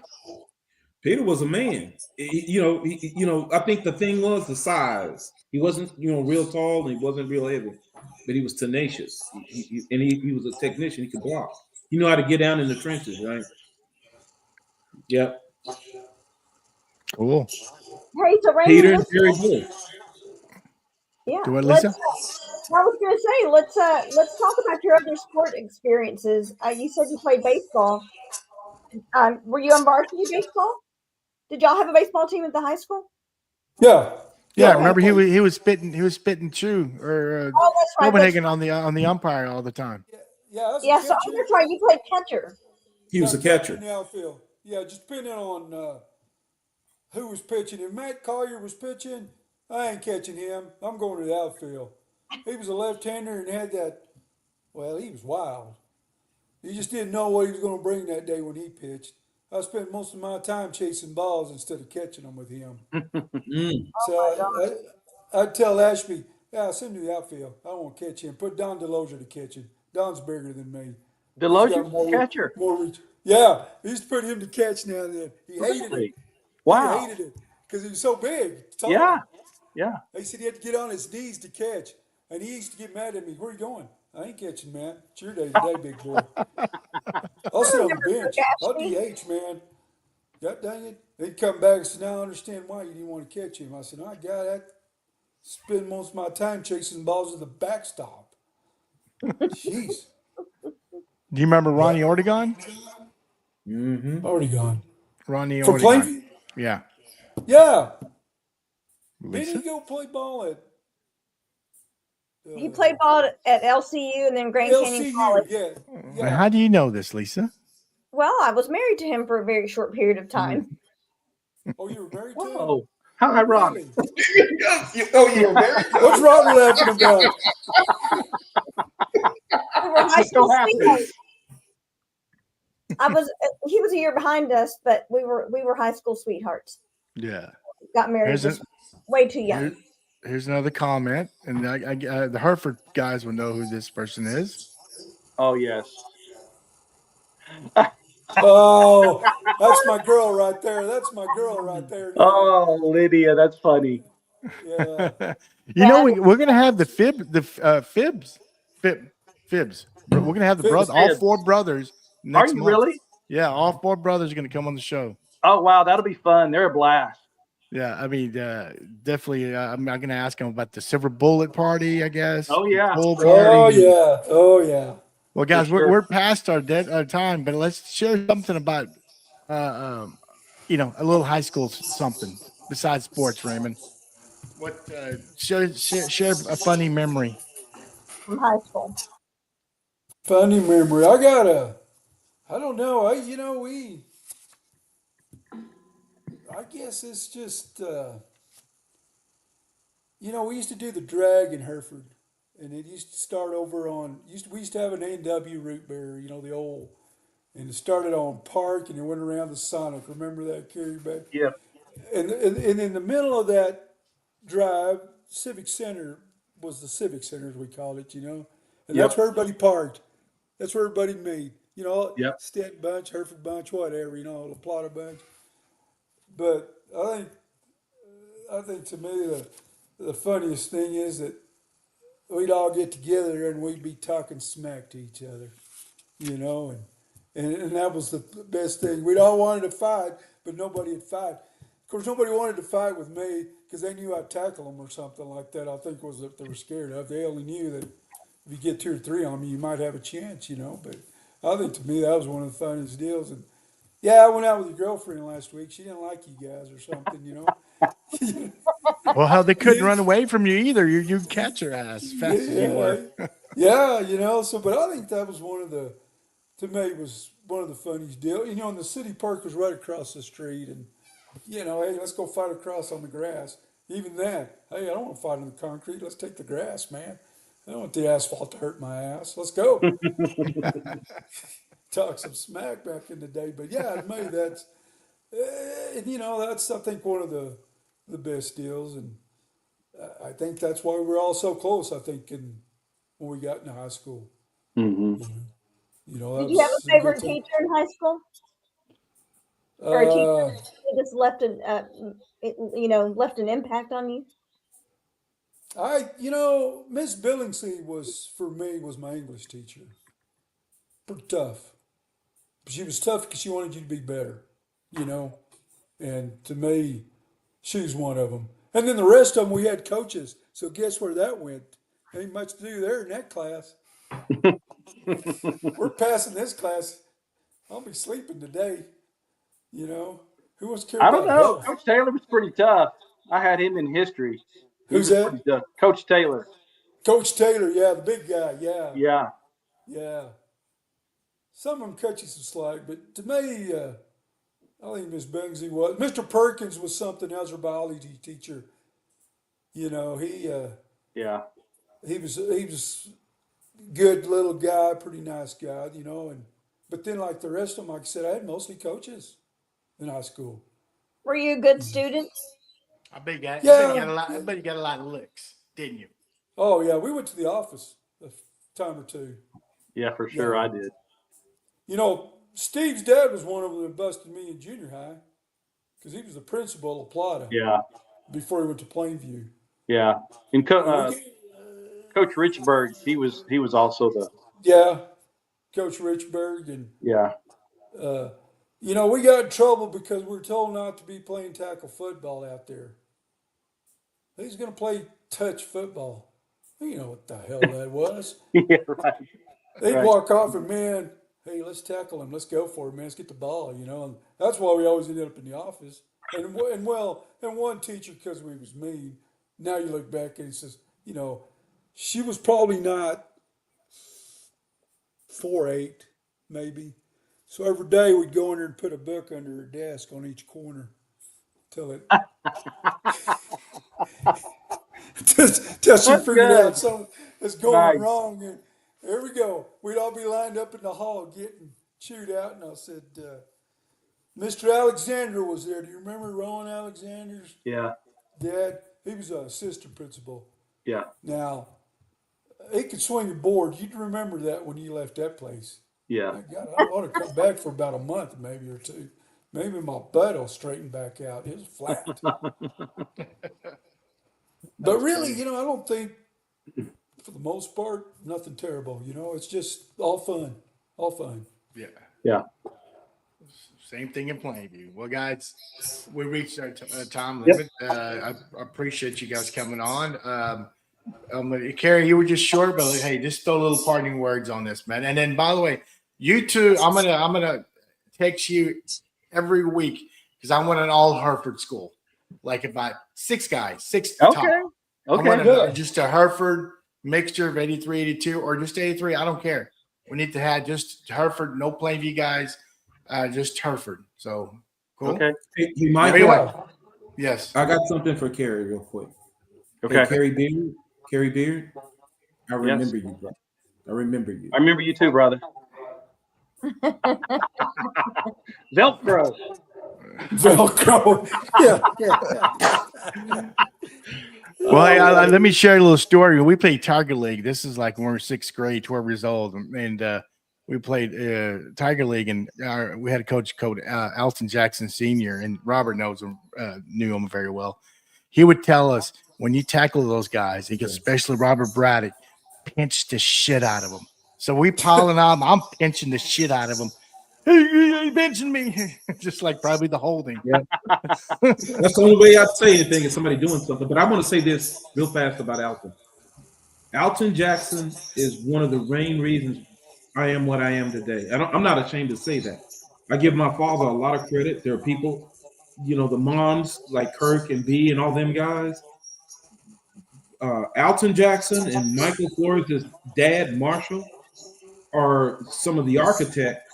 Speaker 3: Peter was a man. I think the thing was the size. He wasn't, real tall and he wasn't real heavy, but he was tenacious. He was a technician. He could block. He knew how to get down in the trenches, right? Yep.
Speaker 1: Cool.
Speaker 2: Hey, so
Speaker 3: Peter
Speaker 2: Raymond,
Speaker 3: and Jerry Bull.
Speaker 2: yeah,
Speaker 1: Do what,
Speaker 2: let's.
Speaker 1: Lisa?
Speaker 2: I was going to say, let's talk about your other sport experiences. You said you played baseball. Were you on varsity baseball? Did y'all have a baseball team at the high school?
Speaker 4: Yeah.
Speaker 1: Yeah,
Speaker 4: Yeah.
Speaker 1: remember he was spitting true or
Speaker 2: Oh, that's right.
Speaker 1: Copenhagen on the umpire all the time.
Speaker 4: Yeah, I was a
Speaker 2: Yeah, so
Speaker 4: catcher.
Speaker 2: that's right. You played catcher.
Speaker 3: He was a
Speaker 4: Catcher in
Speaker 3: catcher.
Speaker 4: the outfield. Yeah, just depending on who was pitching. If Matt Collier was pitching, I ain't catching him. I'm going to the outfield. He was a left-hander and had that. Well, he was wild. You just didn't know what he was going to bring that day when he pitched. I spent most of my time chasing balls instead of catching them with him.
Speaker 3: Mm.
Speaker 2: Oh
Speaker 4: So I'd tell Ashby, yeah, send him to the outfield. I don't want to catch him. Put Don DeLozier to catch him. Don's bigger than me. He's
Speaker 5: Deloach
Speaker 4: got
Speaker 5: was the catcher.
Speaker 4: more reach. Yeah, he used to put him to catch now and then. He hated it.
Speaker 5: Really?
Speaker 4: He
Speaker 5: Wow.
Speaker 4: hated it because he was so big, tall.
Speaker 5: Yeah. Yeah.
Speaker 4: They said he had to get on his knees to catch. And he used to get mad at me. Where are you going? I ain't catching, man. It's your day today, big boy. I'll sit on the bench. I'll DH, man. God dang it. They'd come back and say, now I understand why you didn't want to catch him. I said, I got it. Spend most of my time chasing balls to the backstop. Jeez.
Speaker 1: Do you remember Ronnie Ortegon?
Speaker 3: Mm-hmm.
Speaker 4: Already gone.
Speaker 1: Ronnie
Speaker 4: From
Speaker 1: Ortegon.
Speaker 4: Plainview?
Speaker 1: Yeah.
Speaker 4: Yeah. Didn't
Speaker 1: Lisa?
Speaker 4: he go play ball at
Speaker 2: He played ball at LCU and then Grand Canyon
Speaker 4: LCU?
Speaker 2: College.
Speaker 4: Yeah.
Speaker 1: And
Speaker 4: Yeah.
Speaker 1: how do you know this, Lisa?
Speaker 2: Well, I was married to him for a very short period of time.
Speaker 4: Oh, you were married to him?
Speaker 5: Whoa. How ironic.
Speaker 4: Really?
Speaker 3: You were married?
Speaker 4: What's Robert laughing about?
Speaker 2: We were high
Speaker 5: She's so
Speaker 2: school
Speaker 5: happy.
Speaker 2: sweethearts. He was a year behind us, but we were high school sweethearts.
Speaker 1: Yeah.
Speaker 2: Got married
Speaker 1: Here's
Speaker 2: just way too young.
Speaker 1: Here's another comment, and the Hereford guys will know who this person is.
Speaker 5: Oh, yes.
Speaker 4: Oh, that's my girl right there. That's my girl right there. Now.
Speaker 5: Oh, Lydia, that's funny.
Speaker 4: Yeah.
Speaker 1: We're gonna have the fibs. We're gonna have the
Speaker 4: Fibs.
Speaker 1: brother, all
Speaker 5: Fibs.
Speaker 1: 4 brothers
Speaker 5: Are
Speaker 1: next
Speaker 5: you
Speaker 1: month.
Speaker 5: really?
Speaker 1: Yeah, all 4 brothers are gonna come on the show.
Speaker 5: Oh, wow. That'll be fun. They're a blast.
Speaker 1: Yeah, I mean, definitely. I'm not gonna ask them about the silver bullet party, I guess.
Speaker 5: Oh, yeah.
Speaker 1: The pool party.
Speaker 4: Oh yeah. Oh yeah.
Speaker 1: Well, guys,
Speaker 5: For sure.
Speaker 1: we're past our time, but let's share something about, a little high school something besides sports, Raymond. What share a funny memory?
Speaker 2: From high school.
Speaker 4: Funny memory. I don't know. I guess it's just, we used to do the drag in Hereford, and it used to start over on. We used to have an A&W root beer, the old, and it started on Park, and it went around the Sonic. Remember that, Carrie back?
Speaker 5: Yeah.
Speaker 4: And in the middle of that drive, Civic Center was the Civic Center, as we called it, and that's
Speaker 5: Yep.
Speaker 4: where everybody parked. That's where everybody made,
Speaker 5: Yep.
Speaker 4: Stent Bunch, Hereford Bunch, whatever, La Plata Bunch. But I think to me the funniest thing is that we'd all get together and we'd be talking smack to each other, and that was the best thing. We'd all wanted to fight, but nobody had fight. Of course, nobody wanted to fight with me because they knew I'd tackle them or something like that. I think was what they were scared of. They only knew that if you get 2 or 3 on me, you might have a chance, But I think to me that was one of the funniest deals. And yeah, I went out with your girlfriend last week. She didn't like you guys or something,
Speaker 1: Well, how they couldn't run away from you either. You catch her ass fast as you were.
Speaker 4: Yeah, So, but I think that was one of the, to me, was one of the funniest deals. You know, and the city park was right across the street, and you know, hey, let's go fight across on the grass. Even then, hey, I don't want to fight on the concrete. Let's take the grass, man. I don't want the asphalt to hurt my ass. Let's go. Talk some smack back in the day, but yeah, to me that's you know, that's I think one of the best deals, and I think that's why we're all so close. I think when we got into high school,
Speaker 5: Hmm.
Speaker 4: you know, that
Speaker 2: Did you have
Speaker 4: was
Speaker 2: a
Speaker 4: some good
Speaker 2: favorite
Speaker 4: time.
Speaker 2: teacher in high school, or a teacher
Speaker 4: Uh,
Speaker 2: that just left left an impact on you?
Speaker 4: you know, Miss Billingsley was for me was my English teacher. Pretty tough, but she was tough because she wanted you to be better, you know. And to me, she was one of them. And then the rest of them, we had coaches. So guess where that went? Ain't much to do there in that class. We're passing this class. I'll be sleeping today. You know, who wants to care
Speaker 5: I don't
Speaker 4: about
Speaker 5: know.
Speaker 4: health?
Speaker 5: Coach Taylor was pretty tough. I had him in history. He
Speaker 4: Who's
Speaker 5: was
Speaker 4: that?
Speaker 5: pretty tough. Coach Taylor.
Speaker 4: Coach Taylor. Yeah, the big guy. Yeah,
Speaker 5: Yeah.
Speaker 4: yeah. Some of them cut you some slack, but to me, I think Miss Bungsley was. Mr. Perkins was something else, our biology teacher. You know,
Speaker 5: Yeah.
Speaker 4: he was good little guy, pretty nice guy. You know, and but then like the rest of them, like I said, I had mostly coaches in high school.
Speaker 2: Were you a good student?
Speaker 1: I bet you got. I bet you
Speaker 4: Yeah.
Speaker 1: got a lot. I bet you got a lot of licks, didn't you?
Speaker 4: Oh yeah, we went to the office a time or two.
Speaker 5: Yeah, for sure
Speaker 4: Yeah.
Speaker 5: I did.
Speaker 4: You know, Steve's dad was one of them that busted me in junior high because he was the principal of Plata
Speaker 5: Yeah.
Speaker 4: before he went to Plainview.
Speaker 5: Yeah. And
Speaker 4: And we,
Speaker 5: Coach Richburg, he was also the
Speaker 4: yeah, Coach Richburg, and
Speaker 5: yeah.
Speaker 4: uh, you know, we got in trouble because we were told not to be playing tackle football out there. He's going to play touch football. You know what the hell that was?
Speaker 5: Yeah, right.
Speaker 4: They'd
Speaker 5: Right.
Speaker 4: walk off and man, hey, let's tackle him. Let's go for it, man. Let's get the ball. You know, and that's why we always ended up in the office. And one teacher because we was mean. Now you look back and he says, you know, she was probably not 4'8", maybe. So every day we'd go in there and put a book under her desk on each corner till it till she
Speaker 5: That's
Speaker 4: figured
Speaker 5: good.
Speaker 4: out something was going
Speaker 5: Nice.
Speaker 4: wrong. And there we go. We'd all be lined up in the hall getting chewed out. And I said, Mr. Alexander was there. Do you remember Ron Alexander's
Speaker 5: Yeah.
Speaker 4: dad? He was an assistant principal.
Speaker 5: Yeah.
Speaker 4: Now, he could swing a board. You'd remember that when you left that place.
Speaker 5: Yeah.
Speaker 4: My God, I ought to come back for about a month, maybe or two. Maybe my butt will straighten back out. It was flat. But really, you know, I don't think, for the most part, nothing terrible. You know, it's just all fun. All fun.
Speaker 1: Yeah.
Speaker 5: Yeah.
Speaker 1: Same thing in Plainview. Well, guys, we reached our time
Speaker 5: Yep.
Speaker 1: limit. I appreciate you guys coming on. Carrie, you were just short, but hey, just throw little parting words on this, man. And then, by the way, you two, I'm gonna text you every week because I want an all Hereford school, like about six guys, six top.
Speaker 5: Okay.
Speaker 1: I
Speaker 5: Okay.
Speaker 1: want
Speaker 4: good.
Speaker 1: just a Hereford mixture of 83, 82, or just 83. I don't care. We need to have just Hereford, no Plainview guys, just Hereford. So cool.
Speaker 5: Okay.
Speaker 3: Hey, Michael,
Speaker 1: Anyway, yes.
Speaker 3: I got something for Carrie real quick.
Speaker 5: Okay.
Speaker 3: Hey, Carrie Beard, I remember you, bro. I remember you.
Speaker 5: I remember you too, brother. Velcro.
Speaker 4: Velcro. Yeah.
Speaker 1: Well, hey, let me share a little story. We played Tiger League. This is like when we were sixth grade, 12 years old, and we played Tiger League, and we had a coach called Alton Jackson Sr., and Robert knew him very well. He would tell us when you tackle those guys, he goes, especially Robert Braddock, pinch the shit out of them. So we piling on. I'm pinching the shit out of them. Hey, you pinching me, just like probably the holding.
Speaker 3: Yeah. That's the only way I'd say anything is somebody doing something. But I want to say this real fast about Alton. Alton Jackson is one of the main reasons I am what I am today. I'm not ashamed to say that. I give my father a lot of credit. There are people, you know, the moms like Kirk and B and all them guys. Alton Jackson and Michael Flores' dad, Marshall, are some of the architects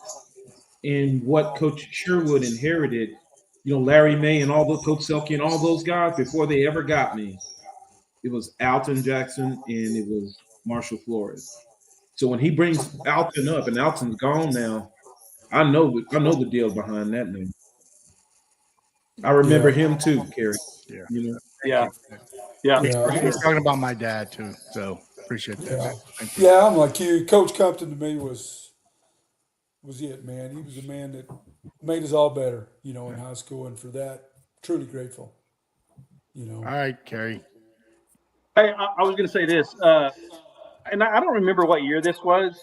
Speaker 3: and what Coach Sherwood inherited, Larry May and all the Coach Selke and all those guys before they ever got me, it was Alton Jackson and it was Marshall Flores. So when he brings Alton up and Alton's gone now, I know the deal behind that name. I remember him too, Kerry.
Speaker 1: Yeah.
Speaker 5: Yeah. Yeah.
Speaker 1: He's talking about my dad too, so appreciate that.
Speaker 4: Yeah.
Speaker 1: Thank you.
Speaker 4: Yeah, I'm like you. Coach Compton to me was it, man. He was a man that made us all better, in high school, and for that, truly grateful.
Speaker 1: All right, Kerry.
Speaker 5: Hey, I was going to say this, and I don't remember what year this was,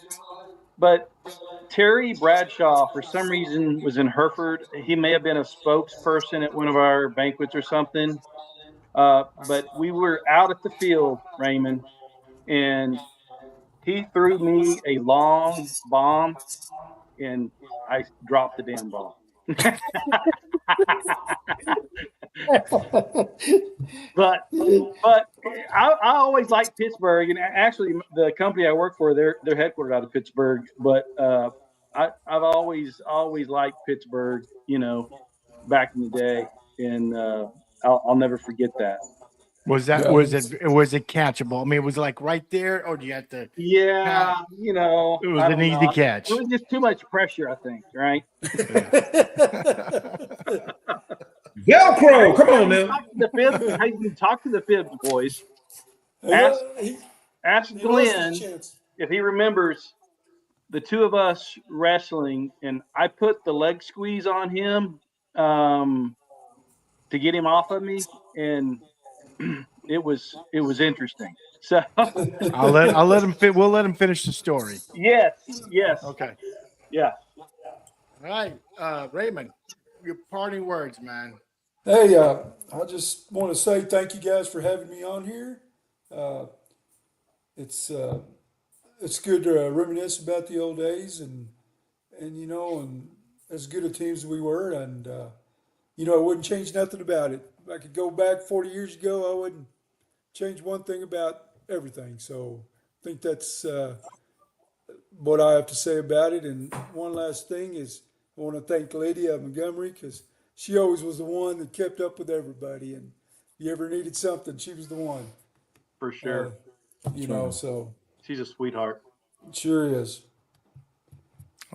Speaker 5: but Terry Bradshaw, for some reason, was in Hereford. He may have been a spokesperson at one of our banquets or something. But we were out at the field, Raymond, and he threw me a long bomb, and I dropped the damn bomb. But I always liked Pittsburgh, and actually the company I work for, they're headquartered out of Pittsburgh. But I've always liked Pittsburgh, back in the day, and I'll never forget that.
Speaker 1: Was it catchable? I mean, was it like right there, or do you have to?
Speaker 5: Yeah,
Speaker 1: it was an easy catch.
Speaker 5: It was just too much pressure, I think. Right?
Speaker 3: Velcro, come on now.
Speaker 5: Talk to the Fibs boys. Ask Glenn if he remembers the two of us wrestling, and I put the leg squeeze on him to get him off of me, and it was interesting. So
Speaker 1: I'll let him fit. We'll let him finish the story.
Speaker 5: Yes.
Speaker 1: Okay.
Speaker 5: Yeah.
Speaker 1: All right, Raymond, your parting words, man.
Speaker 4: Hey, I just want to say thank you guys for having me on here. It's good to reminisce about the old days and as good a team as we were, and I wouldn't change nothing about it. If I could go back 40 years ago, I wouldn't change one thing about everything. So I think that's what I have to say about it. And one last thing is I want to thank Lydia Montgomery, because she always was the one that kept up with everybody. And if you ever needed something, she was the one.
Speaker 5: For sure.
Speaker 4: So
Speaker 5: She's a sweetheart.
Speaker 4: it sure is.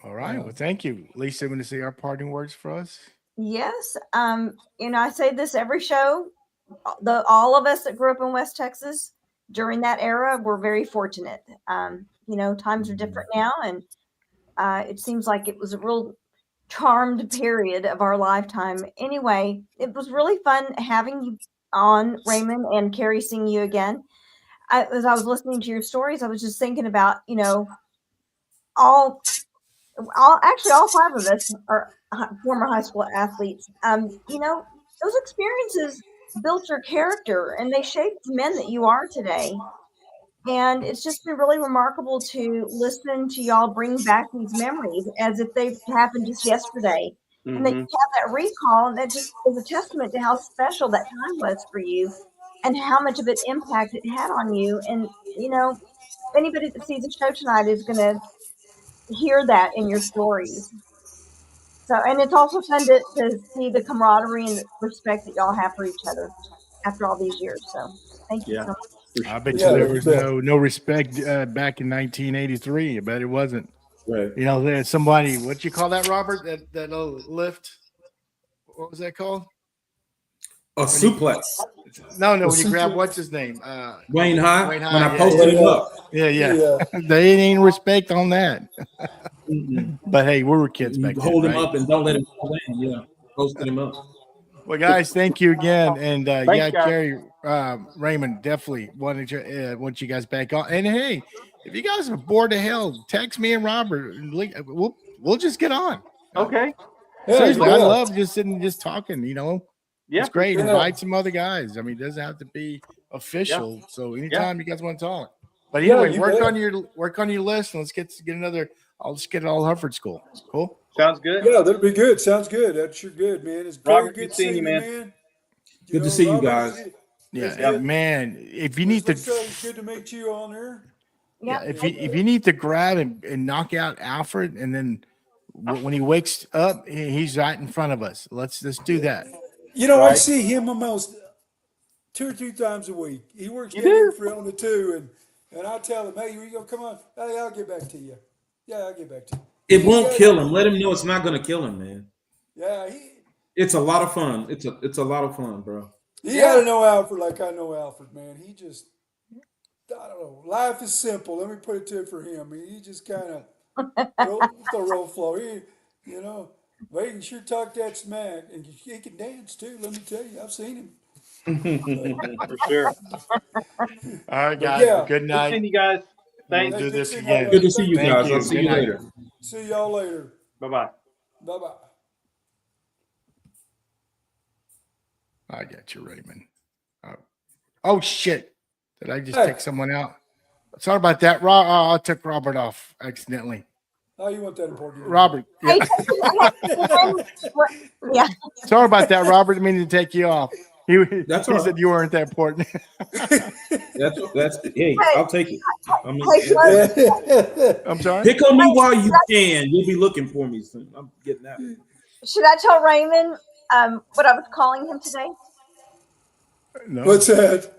Speaker 1: All right. Well, thank you. Lisa, you want to say our parting words for us?
Speaker 2: Yes. I say this every show. All of us that grew up in West Texas during that era were very fortunate. Times are different now, and it seems like it was a real charmed period of our lifetime. Anyway, it was really fun having you on, Raymond, and Carrie, seeing you again. As I was listening to your stories, I was just thinking about, all 5 of us are former high school athletes. Those experiences built your character and they shaped the men that you are today. And it's just been really remarkable to listen to y'all bring back these memories as if they've happened just yesterday. And that you have that recall, and that just is a testament to how special that time was for you and how much of an impact it had on you. And, anybody that sees the show tonight is going to hear that in your stories. So, and it's also fun to see the camaraderie and the respect that y'all have for each other after all these years. So thank you so much.
Speaker 1: I bet you there was no respect back in 1983. I bet it wasn't.
Speaker 3: Right.
Speaker 1: There's somebody, what you call that, Robert? That little lift? What was that called?
Speaker 3: A suplex.
Speaker 1: No, when you grab, what's his name?
Speaker 3: Wayne High.
Speaker 1: Wayne High,
Speaker 3: when I posted him up.
Speaker 1: Yeah. They ain't respect on that. But hey, we were kids back then.
Speaker 3: Hold him up and don't let him fall in. Yeah. Posted him up.
Speaker 1: Well, guys, thank you again. And
Speaker 5: Thanks, guys.
Speaker 1: Kerry, Raymond, definitely want you guys back on. And hey, if you guys are bored to hell, text me and Robert. And we'll just get on.
Speaker 5: Okay.
Speaker 1: Seriously, I love just sitting, just talking.
Speaker 5: Yeah,
Speaker 1: it's great.
Speaker 4: sure.
Speaker 1: Invite some other guys. I mean, it doesn't have to be official. Yeah. So anytime you guys want to talk. But anyway, work on your list, and let's get another. I'll just get it all Hereford School. Cool.
Speaker 5: Sounds good.
Speaker 4: Yeah, that'll be good. Sounds good. That's sure good, man. It's
Speaker 5: Robert,
Speaker 4: good seeing you, man.
Speaker 3: Good to see you guys.
Speaker 1: Yeah, man. If you need to,
Speaker 4: it's good to meet you on there.
Speaker 1: Yeah, if you need to grab and knock out Alfred, and then when he wakes up, he's right in front of us. Let's do that.
Speaker 4: You know, I
Speaker 5: Right.
Speaker 4: see him almost 2 or 3 times a week. He works
Speaker 5: You
Speaker 4: down here
Speaker 5: do?
Speaker 4: for on the 2, and I tell him, hey, you gonna come on? Hey, I'll get back to you. Yeah, I'll get back to you.
Speaker 3: It
Speaker 4: He
Speaker 3: won't
Speaker 4: does-
Speaker 3: kill him. Let him know it's not going to kill him, man.
Speaker 4: Yeah,
Speaker 3: It's a lot of fun. It's a lot of fun, bro.
Speaker 4: he got to know Alfred like I know Alfred, man. He just, I don't know. Life is simple. Let me put it to it for him. He just kind of roll flow. You know, but he can sure talk that smack, and he can dance too. Let me tell you, I've seen him.
Speaker 5: For sure.
Speaker 1: All right,
Speaker 4: But
Speaker 1: guys.
Speaker 4: yeah,
Speaker 1: Good
Speaker 5: Good
Speaker 1: night.
Speaker 5: seeing you guys.
Speaker 1: We'll
Speaker 5: Thanks.
Speaker 1: do
Speaker 4: Hey,
Speaker 1: this
Speaker 4: good seeing y'all,
Speaker 1: again.
Speaker 3: Good to
Speaker 4: buddy.
Speaker 3: see you
Speaker 4: Thank
Speaker 3: guys.
Speaker 1: you.
Speaker 3: I'll see
Speaker 1: Good
Speaker 3: you
Speaker 1: night.
Speaker 3: later.
Speaker 4: See y'all later.
Speaker 5: Bye bye.
Speaker 4: Bye bye.
Speaker 1: I got you, Raymond. Oh shit! Did I just
Speaker 4: Hey.
Speaker 1: take someone out? Sorry about that. I took Robert off accidentally.
Speaker 4: Oh, you want that important?
Speaker 1: Robert,
Speaker 2: Hey,
Speaker 1: yeah.
Speaker 2: yeah.
Speaker 1: Sorry about that, Robert. I didn't mean to take you off. He
Speaker 3: That's all right.
Speaker 1: said you weren't that important.
Speaker 3: That's hey, I'll take it. I mean,
Speaker 4: Yeah.
Speaker 1: I'm sorry.
Speaker 3: pick on me while you can. You'll be looking for me soon. I'm getting that.
Speaker 2: Should I tell Raymond what I was calling him today
Speaker 1: No.
Speaker 4: What's that?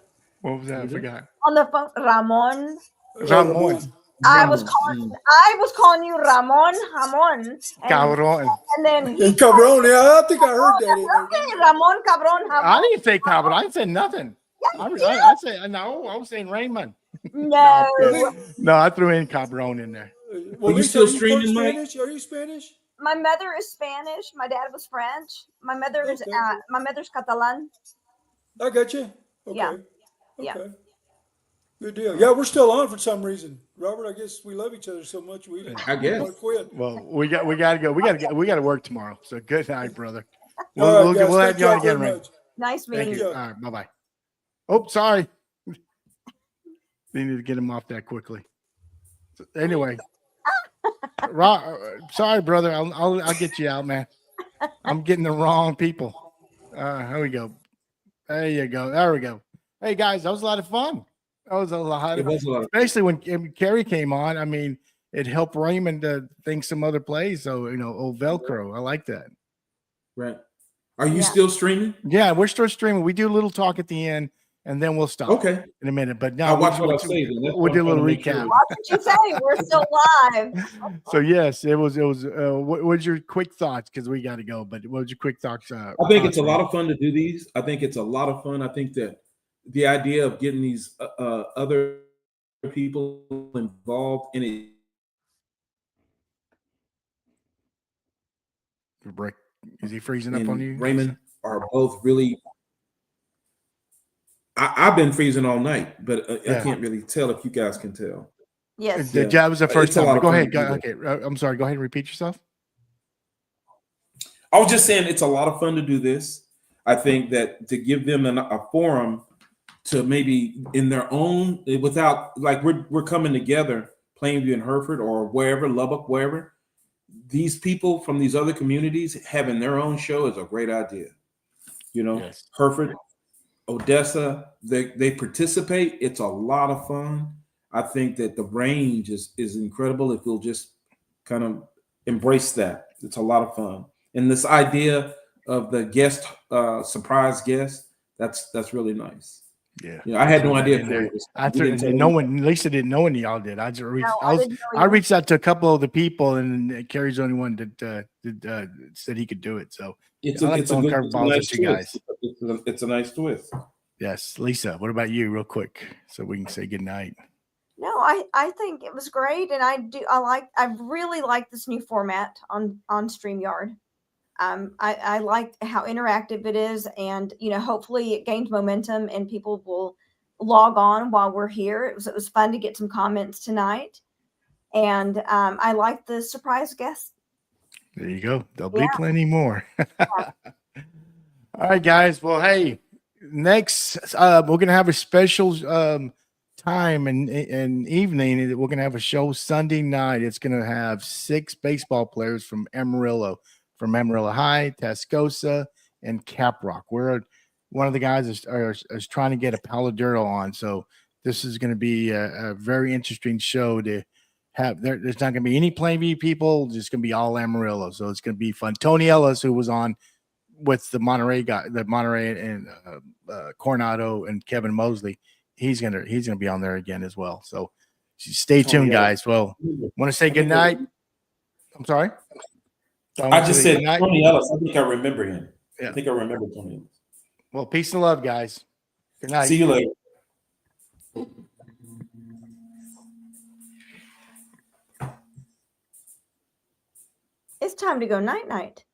Speaker 1: What was that? I forgot.
Speaker 2: on the phone? Ramon.
Speaker 1: Ramon.
Speaker 2: I was calling you Ramon Hamon.
Speaker 1: Cabron.
Speaker 2: And then
Speaker 4: Hey, Cabron, yeah, I think I heard that in there.
Speaker 2: okay, Ramon Cabron
Speaker 1: I
Speaker 2: Hamon.
Speaker 1: didn't say Cabron. I said nothing. I said no. I was saying Raymond.
Speaker 2: No.
Speaker 1: No, I threw in Cabron in there.
Speaker 4: Well,
Speaker 3: Are you
Speaker 4: Lisa,
Speaker 3: still
Speaker 4: are you
Speaker 3: streaming, Mike?
Speaker 4: Spanish? Are you Spanish?
Speaker 2: My mother is Spanish. My dad was French. My mother's
Speaker 4: Okay.
Speaker 2: my mother's Catalan.
Speaker 4: I got you. Okay.
Speaker 2: Yeah. Yeah.
Speaker 4: Okay. Good deal. Yeah, we're still on for some reason. Robert, I guess we love each other so much we didn't
Speaker 3: I guess.
Speaker 4: want to quit.
Speaker 1: Well, we got to go. We got to work tomorrow. So good night, brother.
Speaker 4: All right, guys.
Speaker 1: We'll have
Speaker 4: Thank
Speaker 1: you on
Speaker 4: y'all very
Speaker 1: again, Ray.
Speaker 4: much.
Speaker 2: Nice
Speaker 1: Thank
Speaker 2: meeting
Speaker 1: you.
Speaker 2: you.
Speaker 1: All right, bye bye. Oh, sorry. Needed to get him off that quickly. So, anyway, sorry, brother. I'll get you out, man. I'm getting the wrong people. Here we go. There you go. There we go. Hey guys, that was a lot of fun. That was a lot.
Speaker 3: It was a lot of
Speaker 1: Especially when Kerry came on. I mean, it helped Raymond to think some other plays. So old Velcro. I like that.
Speaker 3: right. Are you
Speaker 2: Yeah.
Speaker 3: still streaming?
Speaker 1: Yeah, we're still streaming. We do a little talk at the end, and then we'll stop.
Speaker 3: Okay.
Speaker 1: In a minute. But
Speaker 3: I'll
Speaker 1: now
Speaker 3: watch what I say. Then. That's
Speaker 1: we'll
Speaker 3: what
Speaker 1: do a
Speaker 3: I'm
Speaker 1: little
Speaker 3: trying to make sure.
Speaker 1: recap.
Speaker 2: Watch what you say. We're still live.
Speaker 1: So yes, it was. What was your quick thoughts? Because we got to go. But what was your quick thoughts?
Speaker 3: I think it's a lot of fun to do these. I think it's a lot of fun. I think that the idea of getting these other people involved in it.
Speaker 1: break. Is he freezing up on
Speaker 3: And
Speaker 1: you,
Speaker 3: Raymond are both really. I've been freezing all night, but I
Speaker 1: Yeah.
Speaker 3: can't really tell if you guys can tell.
Speaker 2: Yes.
Speaker 1: Lisa? That was the first
Speaker 3: It's a
Speaker 1: time.
Speaker 3: lot
Speaker 1: But
Speaker 3: of
Speaker 1: go
Speaker 3: fun
Speaker 1: ahead.
Speaker 3: to do
Speaker 1: Okay. I'm sorry. Go ahead and repeat yourself.
Speaker 3: I was just saying it's a lot of fun to do this. I think that to give them a forum to maybe in their own without like we're coming together, Plainview and Hereford or wherever, Lubbock, wherever. These people from these other communities having their own show is a great idea.
Speaker 1: Yes.
Speaker 3: Hereford, Odessa, they participate. It's a lot of fun. I think that the range is incredible if we'll just kind of embrace that. It's a lot of fun. And this idea of the guest, surprise guest, that's really nice.
Speaker 1: Yeah.
Speaker 3: I had no idea.
Speaker 1: In there.
Speaker 3: We didn't tell
Speaker 1: No
Speaker 3: you.
Speaker 1: one, Lisa didn't know any of y'all did. I just reached.
Speaker 2: No, I didn't know
Speaker 1: I
Speaker 2: you.
Speaker 1: reached out to a couple of the people, and Kerry's the only one that said he could do it. So
Speaker 3: It's
Speaker 1: I
Speaker 3: a,
Speaker 1: like
Speaker 3: it's a
Speaker 1: throwing
Speaker 3: good
Speaker 1: curveballs
Speaker 3: nice
Speaker 1: at you guys.
Speaker 3: twist. It's a nice twist.
Speaker 1: Yes, Lisa. What about you, real quick, so we can say good night?
Speaker 2: No, I think it was great, and I really like this new format on StreamYard. I like how interactive it is, and hopefully it gains momentum and people will log on while we're here. It was fun to get some comments tonight, and I like the surprise guest.
Speaker 1: There you go. There'll be plenty more. All right, guys. Well, hey, next we're gonna have a special time and evening. We're gonna have a show Sunday night. It's gonna have 6 baseball players from Amarillo High, Tascosa, and Caprock. One of the guys is trying to get a Paladuro on, so this is going to be a very interesting show to there's not going to be any Plainview people, just going to be all Amarillo. So it's going to be fun. Tony Ellis, who was on with the Monterey and Coronado and Kevin Mosley, he's gonna be on there again as well. So stay tuned, guys. Well, want to say good night. I'm sorry.
Speaker 3: I just said Tony Ellis. I think I remember him.
Speaker 1: Yeah.
Speaker 3: I think I remember Tony Ellis.
Speaker 1: Well, peace and love, guys. Good night.
Speaker 3: See you later.
Speaker 2: It's time to go night night.